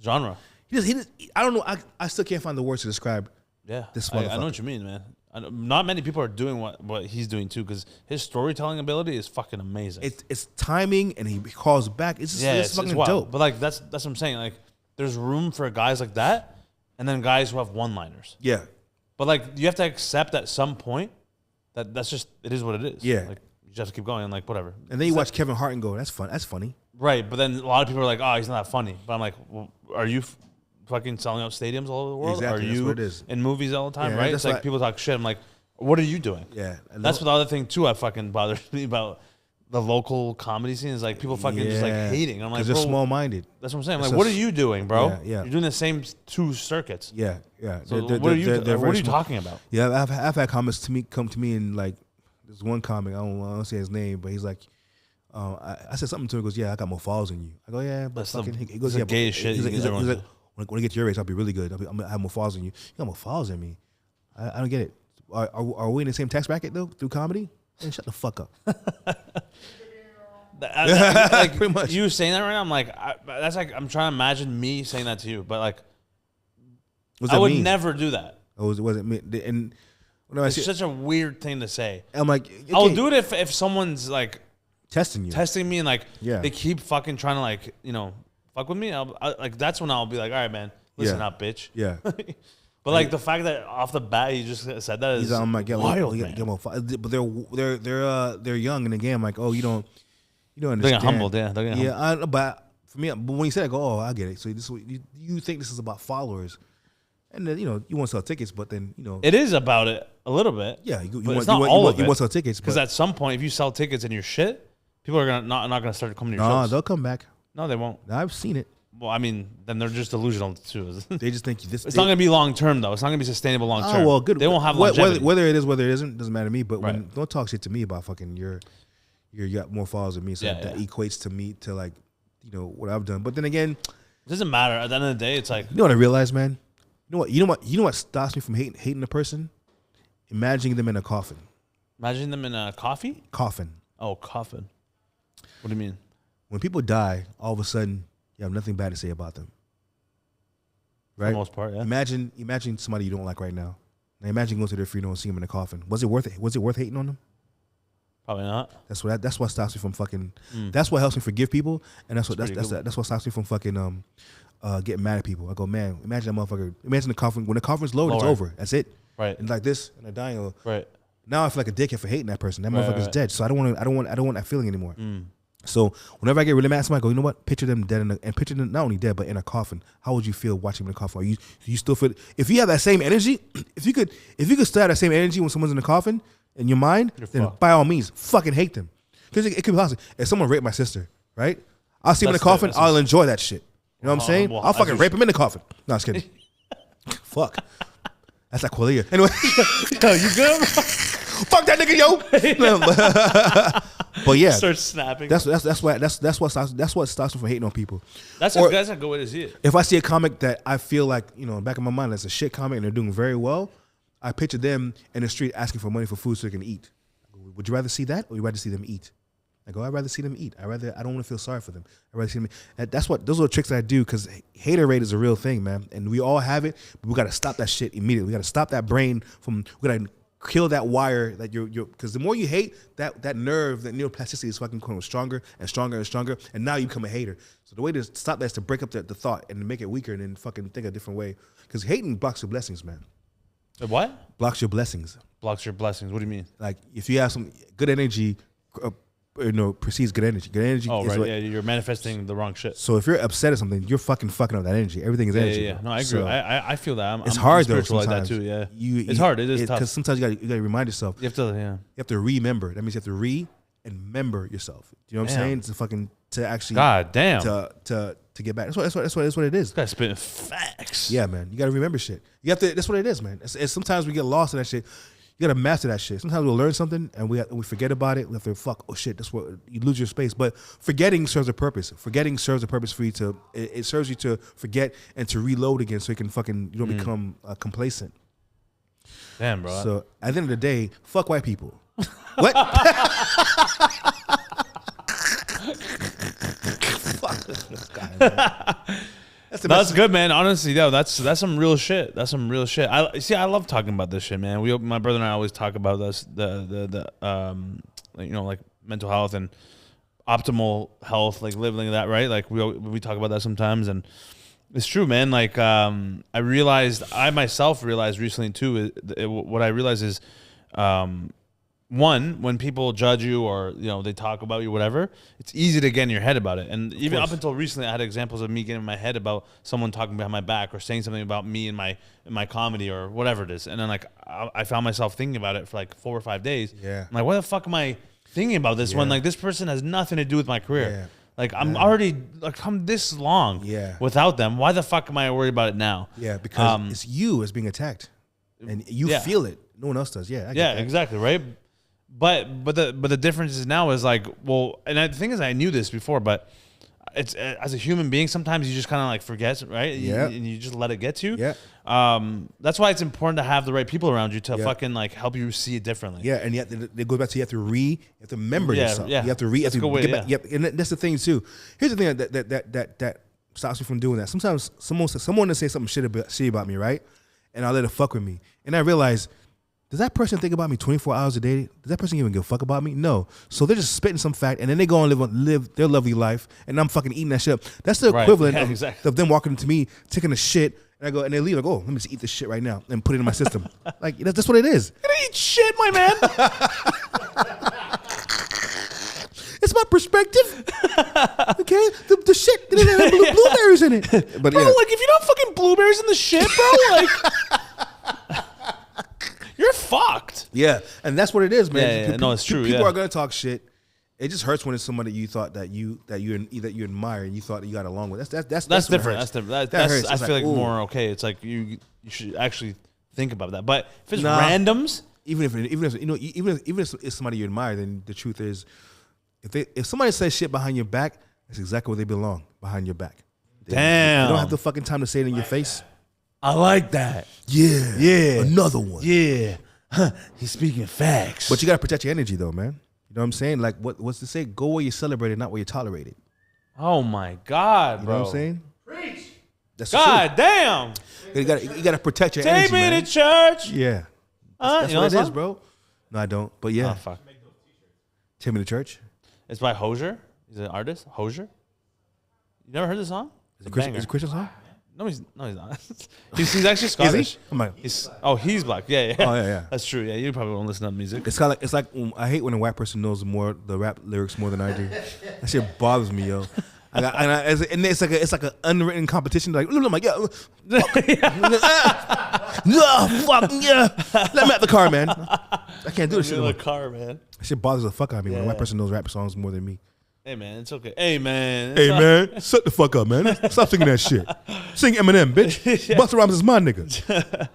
Genre. He just I don't know. I still can't find the words to describe. Yeah. This I know motherfucker. what you mean, man. Not many people are doing what he's doing too, because his storytelling ability is fucking amazing. It's timing, and he calls back. It's just it's fucking wild. dope. But like that's what I'm saying. Like there's room for guys like that, and then guys who have one-liners. Yeah, But like you have to accept at some point that's just it is what it is. Yeah. Like you just have to keep going and like whatever. and then you watch Kevin Hart and go, "That's fun. That's funny." Right, but then a lot of people are like, "Oh, he's not that funny." But I'm like, well, "Are you fucking selling out stadiums all over the world? Exactly, Are that's you what it is. in movies all the time?" Yeah, right? that's It's like why- people talk shit. I'm like, "What are you doing?" Yeah, and That's what the other thing too. I fucking bothers me about the local comedy scene is like people fucking just like hating. I'm like, because they're bro, small-minded. that's what I'm saying. I'm It's like, what are just- you doing, bro? Yeah. You're doing the same 2 circuits. Yeah, yeah. So They're- what are you? they're What very are you small. talking about? Yeah, I've had comments come to me and like there's one comic I don't say his name, but he's like, I said something to him. He goes, "Yeah, I got more followers than you." I go, "Yeah, but That's the- fucking." He that's goes, the "Yeah, gayest shit He's you like, can ever do. when I get to your race, I'll be really good. I have more followers than you. You got more followers than me. I don't get it. Are we in the same tax bracket though through comedy? Man, shut the fuck up. Like, Pretty much. You saying that right now, I'm like, that's like I'm trying to imagine me saying that to you, but like What's I that would mean? never do that. Or was it me? And when I It's see, such a weird thing to say. I'm like, I'll do it if someone's like testing you. testing me and like Yeah. they keep fucking trying to like fuck with me. Like that's when I'll be like, all right, man, listen Yeah. up, bitch. Yeah. But like the fact that off the bat you just said that is He's I'm like, yeah, wild, get man. more but they're young, and again, I'm like, oh, you don't They're understand. getting humbled, yeah. They're getting humbled. Yeah, but for me, but when you said, I go, oh, I get it. So this is what you think this is about followers, and then you want to sell tickets, but then It is about it a little bit. yeah, you But want it's not all of you it. want to sell tickets, Because but at some point, if you sell tickets and you're shit, people are gonna not gonna start coming to your nah, shows. they'll come back. No, they won't. I've seen it. Well, I mean, then they're just delusional too. They just think this. It's not gonna be long term though. It's not gonna be sustainable long term. Oh well, good. They won't have longevity. whether it is, whether it isn't, doesn't matter to me. But when Right. don't talk shit to me about fucking you got more followers than me, so Yeah, that yeah. equates to me to like what I've done. But then again, It doesn't matter. At the end of the day, it's like you know what I realized, man. You know what stops me from hating a person? Imagining them in a coffin. imagine them in a coffee. Coffin. Oh, coffin. What do you mean? When people die, all of a sudden you have nothing bad to say about them. For Right? the most part, yeah. Imagine somebody you don't like right now. Now imagine going to their funeral and seeing them in a coffin. Was it worth it? Was it worth hating on them? Probably not. That's what stops me from fucking. Mm. That's what helps me forgive people, and that's pretty good. what stops me from fucking getting mad at people. I go, man, imagine that motherfucker. Imagine the coffin when the coffin's lowered, it's Lower. over. That's it. Right. And like this, and they're dying. Right. Now I feel like a dickhead for hating that person. That Right, motherfucker's right. dead. So I don't want that feeling anymore. Mm. So whenever I get really mad at somebody, I go, you know what? Picture them dead and picture them not only dead but in a coffin. How would you feel watching them in a coffin? Are you still feel if you have that same energy? If you could still have that same energy when someone's in a coffin in your mind, You're then fucked. by all means, fucking hate them. Because it could be possible. If someone raped my sister, right? I'll see him in a That's coffin. the- I'll enjoy that shit. You know what I'm saying? well, I'll fucking as rape him in the coffin. No, I'm just kidding. Fuck. That's like Qualia. Anyway, Yo, you good? fuck that nigga, yo. But yeah, Start snapping. that's what stops me from hating on people. That's or- a good way to see it. If I see a comic that I feel like, in the back of my mind, that's a shit comic and they're doing very well, I picture them in the street asking for money for food so they can eat. Would you rather see that or would you rather see them eat? I go, I'd rather see them eat. I don't want to feel sorry for them. I'd rather see them eat. Those are the tricks that I do because hater rate is a real thing, man. And we all have it, but we got to stop that shit immediately. We got to stop that brain we got to kill that wire that you're because the more you hate, that nerve, that neuroplasticity is fucking going stronger and stronger and stronger. And now you become a hater. So the way to stop that is to break up the thought and to make it weaker and then fucking think a different way. Because hating blocks your blessings, man. What? Blocks your blessings. Blocks your blessings. What do you mean? Like if you have some good energy, precedes good energy. Good energy. Oh, is right. what- Yeah, you're manifesting the wrong shit. So if you're upset at something, you're fucking fucking up that energy. Everything is Yeah, energy. yeah, yeah. bro. No, I agree. So I feel that. it's I'm hard though. spiritual like that Sometimes. too. Yeah. It's hard. It is tough. because sometimes you got to remind yourself. You have to. Yeah. You have to remember. That means you have to and member yourself. You know what I'm saying? To actually God damn to get back. That's what it is. This guy's spitting facts. Yeah, man. You got to remember shit. You have to. That's what it is, man. It's sometimes we get lost in that shit. You got to master that shit. Sometimes we'll learn something and we forget about it. We have to oh shit. That's what you lose your space. But forgetting serves a purpose. Forgetting serves a purpose for you to. It serves you to forget and to reload again, so you can you don't become complacent. Damn, bro. So at the end of the day, fuck white people. What? Fuck this guy, man. That's good, man. Honestly, though, that's some real shit. That's some real shit. I love talking about this shit, man. My brother and I always talk about this, like mental health and optimal health, like living that, right? Like we talk about that sometimes, and it's true, man. Like I myself realized recently too. What I realized is, one, when people judge you or they talk about you, whatever, it's easy to get in your head about it. And even up until recently, I had examples of me getting in my head about someone talking behind my back or saying something about me in my comedy or whatever it is. And then I found myself thinking about it for like 4 or 5 days. Yeah. I'm like, why the fuck am I thinking about this when like this person has nothing to do with my career? Yeah. Like I'm already come this long without them. Why the fuck am I worried about it now? Yeah, because it's you as being attacked, and you feel it. No one else does. Yeah, I get that. Exactly, right. But the difference is now is like, well, and the thing is, I knew this before, but it's as a human being, sometimes you just kind of like forget, right? Yeah. And you just let it get to you. Yeah. That's why it's important to have the right people around you to fucking like help you see it differently. Yeah, and yet it goes back to you have to remember yourself. Yeah. You have to get back. Yep. And that's the thing too. Here's the thing that stops me from doing that. Sometimes someone will say something shitty about me, right? And I'll let it fuck with me. And I realize, does that person think about me 24 hours a day? Does that person even give a fuck about me? No. So they're just spitting some fact, and then they go and live their lovely life, and I'm fucking eating that shit up. That's the equivalent of them walking to me, taking a shit, and I go, and they leave, like, oh, let me just eat this shit right now and put it in my system. Like, that's what it is. You're gonna eat shit, my man. It's my perspective. Okay? The shit, blueberries in it. But bro, like, if you don't fucking blueberries in the shit, bro, like... You're fucked. Yeah, and that's what it is, man. Yeah, no, it's true. People are gonna talk shit. It just hurts when it's somebody you thought that you admire and you thought that you got along with. That's different. That's different. That hurts. I feel like more okay. It's like you should actually think about that. But if it's randoms, even if it's somebody you admire, then the truth is, if somebody says shit behind your back, that's exactly where they belong, behind your back. Damn. You don't have the fucking time to say it in your face. I like that. Yeah. Another one. Yeah. He's speaking facts. But you gotta protect your energy though, man. You know what I'm saying? Like what's to say? Go where you're celebrated, not where you're tolerated. Oh my God, bro. You know what I'm saying? Preach. That's God damn. You gotta protect your energy, man. Take me to church. Yeah. That's what it is, bro. No, I don't. But yeah. Oh, fuck. Take me to church. It's by Hosier. He's an artist. Hosier. You never heard the song? Is it a Christian song? No, he's not. he's actually Scottish. Is he? He's black. Yeah. Oh yeah. That's true. Yeah, you probably won't listen to music. It's like I hate when a white person knows the rap lyrics more than I do. That shit bothers me, yo. And it's like an unwritten competition. Like, I'm like, yeah, fuck yeah. Let me out the car, man. I can't do this shit. The car, man. That shit bothers the fuck out of me when a white person knows rap songs more than me. Hey man, it's okay. Hey man, shut the fuck up, man. Stop singing that shit. Sing Eminem, bitch. Busta Rhymes is my nigga.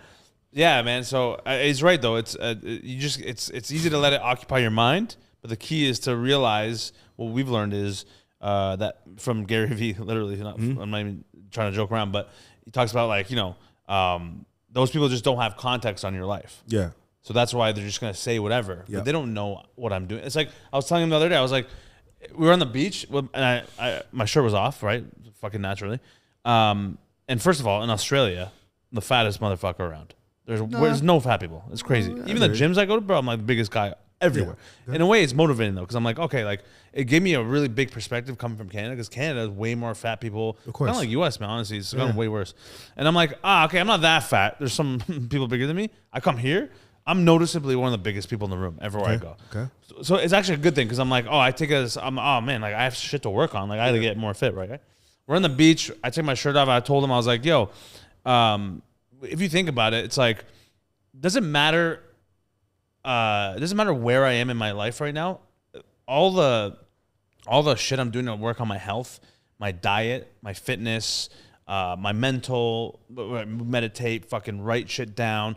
Yeah, man. So he's right though. It's it's easy to let it occupy your mind, but the key is to realize what we've learned is that from Gary Vee, literally. I'm not even trying to joke around, but he talks about like those people just don't have context on your life. Yeah. So that's why they're just gonna say whatever, but they don't know what I'm doing. It's like I was telling him the other day. I was like, we were on the beach, and my shirt was off, right? Fucking naturally. And first of all, in Australia, the fattest motherfucker around. There's no fat people. It's crazy. Even the gyms I go to, bro, I'm like the biggest guy everywhere. Yeah. In a way, it's motivating though, because I'm like, okay, like it gave me a really big perspective coming from Canada, because Canada has way more fat people. Of course. Kind of like U.S., man. Honestly, it's gotten way worse. And I'm like, okay, I'm not that fat. There's some people bigger than me. I come here, I'm noticeably one of the biggest people in the room everywhere I go. Okay. So it's actually a good thing, because I'm like, I take it as, oh man, like I have shit to work on. Like I got to get more fit, right? We're on the beach. I take my shirt off. I told him, I was like, yo, if you think about it, it's like, doesn't matter where I am in my life right now. all the shit I'm doing to work on my health, my diet, my fitness, my mental, meditate, fucking write shit down,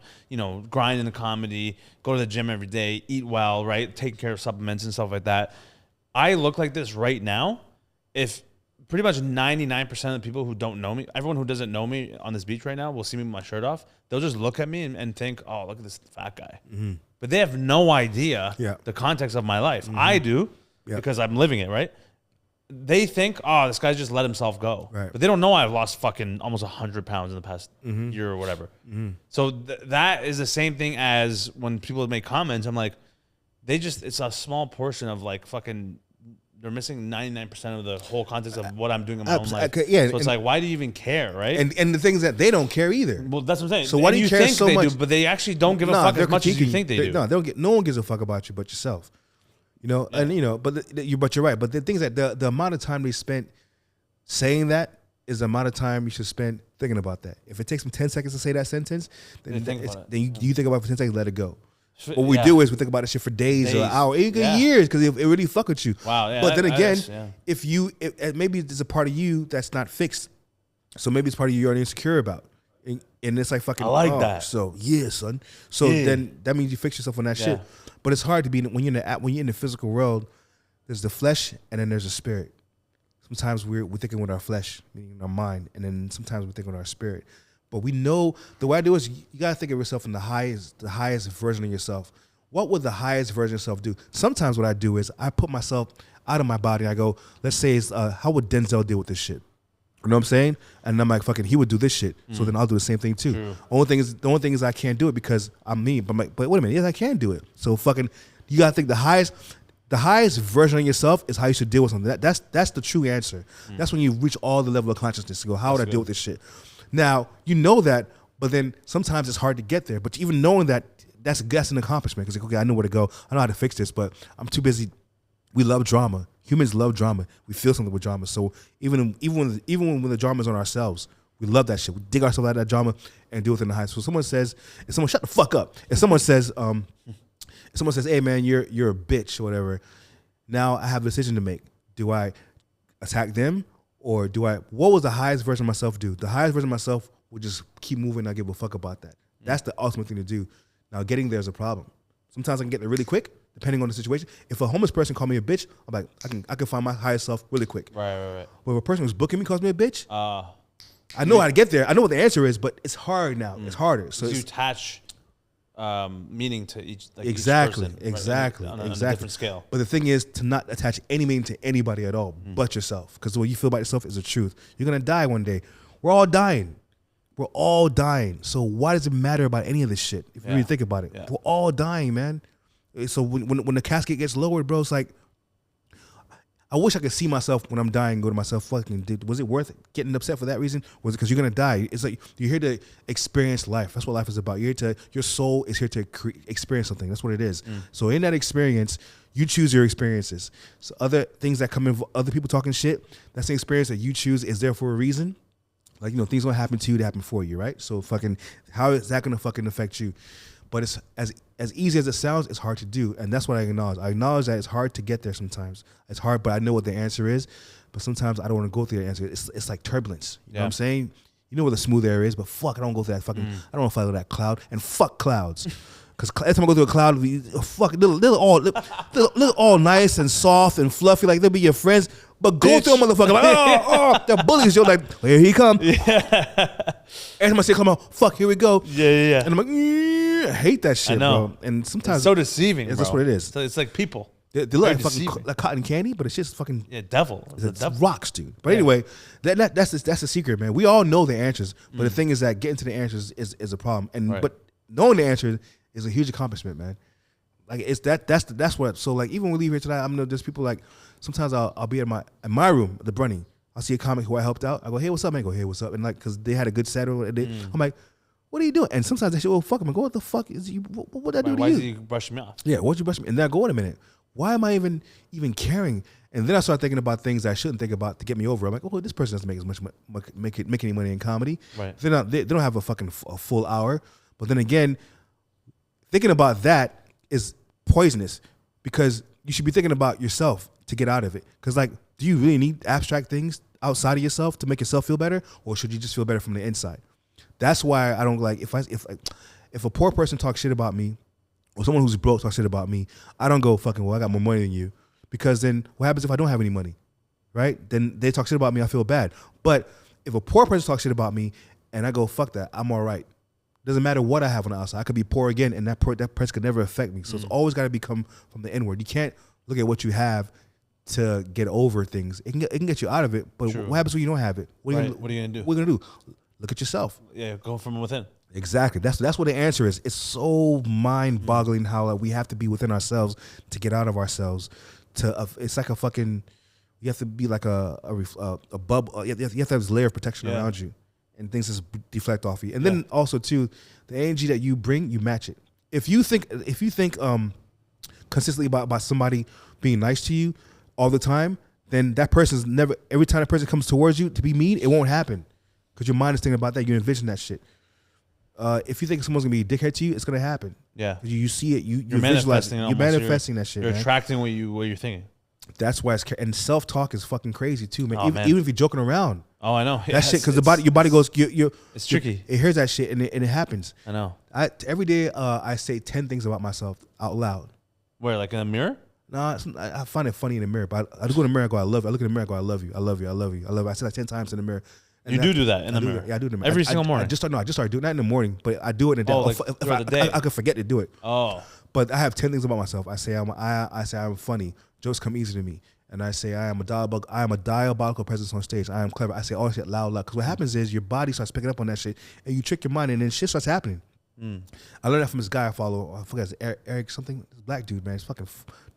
grind in the comedy, go to the gym every day, eat well, right? Take care of supplements and stuff like that. I look like this right now. If pretty much 99% of the people who don't know me, everyone who doesn't know me on this beach right now will see me with my shirt off. They'll just look at me and think, oh, look at this fat guy. Mm-hmm. But they have no idea the context of my life. Mm-hmm. I do because I'm living it, right? They think, oh, this guy just let himself go. Right. But they don't know I've lost fucking almost 100 pounds in the past year or whatever. Mm-hmm. So that is the same thing as when people make comments. I'm like, it's a small portion of like fucking... They're missing 99% of the whole context of what I'm doing in my own life. Yeah, so it's like, why do you even care, right? And the things that they don't care either. Well, that's what I'm saying. So why do you care so much? But they actually don't give a fuck as much as you think they do. No, no one gives a fuck about you but yourself. And but you're right. But the things that the amount of time they spent saying that is the amount of time you should spend thinking about that. If it takes them 10 seconds to say that sentence, then you think about it for 10 seconds, let it go. What we do is we think about this shit for days or hours, even years, because it really fuck with you. Wow. Yeah, but then again, if maybe there's a part of you that's not fixed, so maybe it's part of you you're insecure about, and it's like fucking. I like that. So son. So then that means you fix yourself on that shit. But it's hard to be when you're in the physical world. There's the flesh, and then there's the spirit. Sometimes we're thinking with our flesh, meaning our mind, and then sometimes we're thinking with our spirit. But we know the way I do is you gotta think of yourself in the highest version of yourself. What would the highest version of yourself do? Sometimes what I do is I put myself out of my body. I go, let's say it's how would Denzel deal with this shit? You know what I'm saying? And I'm like, fucking, he would do this shit. So then I'll do the same thing too. True. The only thing is I can't do it because I'm me. But I'm like, but wait a minute, yes, I can do it. So fucking, you gotta think the highest version of yourself is how you should deal with something. That's the true answer. That's when you reach all the level of consciousness to go, how would I deal with this shit? Now, you know that, but then sometimes it's hard to get there. But even knowing that, that's an accomplishment. Because, okay, I know where to go. I know how to fix this, but I'm too busy. We love drama. Humans love drama. We feel something with drama. So even when the drama's on ourselves, we love that shit. We dig ourselves out of that drama and deal with it in the high. So shut the fuck up. If someone says, hey man, you're a bitch or whatever, now I have a decision to make. Do I attack them? Or what was the highest version of myself do? The highest version of myself would just keep moving and not give a fuck about that. That's the ultimate thing to do. Now, getting there is a problem. Sometimes I can get there really quick, depending on the situation. If a homeless person called me a bitch, I'm like, I can find my highest self really quick. Right. But if a person who's booking me calls me a bitch, I know how to get there. I know what the answer is, but it's hard now. It's harder. So you attach meaning to each exactly, person, exactly, right? On a different scale. But the thing is to not attach any meaning to anybody at all but yourself, because the way you feel about yourself is the truth. You're gonna die one day. We're all dying. So why does it matter about any of this shit? If you really think about it, we're all dying, man. So when the casket gets lowered, bro, it's like, I wish I could see myself when I'm dying, go to myself, fucking, dude, was it worth it? Getting upset for that reason? Was it because you're going to die? It's like, you're here to experience life. That's what life is about. Your soul is here to experience something. That's what it is. So in that experience, you choose your experiences. So other things that come in, other people talking shit, that's the experience that you choose is there for a reason. Like, things don't happen to you, they happen for you, right? So fucking, how is that going to fucking affect you? But it's as easy as it sounds, it's hard to do. And that's what I acknowledge. I acknowledge that it's hard to get there sometimes. It's hard, but I know what the answer is. But sometimes I don't want to go through the answer. It's like turbulence. You know what I'm saying? You know where the smooth air is, but fuck, I don't go through that fucking, I don't want to follow that cloud. And fuck clouds. Because every time I go through a cloud, fuck, they're all nice and soft and fluffy, like they'll be your friends. But go through a motherfucker, like, they're bullies. You're like, well, here he come. Every time I say come on, fuck, here we go. Yeah. And I'm like, I hate that shit, bro. And sometimes it's so deceiving. That's what it is. So it's like people. They look like fucking like cotton candy, but it's just fucking devil. It's rocks, dude. But anyway, that's the secret, man. We all know the answers, but the thing is that getting to the answers is a problem. And but knowing the answer is a huge accomplishment, man. Like it's that's what. So like even when we leave here tonight, I'm there's people like sometimes I'll be in my room, the Brunny. I'll see a comic who I helped out. I go, hey, what's up, man? I go, hey, what's up? And like, cause they had a good set or I'm like, what are you doing? And sometimes they say, well, fuck him. I go, what the fuck is you? What I do to you? Why did you brush me off? Yeah, what'd you brush me? And then I go, wait a minute. Why am I even caring? And then I start thinking about things I shouldn't think about to get me over. I'm like, oh, this person doesn't make as much make any money in comedy. Right. They don't have a full hour. But then again, thinking about that is poisonous because you should be thinking about yourself to get out of it. Because like, do you really need abstract things outside of yourself to make yourself feel better, or should you just feel better from the inside? That's why I don't like if a poor person talks shit about me, or someone who's broke talks shit about me, I don't go fucking, well, I got more money than you, because then what happens if I don't have any money, right? Then they talk shit about me, I feel bad. But if a poor person talks shit about me and I go, fuck that, I'm all right. Doesn't matter what I have on the outside. I could be poor again, and that person could never affect me. So it's always got to become from the inward. You can't look at what you have to get over things. It can get you out of it, but what happens when you don't have it? What are you gonna do? What are you gonna do? Look at yourself. Yeah, go from within. Exactly. That's what the answer is. It's so mind-boggling how we have to be within ourselves to get out of ourselves. It's like a fucking. You have to be like a bubble. You have to have this layer of protection around you, and things just deflect off you. And then also too, the energy that you bring, you match it. If you think consistently about somebody being nice to you all the time, then that person's never. Every time that person comes towards you to be mean, it won't happen, because your mind is thinking about that. You envision that shit. If you think someone's gonna be a dickhead to you, it's gonna happen. Yeah, you see it. You're manifesting. You're manifesting that shit. You're man. attracting what you're thinking. That's why and self-talk is fucking crazy too, man. Even if you're joking around. Oh, I know. That shit, because your body goes. It's tricky. It hears that shit and it happens. I know. Every day I say 10 things about myself out loud. Where, like in the mirror? No, I find it funny in the mirror. But I just go in the mirror and go, I love you. I look in the mirror and go, I love you. I love you. I love you. I love you. I say that 10 times in the mirror. And you do that in the mirror? Yeah, I do it in the mirror. Every single morning? I just started doing that in the morning, but I do it in the day. Throughout the day? I could forget to do it. Oh. But I have 10 things about myself. I say I'm funny. Jokes come easy to me. And I say I am a diabolical presence on stage. I am clever. I say all that shit loud. Because what happens is your body starts picking up on that shit, and you trick your mind, and then shit starts happening. I learned that from this guy I follow. I forgot, Eric something. This black dude, man. He's fucking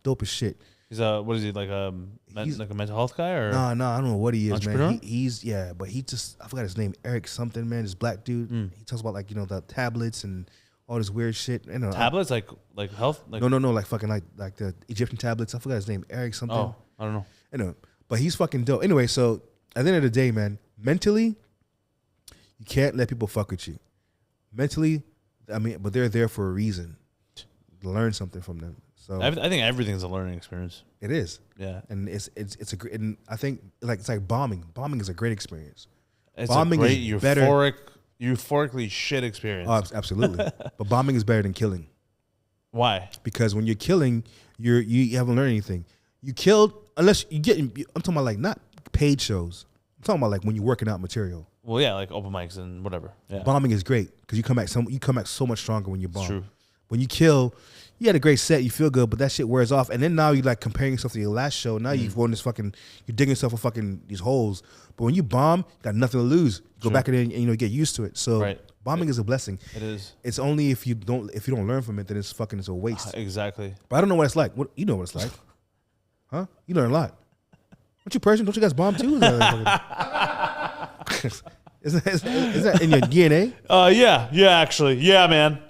dope as shit. He's what is he, like a mental health guy, or? No, I don't know what he is, entrepreneur? man. He's but he just, I forgot his name. Eric something, man. This black dude. He talks about the tablets and all this weird shit. Tablets, like health? Like, no, like fucking like the Egyptian tablets. I forgot his name. Eric something. Oh, I don't know. Anyway, but he's fucking dope. Anyway, so at the end of the day, man, mentally, you can't let people fuck with you. Mentally, but they're there for a reason. Learn something from them. So I think everything's a learning experience. It is. Yeah. And it's a great, and I think it's like bombing. Bombing is a great experience. It's bombing a great, is euphorically shit experience. Oh, absolutely. But bombing is better than killing. Why? Because when you're killing, you haven't learned anything. You killed, unless you get, I'm talking about like not paid shows. I'm talking about like when you're working out material. Well, yeah, like open mics and whatever. Yeah. Bombing is great because you come back so much stronger when you bomb. It's true. When you kill, you had a great set, you feel good, but that shit wears off. And then now you like comparing yourself to your last show. Now you've won this fucking, you're digging yourself a fucking these holes. But when you bomb, you got nothing to lose. Go back in there and get used to it. So bombing is a blessing. It is. It's only if you don't learn from it, then it's a waste. Exactly. But I don't know what it's like. You know what it's like, huh? You learn a lot. Aren't you Persian? Don't you guys bomb too? Is that in your DNA? Yeah, actually, yeah, man.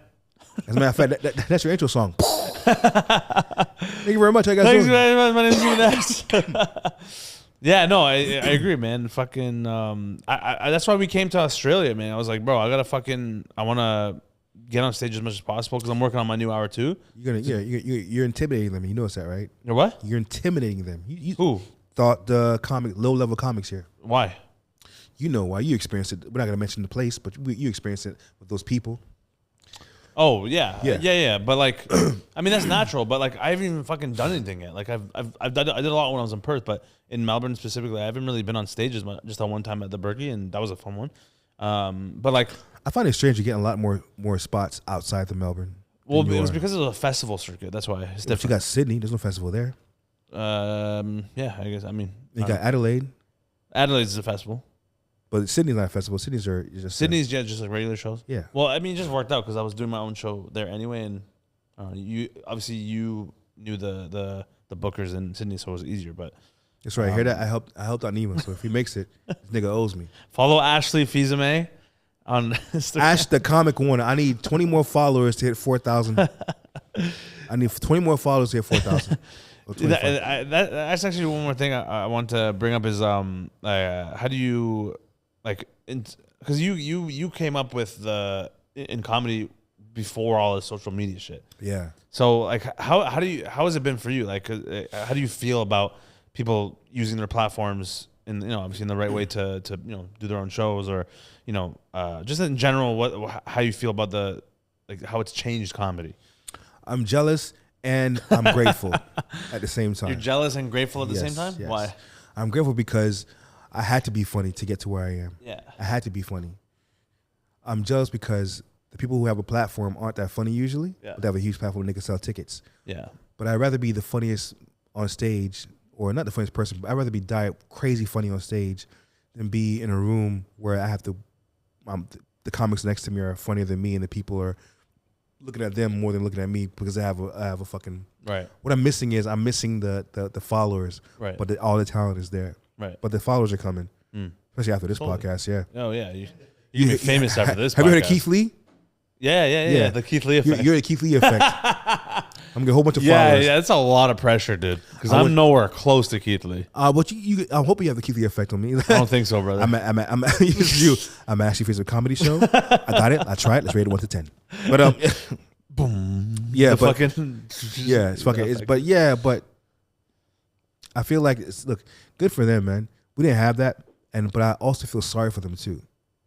As a matter of fact, that's your intro song. Thank you very much. How you guys Thanks, doing? man. My name's NeemaNaz. Yeah, no, I agree, man. Fucking, that's why we came to Australia, man. I was like, bro, I want to get on stage as much as possible because I'm working on my new hour too. You're intimidating them. You notice that, right? You're what? You're intimidating them. Who? Thought the low-level comics here. Why? You know why. You experienced it. We're not going to mention the place, but you experienced it with those people. Oh, yeah. But like, I mean, that's natural. But like, I haven't even fucking done anything yet. Like, I did a lot when I was in Perth, but in Melbourne specifically, I haven't really been on stage as much. Just that one time at the Berkey, and that was a fun one. But like, I find it strange you're getting a lot more spots outside the Melbourne. Well, it was because of the festival circuit. That's why it's different. You got Sydney. There's no festival there. Yeah, I guess. I mean, you got Adelaide. Adelaide's a festival. But Sydney's not a festival. Sydney's just like regular shows. Yeah. Well, I mean, it just worked out because I was doing my own show there anyway, and you knew the bookers in Sydney, so it was easier. But that's right. I hear that. I helped out Neema, so if he makes it, this nigga owes me. Follow Ashley Fils-Aime on Instagram. Ash the Comic Warner. I need 20 more followers to hit 4,000. I need 20 more followers to hit 4,000. That's actually one more thing I want to bring up is how do you because you came up with in comedy before all this social media shit. Yeah. So like, how has it been for you? Like, how do you feel about people using their platforms in, obviously in the right way to do their own shows, or just in general, how you feel about how it's changed comedy? I'm jealous and I'm grateful at the same time. You're jealous and grateful at the same time? Yes. Why? I'm grateful because I had to be funny to get to where I am. Yeah. I had to be funny. I'm jealous because the people who have a platform aren't that funny usually, but they have a huge platform and they can sell tickets. Yeah. But I'd rather be the funniest on stage, or not the funniest person, but I'd rather be crazy funny on stage than be in a room where I have to, the comics next to me are funnier than me and the people are looking at them more than looking at me because I have a fucking, right. What I'm missing is the followers, right. But all the talent is there. Right. But the followers are coming, especially after this podcast, yeah. Oh, yeah. You can be famous after this podcast. Have you heard of Keith Lee? Yeah. The Keith Lee effect. You're the Keith Lee effect. I'm gonna get a whole bunch of followers. Yeah, that's a lot of pressure, dude. Because I'm nowhere close to Keith Lee. But I'm hoping you have the Keith Lee effect on me. I don't think so, brother. I'm Ashley Fils-Aime comedy show. I got it. I tried. Let's rate it 1 to 10. But boom. Yeah, but it's fucking. But I feel like look good for them, man. We didn't have that, but I also feel sorry for them too.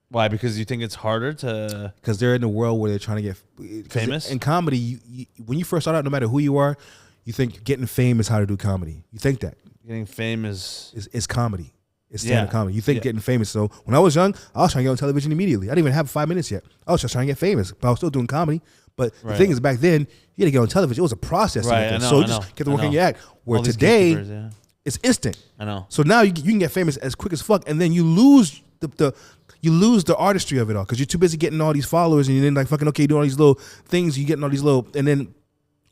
Why? Because you think it's harder to... Because they're in a world where they're trying to get... famous? In comedy, when you first start out, no matter who you are, you think getting fame is how to do comedy. You think that. Getting fame is comedy. It's stand-up comedy. You think getting famous. So when I was young, I was trying to get on television immediately. I didn't even have 5 minutes yet. I was just trying to get famous, but I was still doing comedy. But the thing is, back then, you had to get on television. It was a process. Right, to get there. So you just kept working your act. Where all today, it's instant. I know. So now you can get famous as quick as fuck, and then you lose the artistry of it all because you're too busy getting all these followers, and you're then like fucking okay doing all these little things. You getting all these little, and then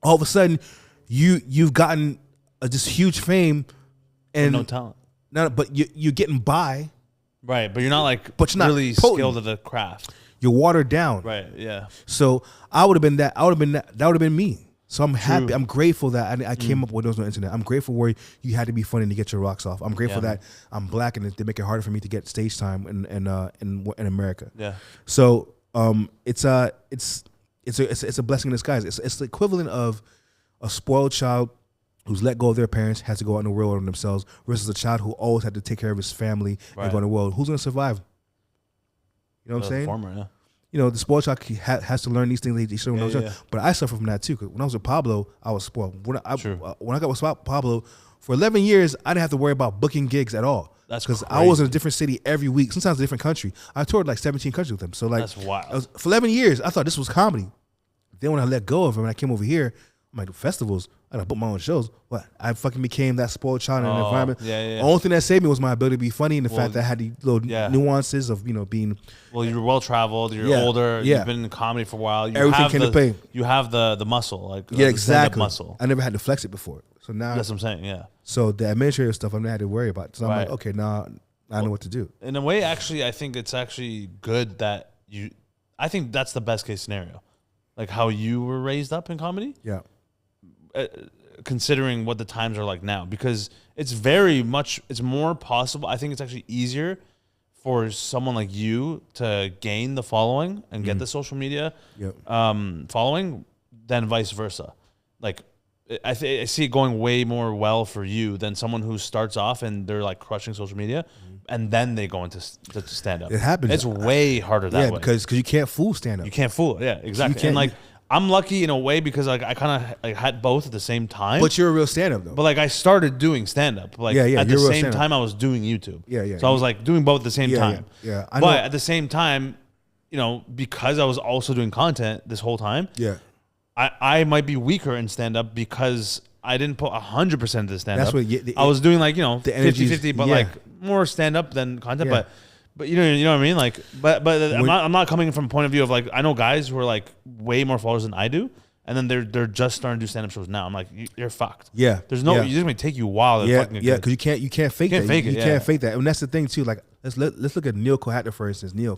all of a sudden you've gotten this huge fame and no talent. But you're getting by, right? But you're not like, but you're not really potent. skilled at the craft. You're watered down, right? Yeah. So I would have been that. That would have been me. So I'm happy. True. I'm grateful that I came up when there was no internet. I'm grateful where you had to be funny to get your rocks off. I'm grateful that I'm black and they make it harder for me to get stage time in America. Yeah. So it's a blessing in disguise. It's the equivalent of a spoiled child who's let go of their parents, has to go out in the world on themselves, versus a child who always had to take care of his family and go in the world. Who's going to survive? You know what I'm saying? Former, yeah. The spoiled child has to learn these things he should know. But I suffer from that too. Cause when I was with Pablo, I was spoiled. When I got with Pablo, for 11 years, I didn't have to worry about booking gigs at all. That's because I was in a different city every week, sometimes a different country. I toured like 17 countries with him. So like, that's wild. For 11 years, I thought this was comedy. Then when I let go of him and I came over here, I'm like, festivals, I gotta book my own shows. What? I fucking became that spoiled child in an environment. The only thing that saved me was my ability to be funny and the fact that I had the little nuances of, being. Well, you're well traveled. You're older. You've been in comedy for a while. Everything came to pay. You have the muscle, like exactly. Muscle. I never had to flex it before, so now that's what I'm saying. Yeah. So the administrative stuff I never had to worry about. So I'm like, okay, now I know what to do. In a way, actually, I think it's actually good that you. I think that's the best case scenario, like how you were raised up in comedy. Yeah. Considering what the times are like now, because it's more possible. I think it's actually easier for someone like you to gain the following and get the social media following than vice versa. Like I see it going way more well for you than someone who starts off and they're like crushing social media and then they go into stand up. It happens. It's way harder that way. because you can't fool stand up. You can't fool it. Yeah, exactly. And like I'm lucky in a way because like I kind of like had both at the same time. But you're a real stand-up though. But like I started doing stand-up. Like at the same time I was doing YouTube. Yeah. So I was like doing both at the same time. Yeah. But at the same time, because I was also doing content this whole time. Yeah. I might be weaker in stand-up because I didn't put 100% of the stand-up. That's what I was doing like 50-50, but like more stand-up than content. Yeah. But you know what I mean? Like, but I'm not coming from a point of view of like I know guys who are like way more followers than I do, and then they're just starting to do stand up shows now. I'm like, you're fucked. Yeah. There's no. It's gonna take you a while. Because you can't fake that. You can't fake that, and that's the thing too. Like let's look at Neil Cohatter for instance. Neil.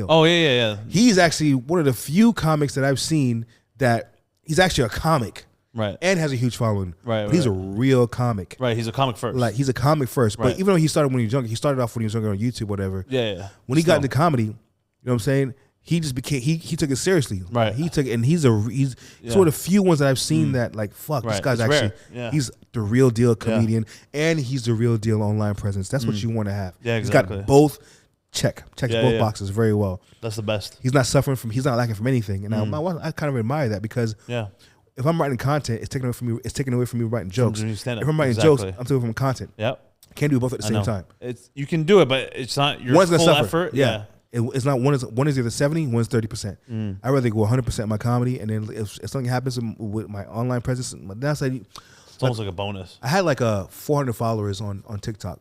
Oh yeah. He's actually one of the few comics that I've seen that he's actually a comic. Right. And has a huge following. Right. But he's a real comic. Right. He's a comic first. Like he's a comic first. Right. But even though he started when he was younger, he started off when he was younger on YouTube, whatever. Yeah. When he got into comedy, you know what I'm saying? he just became he took it seriously. Right. He took it, and he's sort of the few ones that I've seen that like fuck this guy's It's actually rare. he's the real deal comedian and he's the real deal online presence. That's what you want to have. Yeah, exactly. He's got both checks both boxes very well. That's the best. He's not he's not lacking from anything. And I kind of admire that because if I'm writing content, it's taken away from me writing jokes. If I'm writing jokes, I'm taking away from content. Yep. Can't do both at the same time. You can do it, but it's not your One's full suffer. effort. Yeah. It's not one is either 70, one's 30%. I'd rather go 100% my comedy, and then if something happens with my online presence, that's like it's almost like a bonus. I had like 400 followers on TikTok,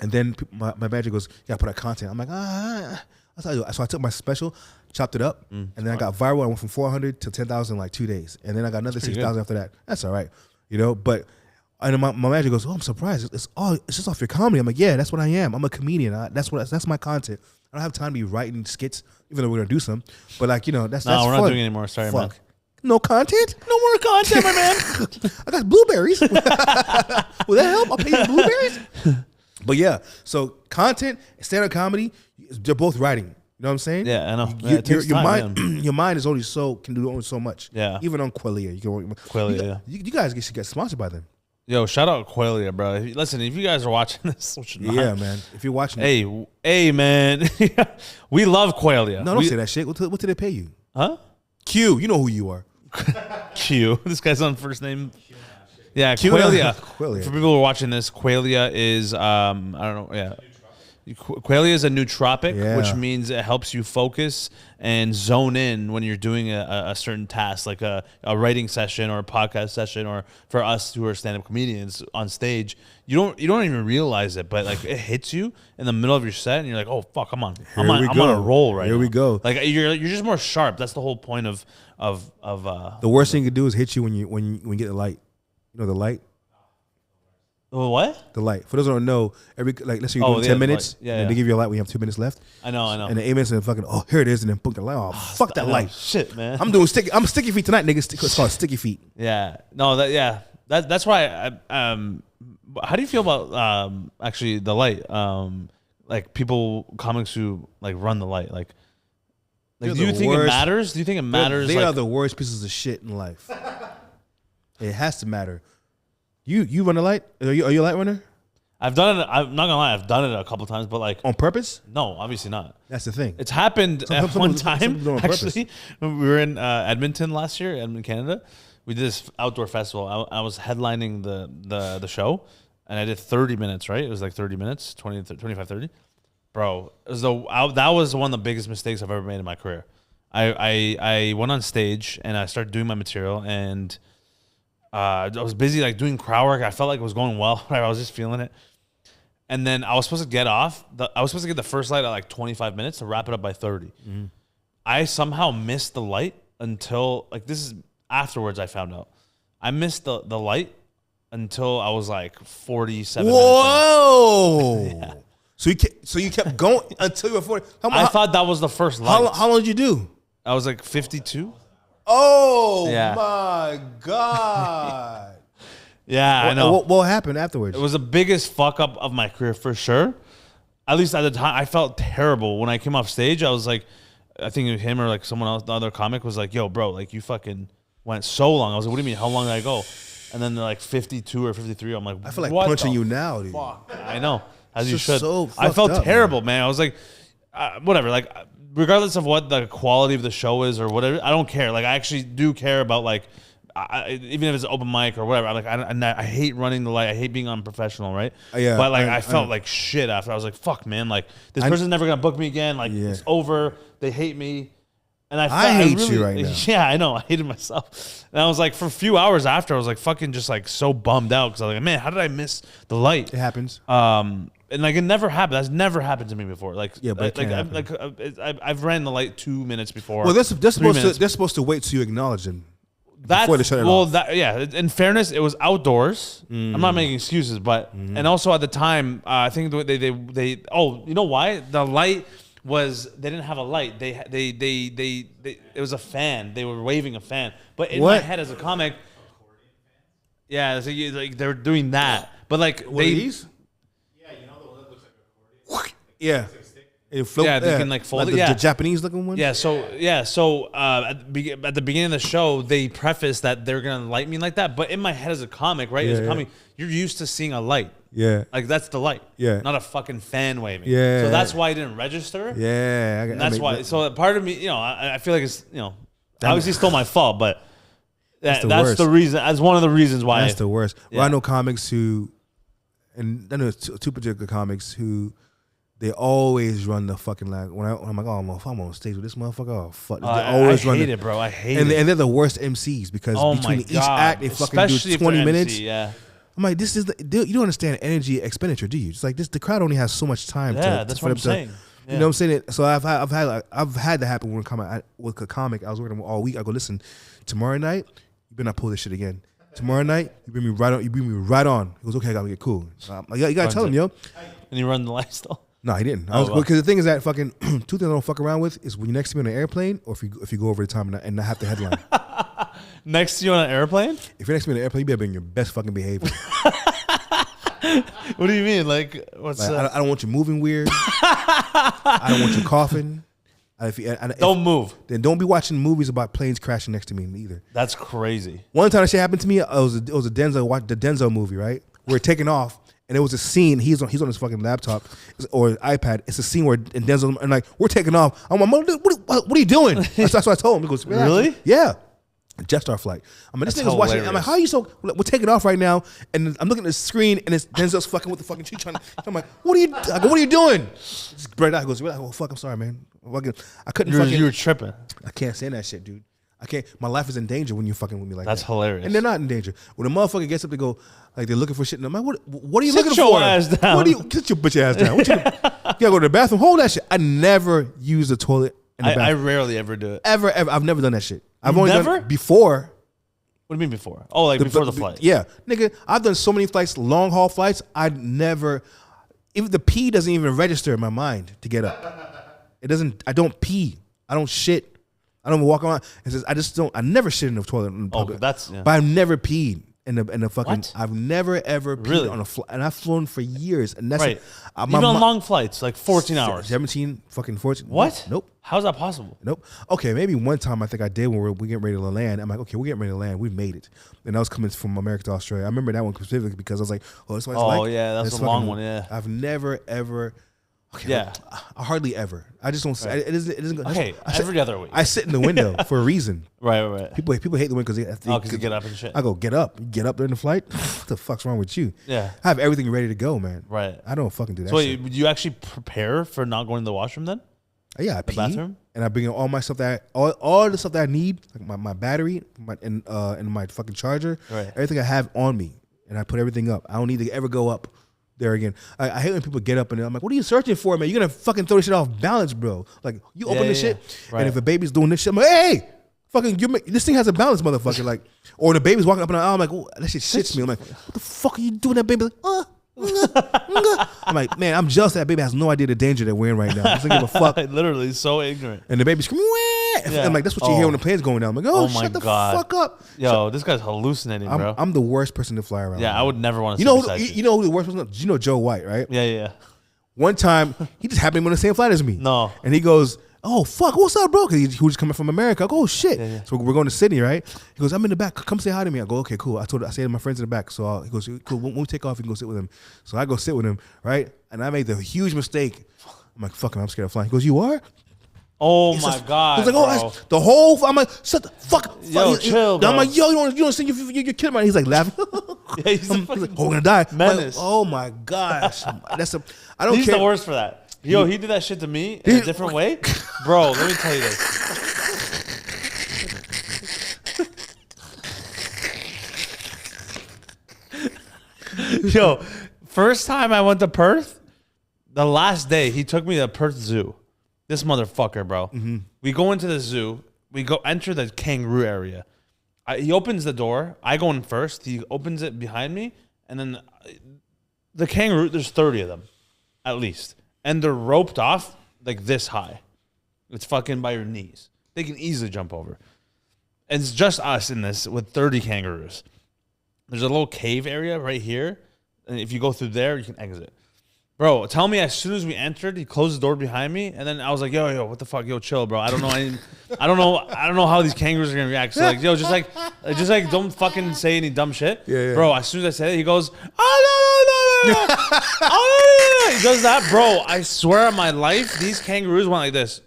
and then my manager goes, "Yeah, put out content." I'm like, So I took my special, chopped it up, and then I got viral. I went from 400 to 10,000 in like 2 days, and then I got another 6,000 after that. That's all right, But and then my manager goes, "Oh, I'm surprised. It's just off your comedy." I'm like, "Yeah, that's what I am. I'm a comedian. That's my content. I don't have time to be writing skits, even though we're gonna do some. But like, that's we're fun. not doing it anymore. Sorry, man. No content? No more content, my man. I got blueberries. Will that help? I'll pay you blueberries. But yeah, so content, stand-up comedy, they're both writing. You know what I'm saying? Yeah, I know. Your mind is only can do only so much. Yeah. Even on Quellia, you guys should get sponsored by them. Yo, shout out Quellia, bro. Listen, if you guys are watching this, which yeah, man. If you're watching, hey, man, we love Quellia. No, don't say that shit. What did they pay you? Huh? Q, you know who you are. Q. This guy's on first name. Yeah, Quellia. For people who are watching this, Quellia is I don't know. Yeah. Quellia is a nootropic, which means it helps you focus and zone in when you're doing a certain task, like a writing session or a podcast session, or for us who are stand-up comedians on stage. You don't even realize it, but like it hits you in the middle of your set, and you're like, "Oh fuck, I'm on a roll right now." Here we go. Like you're just more sharp. That's the whole point of the worst thing you can do is hit you when you get the light. You know the light. What? The light. For those who don't know, let's say you're doing 10 minutes, and they give you a light when you have 2 minutes left. I know. And the 8 minutes and fucking, here it is, and then book the light. Oh, fuck that light. Shit, man. I'm sticky feet tonight, niggas. It's called sticky feet. Yeah. No, that's why how do you feel about actually the light? Like comics who like run the light, like do you think it matters? Do you think it matters? They are the worst pieces of shit in life. It has to matter. You run a light? Are you a light runner? I've done it. I'm not gonna lie. I've done it a couple times, but like on purpose? No, obviously not. That's the thing. It's happened at one time. Actually, when we were in Edmonton last year, Edmonton, Canada, we did this outdoor festival. I was headlining the show, and I did 30 minutes. Right? It was like 30 minutes, 25, 30. Bro, that was one of the biggest mistakes I've ever made in my career. I went on stage and I started doing my material, and I was busy like doing crowd work. I felt like it was going well. Right? I was just feeling it. And then I was supposed to get off. I was supposed to get the first light at like 25 minutes to wrap it up by 30. Mm-hmm. I somehow missed the light until like this is afterwards. I found out I missed the light until I was like 47. Whoa! Minutes in. Yeah. So you kept going until you were 40. I thought that was the first light. How long did you do? I was like 52. Oh my God. Yeah, I know. What happened afterwards? It was the biggest fuck up of my career for sure. At least at the time, I felt terrible. When I came off stage, I was like, I think him or like someone else, the other comic was like, yo, bro, like you fucking went so long. I was like, what do you mean? How long did I go? And then they're like 52 or 53. I'm like, I feel like punching you now, dude. Fuck. I know. As you should. So I felt up, terrible, man. I was like, whatever. Like, regardless of what the quality of the show is or whatever, I don't care. Like, I actually do care about like, even if it's open mic or whatever. I hate running the light. I hate being unprofessional, right? Yeah. But like, I felt like shit after. I was like, fuck, man. Like, this person's never gonna book me again. Like, it's over. They hate me. And I hate you right now. Yeah, I know. I hated myself. And I was like, for a few hours after, I was like fucking just like so bummed out because I was like, man, how did I miss the light? It happens. And like it never happened. That's never happened to me before. Like, yeah, but I've ran the light 2 minutes before. Well, they're supposed to wait till you acknowledge them. Before they shut it off. Yeah. In fairness, it was outdoors. I'm not making excuses, but and also at the time, I think they you know why the light was they didn't have a light. They it was a fan. They were waving a fan. But in my head as a comic, yeah, so like they were doing that. But like these. Yeah, you know the one that looks like an accordion? Yeah. It float, Yeah, they can like fold it. the Yeah, Japanese looking one. yeah. So at the beginning of the show, they preface that they're gonna light me like that. But in my head as a comic, right? As a comic, you're used to seeing a light. Yeah. Like that's the light. Yeah. Not a fucking fan waving. Yeah. So that's why I didn't register. Yeah. And that's why. So part of me, I feel like it's obviously still my fault, but that's the reason. That's one of the reasons why. That's the worst. Well, I know comics who, and I know two particular comics who, they always run the fucking line. When I'm like, oh, if I'm on stage with this motherfucker, oh fuck. They always I hate it, bro. I hate it. And they're the worst MCs because between each act, they fucking do 20 minutes. MC, yeah. I'm like, this is you don't understand energy expenditure, do you? It's like the crowd only has so much time. That's what I'm saying. You know what I'm saying? So I've had that happen with a comic. I was working all week. I go, listen, tomorrow night, you better not pull this shit again. Tomorrow night, you bring me right on. He goes, okay, I gotta get cool. So I'm like, you gotta tell him, yo. And you run the lifestyle. No, he didn't. Because the thing is that fucking two things I don't fuck around with is when you're next to me on an airplane, or if you go over the time and not have the headline. Next to you on an airplane? If you're next to me on an airplane, you better be in your best fucking behavior. What do you mean? Like, what's I don't want you moving weird. I don't want you coughing. Don't move. Then don't be watching movies about planes crashing next to me either. That's crazy. One time that shit happened to me. It was a Denzel movie, right? We're taking off. And it was a scene. He's on his fucking laptop or iPad. It's a scene where in Denzel and like we're taking off. I'm like, what are you doing? That's what I told him. He goes, relax. Really? Yeah. Jetstar flight. I mean, this nigga's watching. I'm like, how are you so? We're taking off right now, and I'm looking at the screen, and it's Denzel's fucking with the fucking tree. I'm like, what are you doing? Just bread out. He goes, oh fuck, I'm sorry, man. I couldn't. You were tripping. I can't stand that shit, dude. I can't. My life is in danger when you're fucking with me like That's that. hilarious. And they're not in danger. When a motherfucker gets up to go, like they're looking for shit, and I'm like, what are you Sit looking your for? ass down. Get your bitch ass down. You gotta go to the bathroom. Hold that shit. I never use the toilet in the bathroom. I rarely ever do it. Ever. I've never done that shit. I've only never? done it before. What do you mean before? Oh, like before the flight. Yeah. Nigga, I've done so many flights, long haul flights, even the pee doesn't even register in my mind to get up. I don't pee. I don't shit. I don't walk around. It says I never shit in the toilet in public. But I've never peed in the fucking. What? I've never ever peed on a flight, and I've flown for years. And that's right. Even on long flights, like 14 hours. 17, fucking 14. What? Nope. How's that possible? Nope. Okay, maybe one time I think I did when we getting ready to land. I'm like, okay, we're getting ready to land. We made it. And I was coming from America to Australia. I remember that one specifically because I was like, oh, that's what it's like. Oh, yeah, that's a long one, yeah. I've never, ever... Okay, yeah. I hardly ever. I just don't. Right. It isn't. Okay, every other week. I sit in the window for a reason. Right. People hate the window because you get up and shit. I go get up during the flight. What the fuck's wrong with you? Yeah, I have everything ready to go, man. Right. I don't fucking do that. So shit. you actually prepare for not going to the washroom then? Yeah, I pee, bathroom, and I bring in all my stuff all the stuff that I need, like my battery, and my fucking charger, right. Everything I have on me, and I put everything up. I don't need to ever go up there again. I hate when people get up and I'm like, what are you searching for, man? You're gonna fucking throw this shit off balance, bro. Like you open this shit, right. And if a baby's doing this shit, I'm like, hey, fucking, this thing has a balance, motherfucker. Like, or the baby's walking up and I'm like, oh, that shit shits me. I'm like, what the fuck are you doing, that baby? Like, I'm like, man, I'm jealous that baby has no idea the danger that we're in right now. Doesn't give a fuck. Literally, so ignorant. And the baby's screaming, yeah. I'm like, that's what you hear when the plane's going down. I'm like, oh shut the fuck up. Yo, this guy's hallucinating, bro. I'm the worst person to fly around. Yeah, I would never want to. You know who the worst person? You know Joe White, right? Yeah. One time, he just happened to be on the same flight as me. No. And he goes, oh, fuck, what's up, bro? Because he was coming from America. I go, oh, shit. Yeah. So we're going to Sydney, right? He goes, I'm in the back. Come say hi to me. I go, okay, cool. I say to my friends in the back. So he goes, cool, when we take off, you can go sit with him. So I go sit with him, right? And I made the huge mistake. I'm like, fuck him, I'm scared of flying. He goes, you are? Oh, my God, He's like, oh, the whole, I'm like, shut the fuck. Yo, chill, bro. I'm like, yo, you don't think you're kidding me? He's like laughing. Yeah, he's like, we're going to die. Menace. Like, oh, my gosh. I don't care. He's the worst for that. Yo, he did that shit to me in a different way. Bro, let me tell you this. Yo, first time I went to Perth, the last day, he took me to the Perth Zoo. This motherfucker, bro. Mm-hmm. We go into the zoo. We go enter the kangaroo area. He opens the door. I go in first. He opens it behind me. And then the kangaroo, there's 30 of them, at least. And they're roped off like this high. It's fucking by your knees. They can easily jump over. And it's just us in this with 30 kangaroos. There's a little cave area right here. And if you go through there, you can exit. Bro, tell me as soon as we entered, he closed the door behind me, and then I was like, yo, what the fuck? Yo, chill, bro. I don't know how these kangaroos are gonna react. So like, yo, just like don't fucking say any dumb shit. Yeah. Bro, as soon as I said it, he goes, oh no. Oh, no. He does that, bro. I swear on my life, these kangaroos went like this.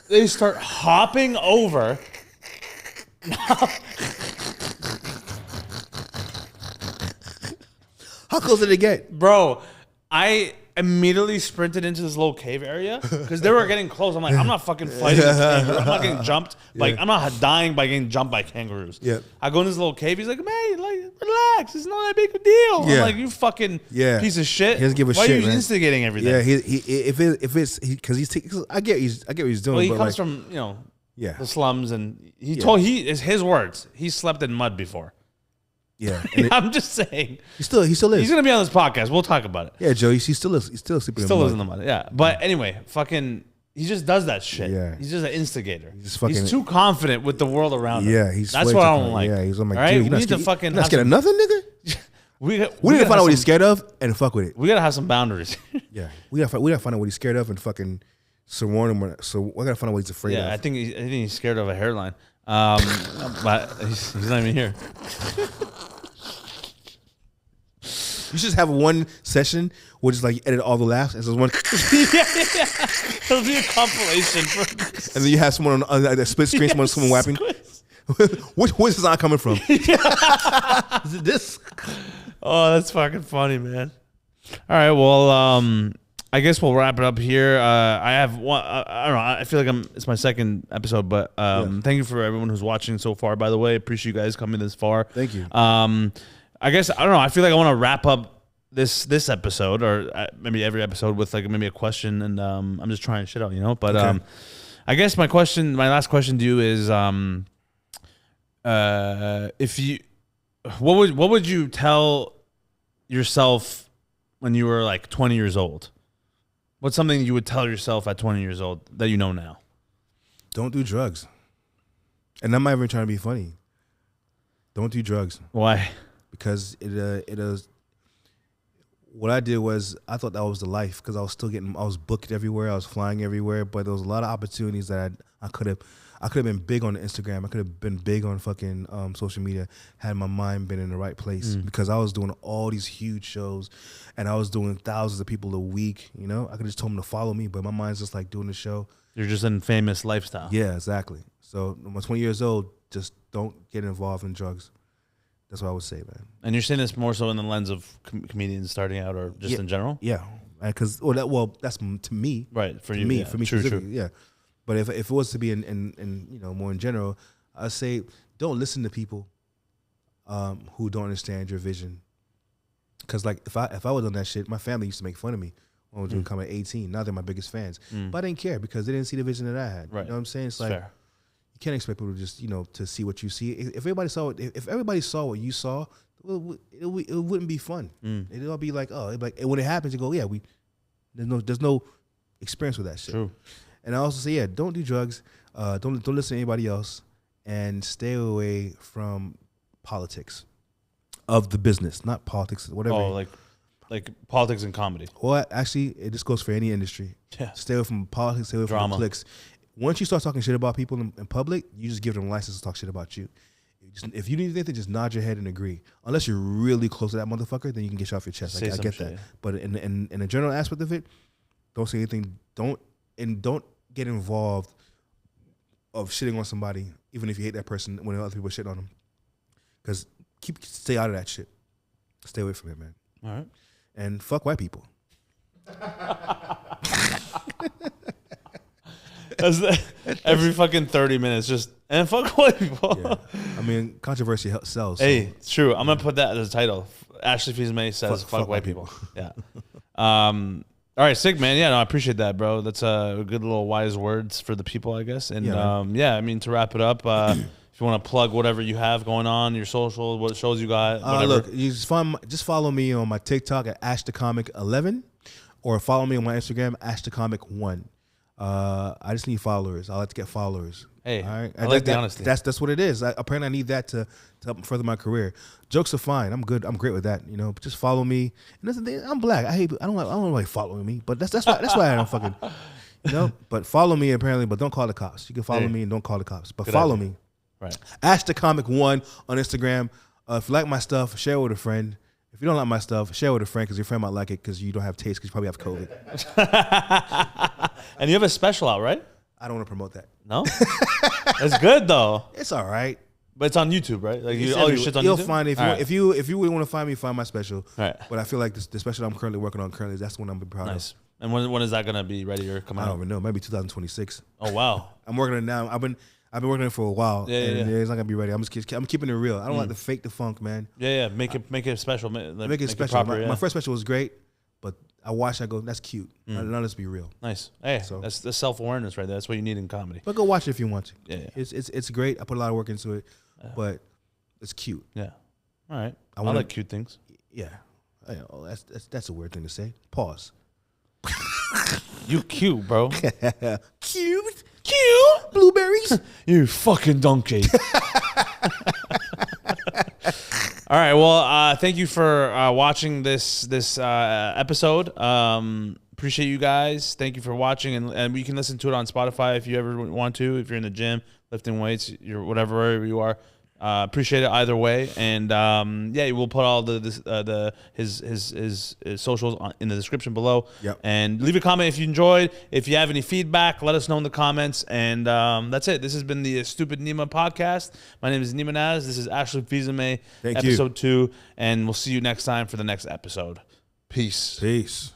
They start hopping over. How close did it get? Bro, I immediately sprinted into this little cave area because they were getting close. I'm like, I'm not fucking fighting this kangaroo. I'm not getting jumped. Like, I'm not dying by getting jumped by kangaroos. Yeah. I go in this little cave. He's like, man, like, relax. It's not that big a deal. Yeah. I'm like, you fucking piece of shit. He doesn't give a Why shit, are you man. instigating everything? Yeah, because I get what he's doing. Well, he but comes like, from, the slums, and is his words. He slept in mud before. Yeah, I'm just saying. He still is. He's gonna be on this podcast. We'll talk about it. Yeah, Joe. He's still sleeping. Still lives in the mud. Yeah, but anyway, fucking, he just does that shit. Yeah, he's just an instigator. He's too confident with the world around him. Yeah, that's what I don't like. Yeah, he's like, all right, dude, we need to fucking. You're not scared of nothing, nigga. we need to find out what he's scared of and fuck with it. We gotta have some boundaries. Yeah, we gotta find out what he's scared of and fucking surround him. So we gotta find out what he's afraid of. Yeah, I think he's scared of a hairline. But he's not even here. You should just have one session where just like edit all the laughs. And so one, It'll be a compilation. And then you have someone on the split screen, someone whapping. Where's his eye coming from? Is it this? Oh, that's fucking funny, man. All right, well, I guess we'll wrap it up here. I have one. I don't know. I feel like it's my second episode, but thank you for everyone who's watching so far. By the way, appreciate you guys coming this far. Thank you. I guess I don't know. I feel like I want to wrap up this episode, or maybe every episode, with like maybe a question, and I'm just trying shit out, But okay. I guess my last question to you is, what would you tell yourself when you were like 20 years old? What's something you would tell yourself at 20 years old that you know now? Don't do drugs. And I'm not even trying to be funny. Don't do drugs. Why? Because it is. What I did was I thought that was the life because I was booked everywhere, I was flying everywhere, but there was a lot of opportunities that I could have been big on Instagram, I could have been big on fucking social media had my mind been in the right place because I was doing all these huge shows and I was doing thousands of people a week. I could have just told them to follow me, but my mind's just like doing the show. You're just in famous lifestyle. Yeah, exactly. So when I'm 20 years old, just don't get involved in drugs. That's what I would say, man. And you're saying this more so in the lens of comedians starting out, or just in general? Yeah, because that's to me, right? For me, true. Yeah. But if it was to be in more in general, I'd say don't listen to people who don't understand your vision. Because like if I was on that shit, my family used to make fun of me when I was doing comedy at 18. Now they're my biggest fans, but I didn't care because they didn't see the vision that I had. Right. You know what I'm saying? It's like fair. You can't expect people to just to see what you see. If everybody saw what you saw, it wouldn't be fun. It'd all be like, and when it happens, you go, yeah, there's no experience with that shit. True. And I also say, yeah, don't do drugs. Don't listen to anybody else, and stay away from politics of the business, not politics, whatever. Oh, like politics and comedy. Well, actually, this goes for any industry. Yeah. Stay away from politics. Stay away from the cliques. Once you start talking shit about people in public, you just give them license to talk shit about you. If you need anything, just nod your head and agree. Unless you're really close to that motherfucker, then you can get shit off your chest. I get that. Yeah. But in the general aspect of it, don't say anything. Don't get involved of shitting on somebody, even if you hate that person when other people shit on them. Because stay out of that shit. Stay away from it, man. All right. And fuck white people. Every fucking 30 minutes, and fuck white people. Yeah. I mean, controversy sells. So. Hey, it's true. I'm gonna put that as a title. Ashley Fils-Aime says, "Fuck white people." Yeah. All right, sick, man. Yeah, no, I appreciate that, bro. That's a good little wise words for the people, I guess. And I mean, to wrap it up, if you want to plug whatever you have going on, your social, what shows you got, whatever. Look, you just follow me on my TikTok at AshTheComic11, or follow me on my Instagram, AshTheComic1. I just need followers. I like to get followers. Hey, all right? I like the honesty. That's what it is. Apparently, I need that to help further my career. Jokes are fine. I'm good. I'm great with that. You know, just follow me. And that's the thing. I'm black. I don't like following me. But that's why I don't fucking. You know. But follow me apparently. But don't call the cops. You can follow me and don't call the cops. But follow me. Right. Ash the Comic 1 on Instagram. If you like my stuff, share it with a friend. If you don't like my stuff, share it with a friend because your friend might like it because you don't have taste because you probably have COVID. And you have a special out, right? I don't want to promote that. No? It's good though. It's all right. But it's on YouTube, right? Like all your shit's on You'll YouTube? find it. If you really want to find me, find my special. Right. But I feel like the special I'm currently working on that's the one I'm proud of. Nice. And when is that gonna be ready or come out? I don't even know. Maybe 2026. Oh wow. I'm working on it now. I've been working on it for a while. Yeah. It's not gonna be ready. I'm keeping it real. I don't like to fake the funk, man. Yeah. Make it special. Make it special. proper, my first special was great, but I watched. I go, that's cute. Now let's be real. Nice. Hey, that's the self-awareness right there. That's what you need in comedy. But go watch it if you want to. Yeah. It's great. I put a lot of work into it, but it's cute. Yeah. All right. I like cute things. Yeah. That's a weird thing to say. Pause. You cute, bro. Cute. Cute. Blueberries. You fucking donkey. All right. Well, thank you for watching this episode. Appreciate you guys. Thank you for watching, and you can listen to it on Spotify if you ever want to. If you're in the gym, lifting weights, you're wherever you are. Appreciate it either way, and we'll put all his socials in the description below. Yep. And leave a comment if you enjoyed. If you have any feedback, let us know in the comments. And that's it. This has been the Stupid Neema podcast. My name is NeemaNaz. This is Ashley Fils-Aime, episode 2, and we'll see you next time for the next episode. Peace. Peace.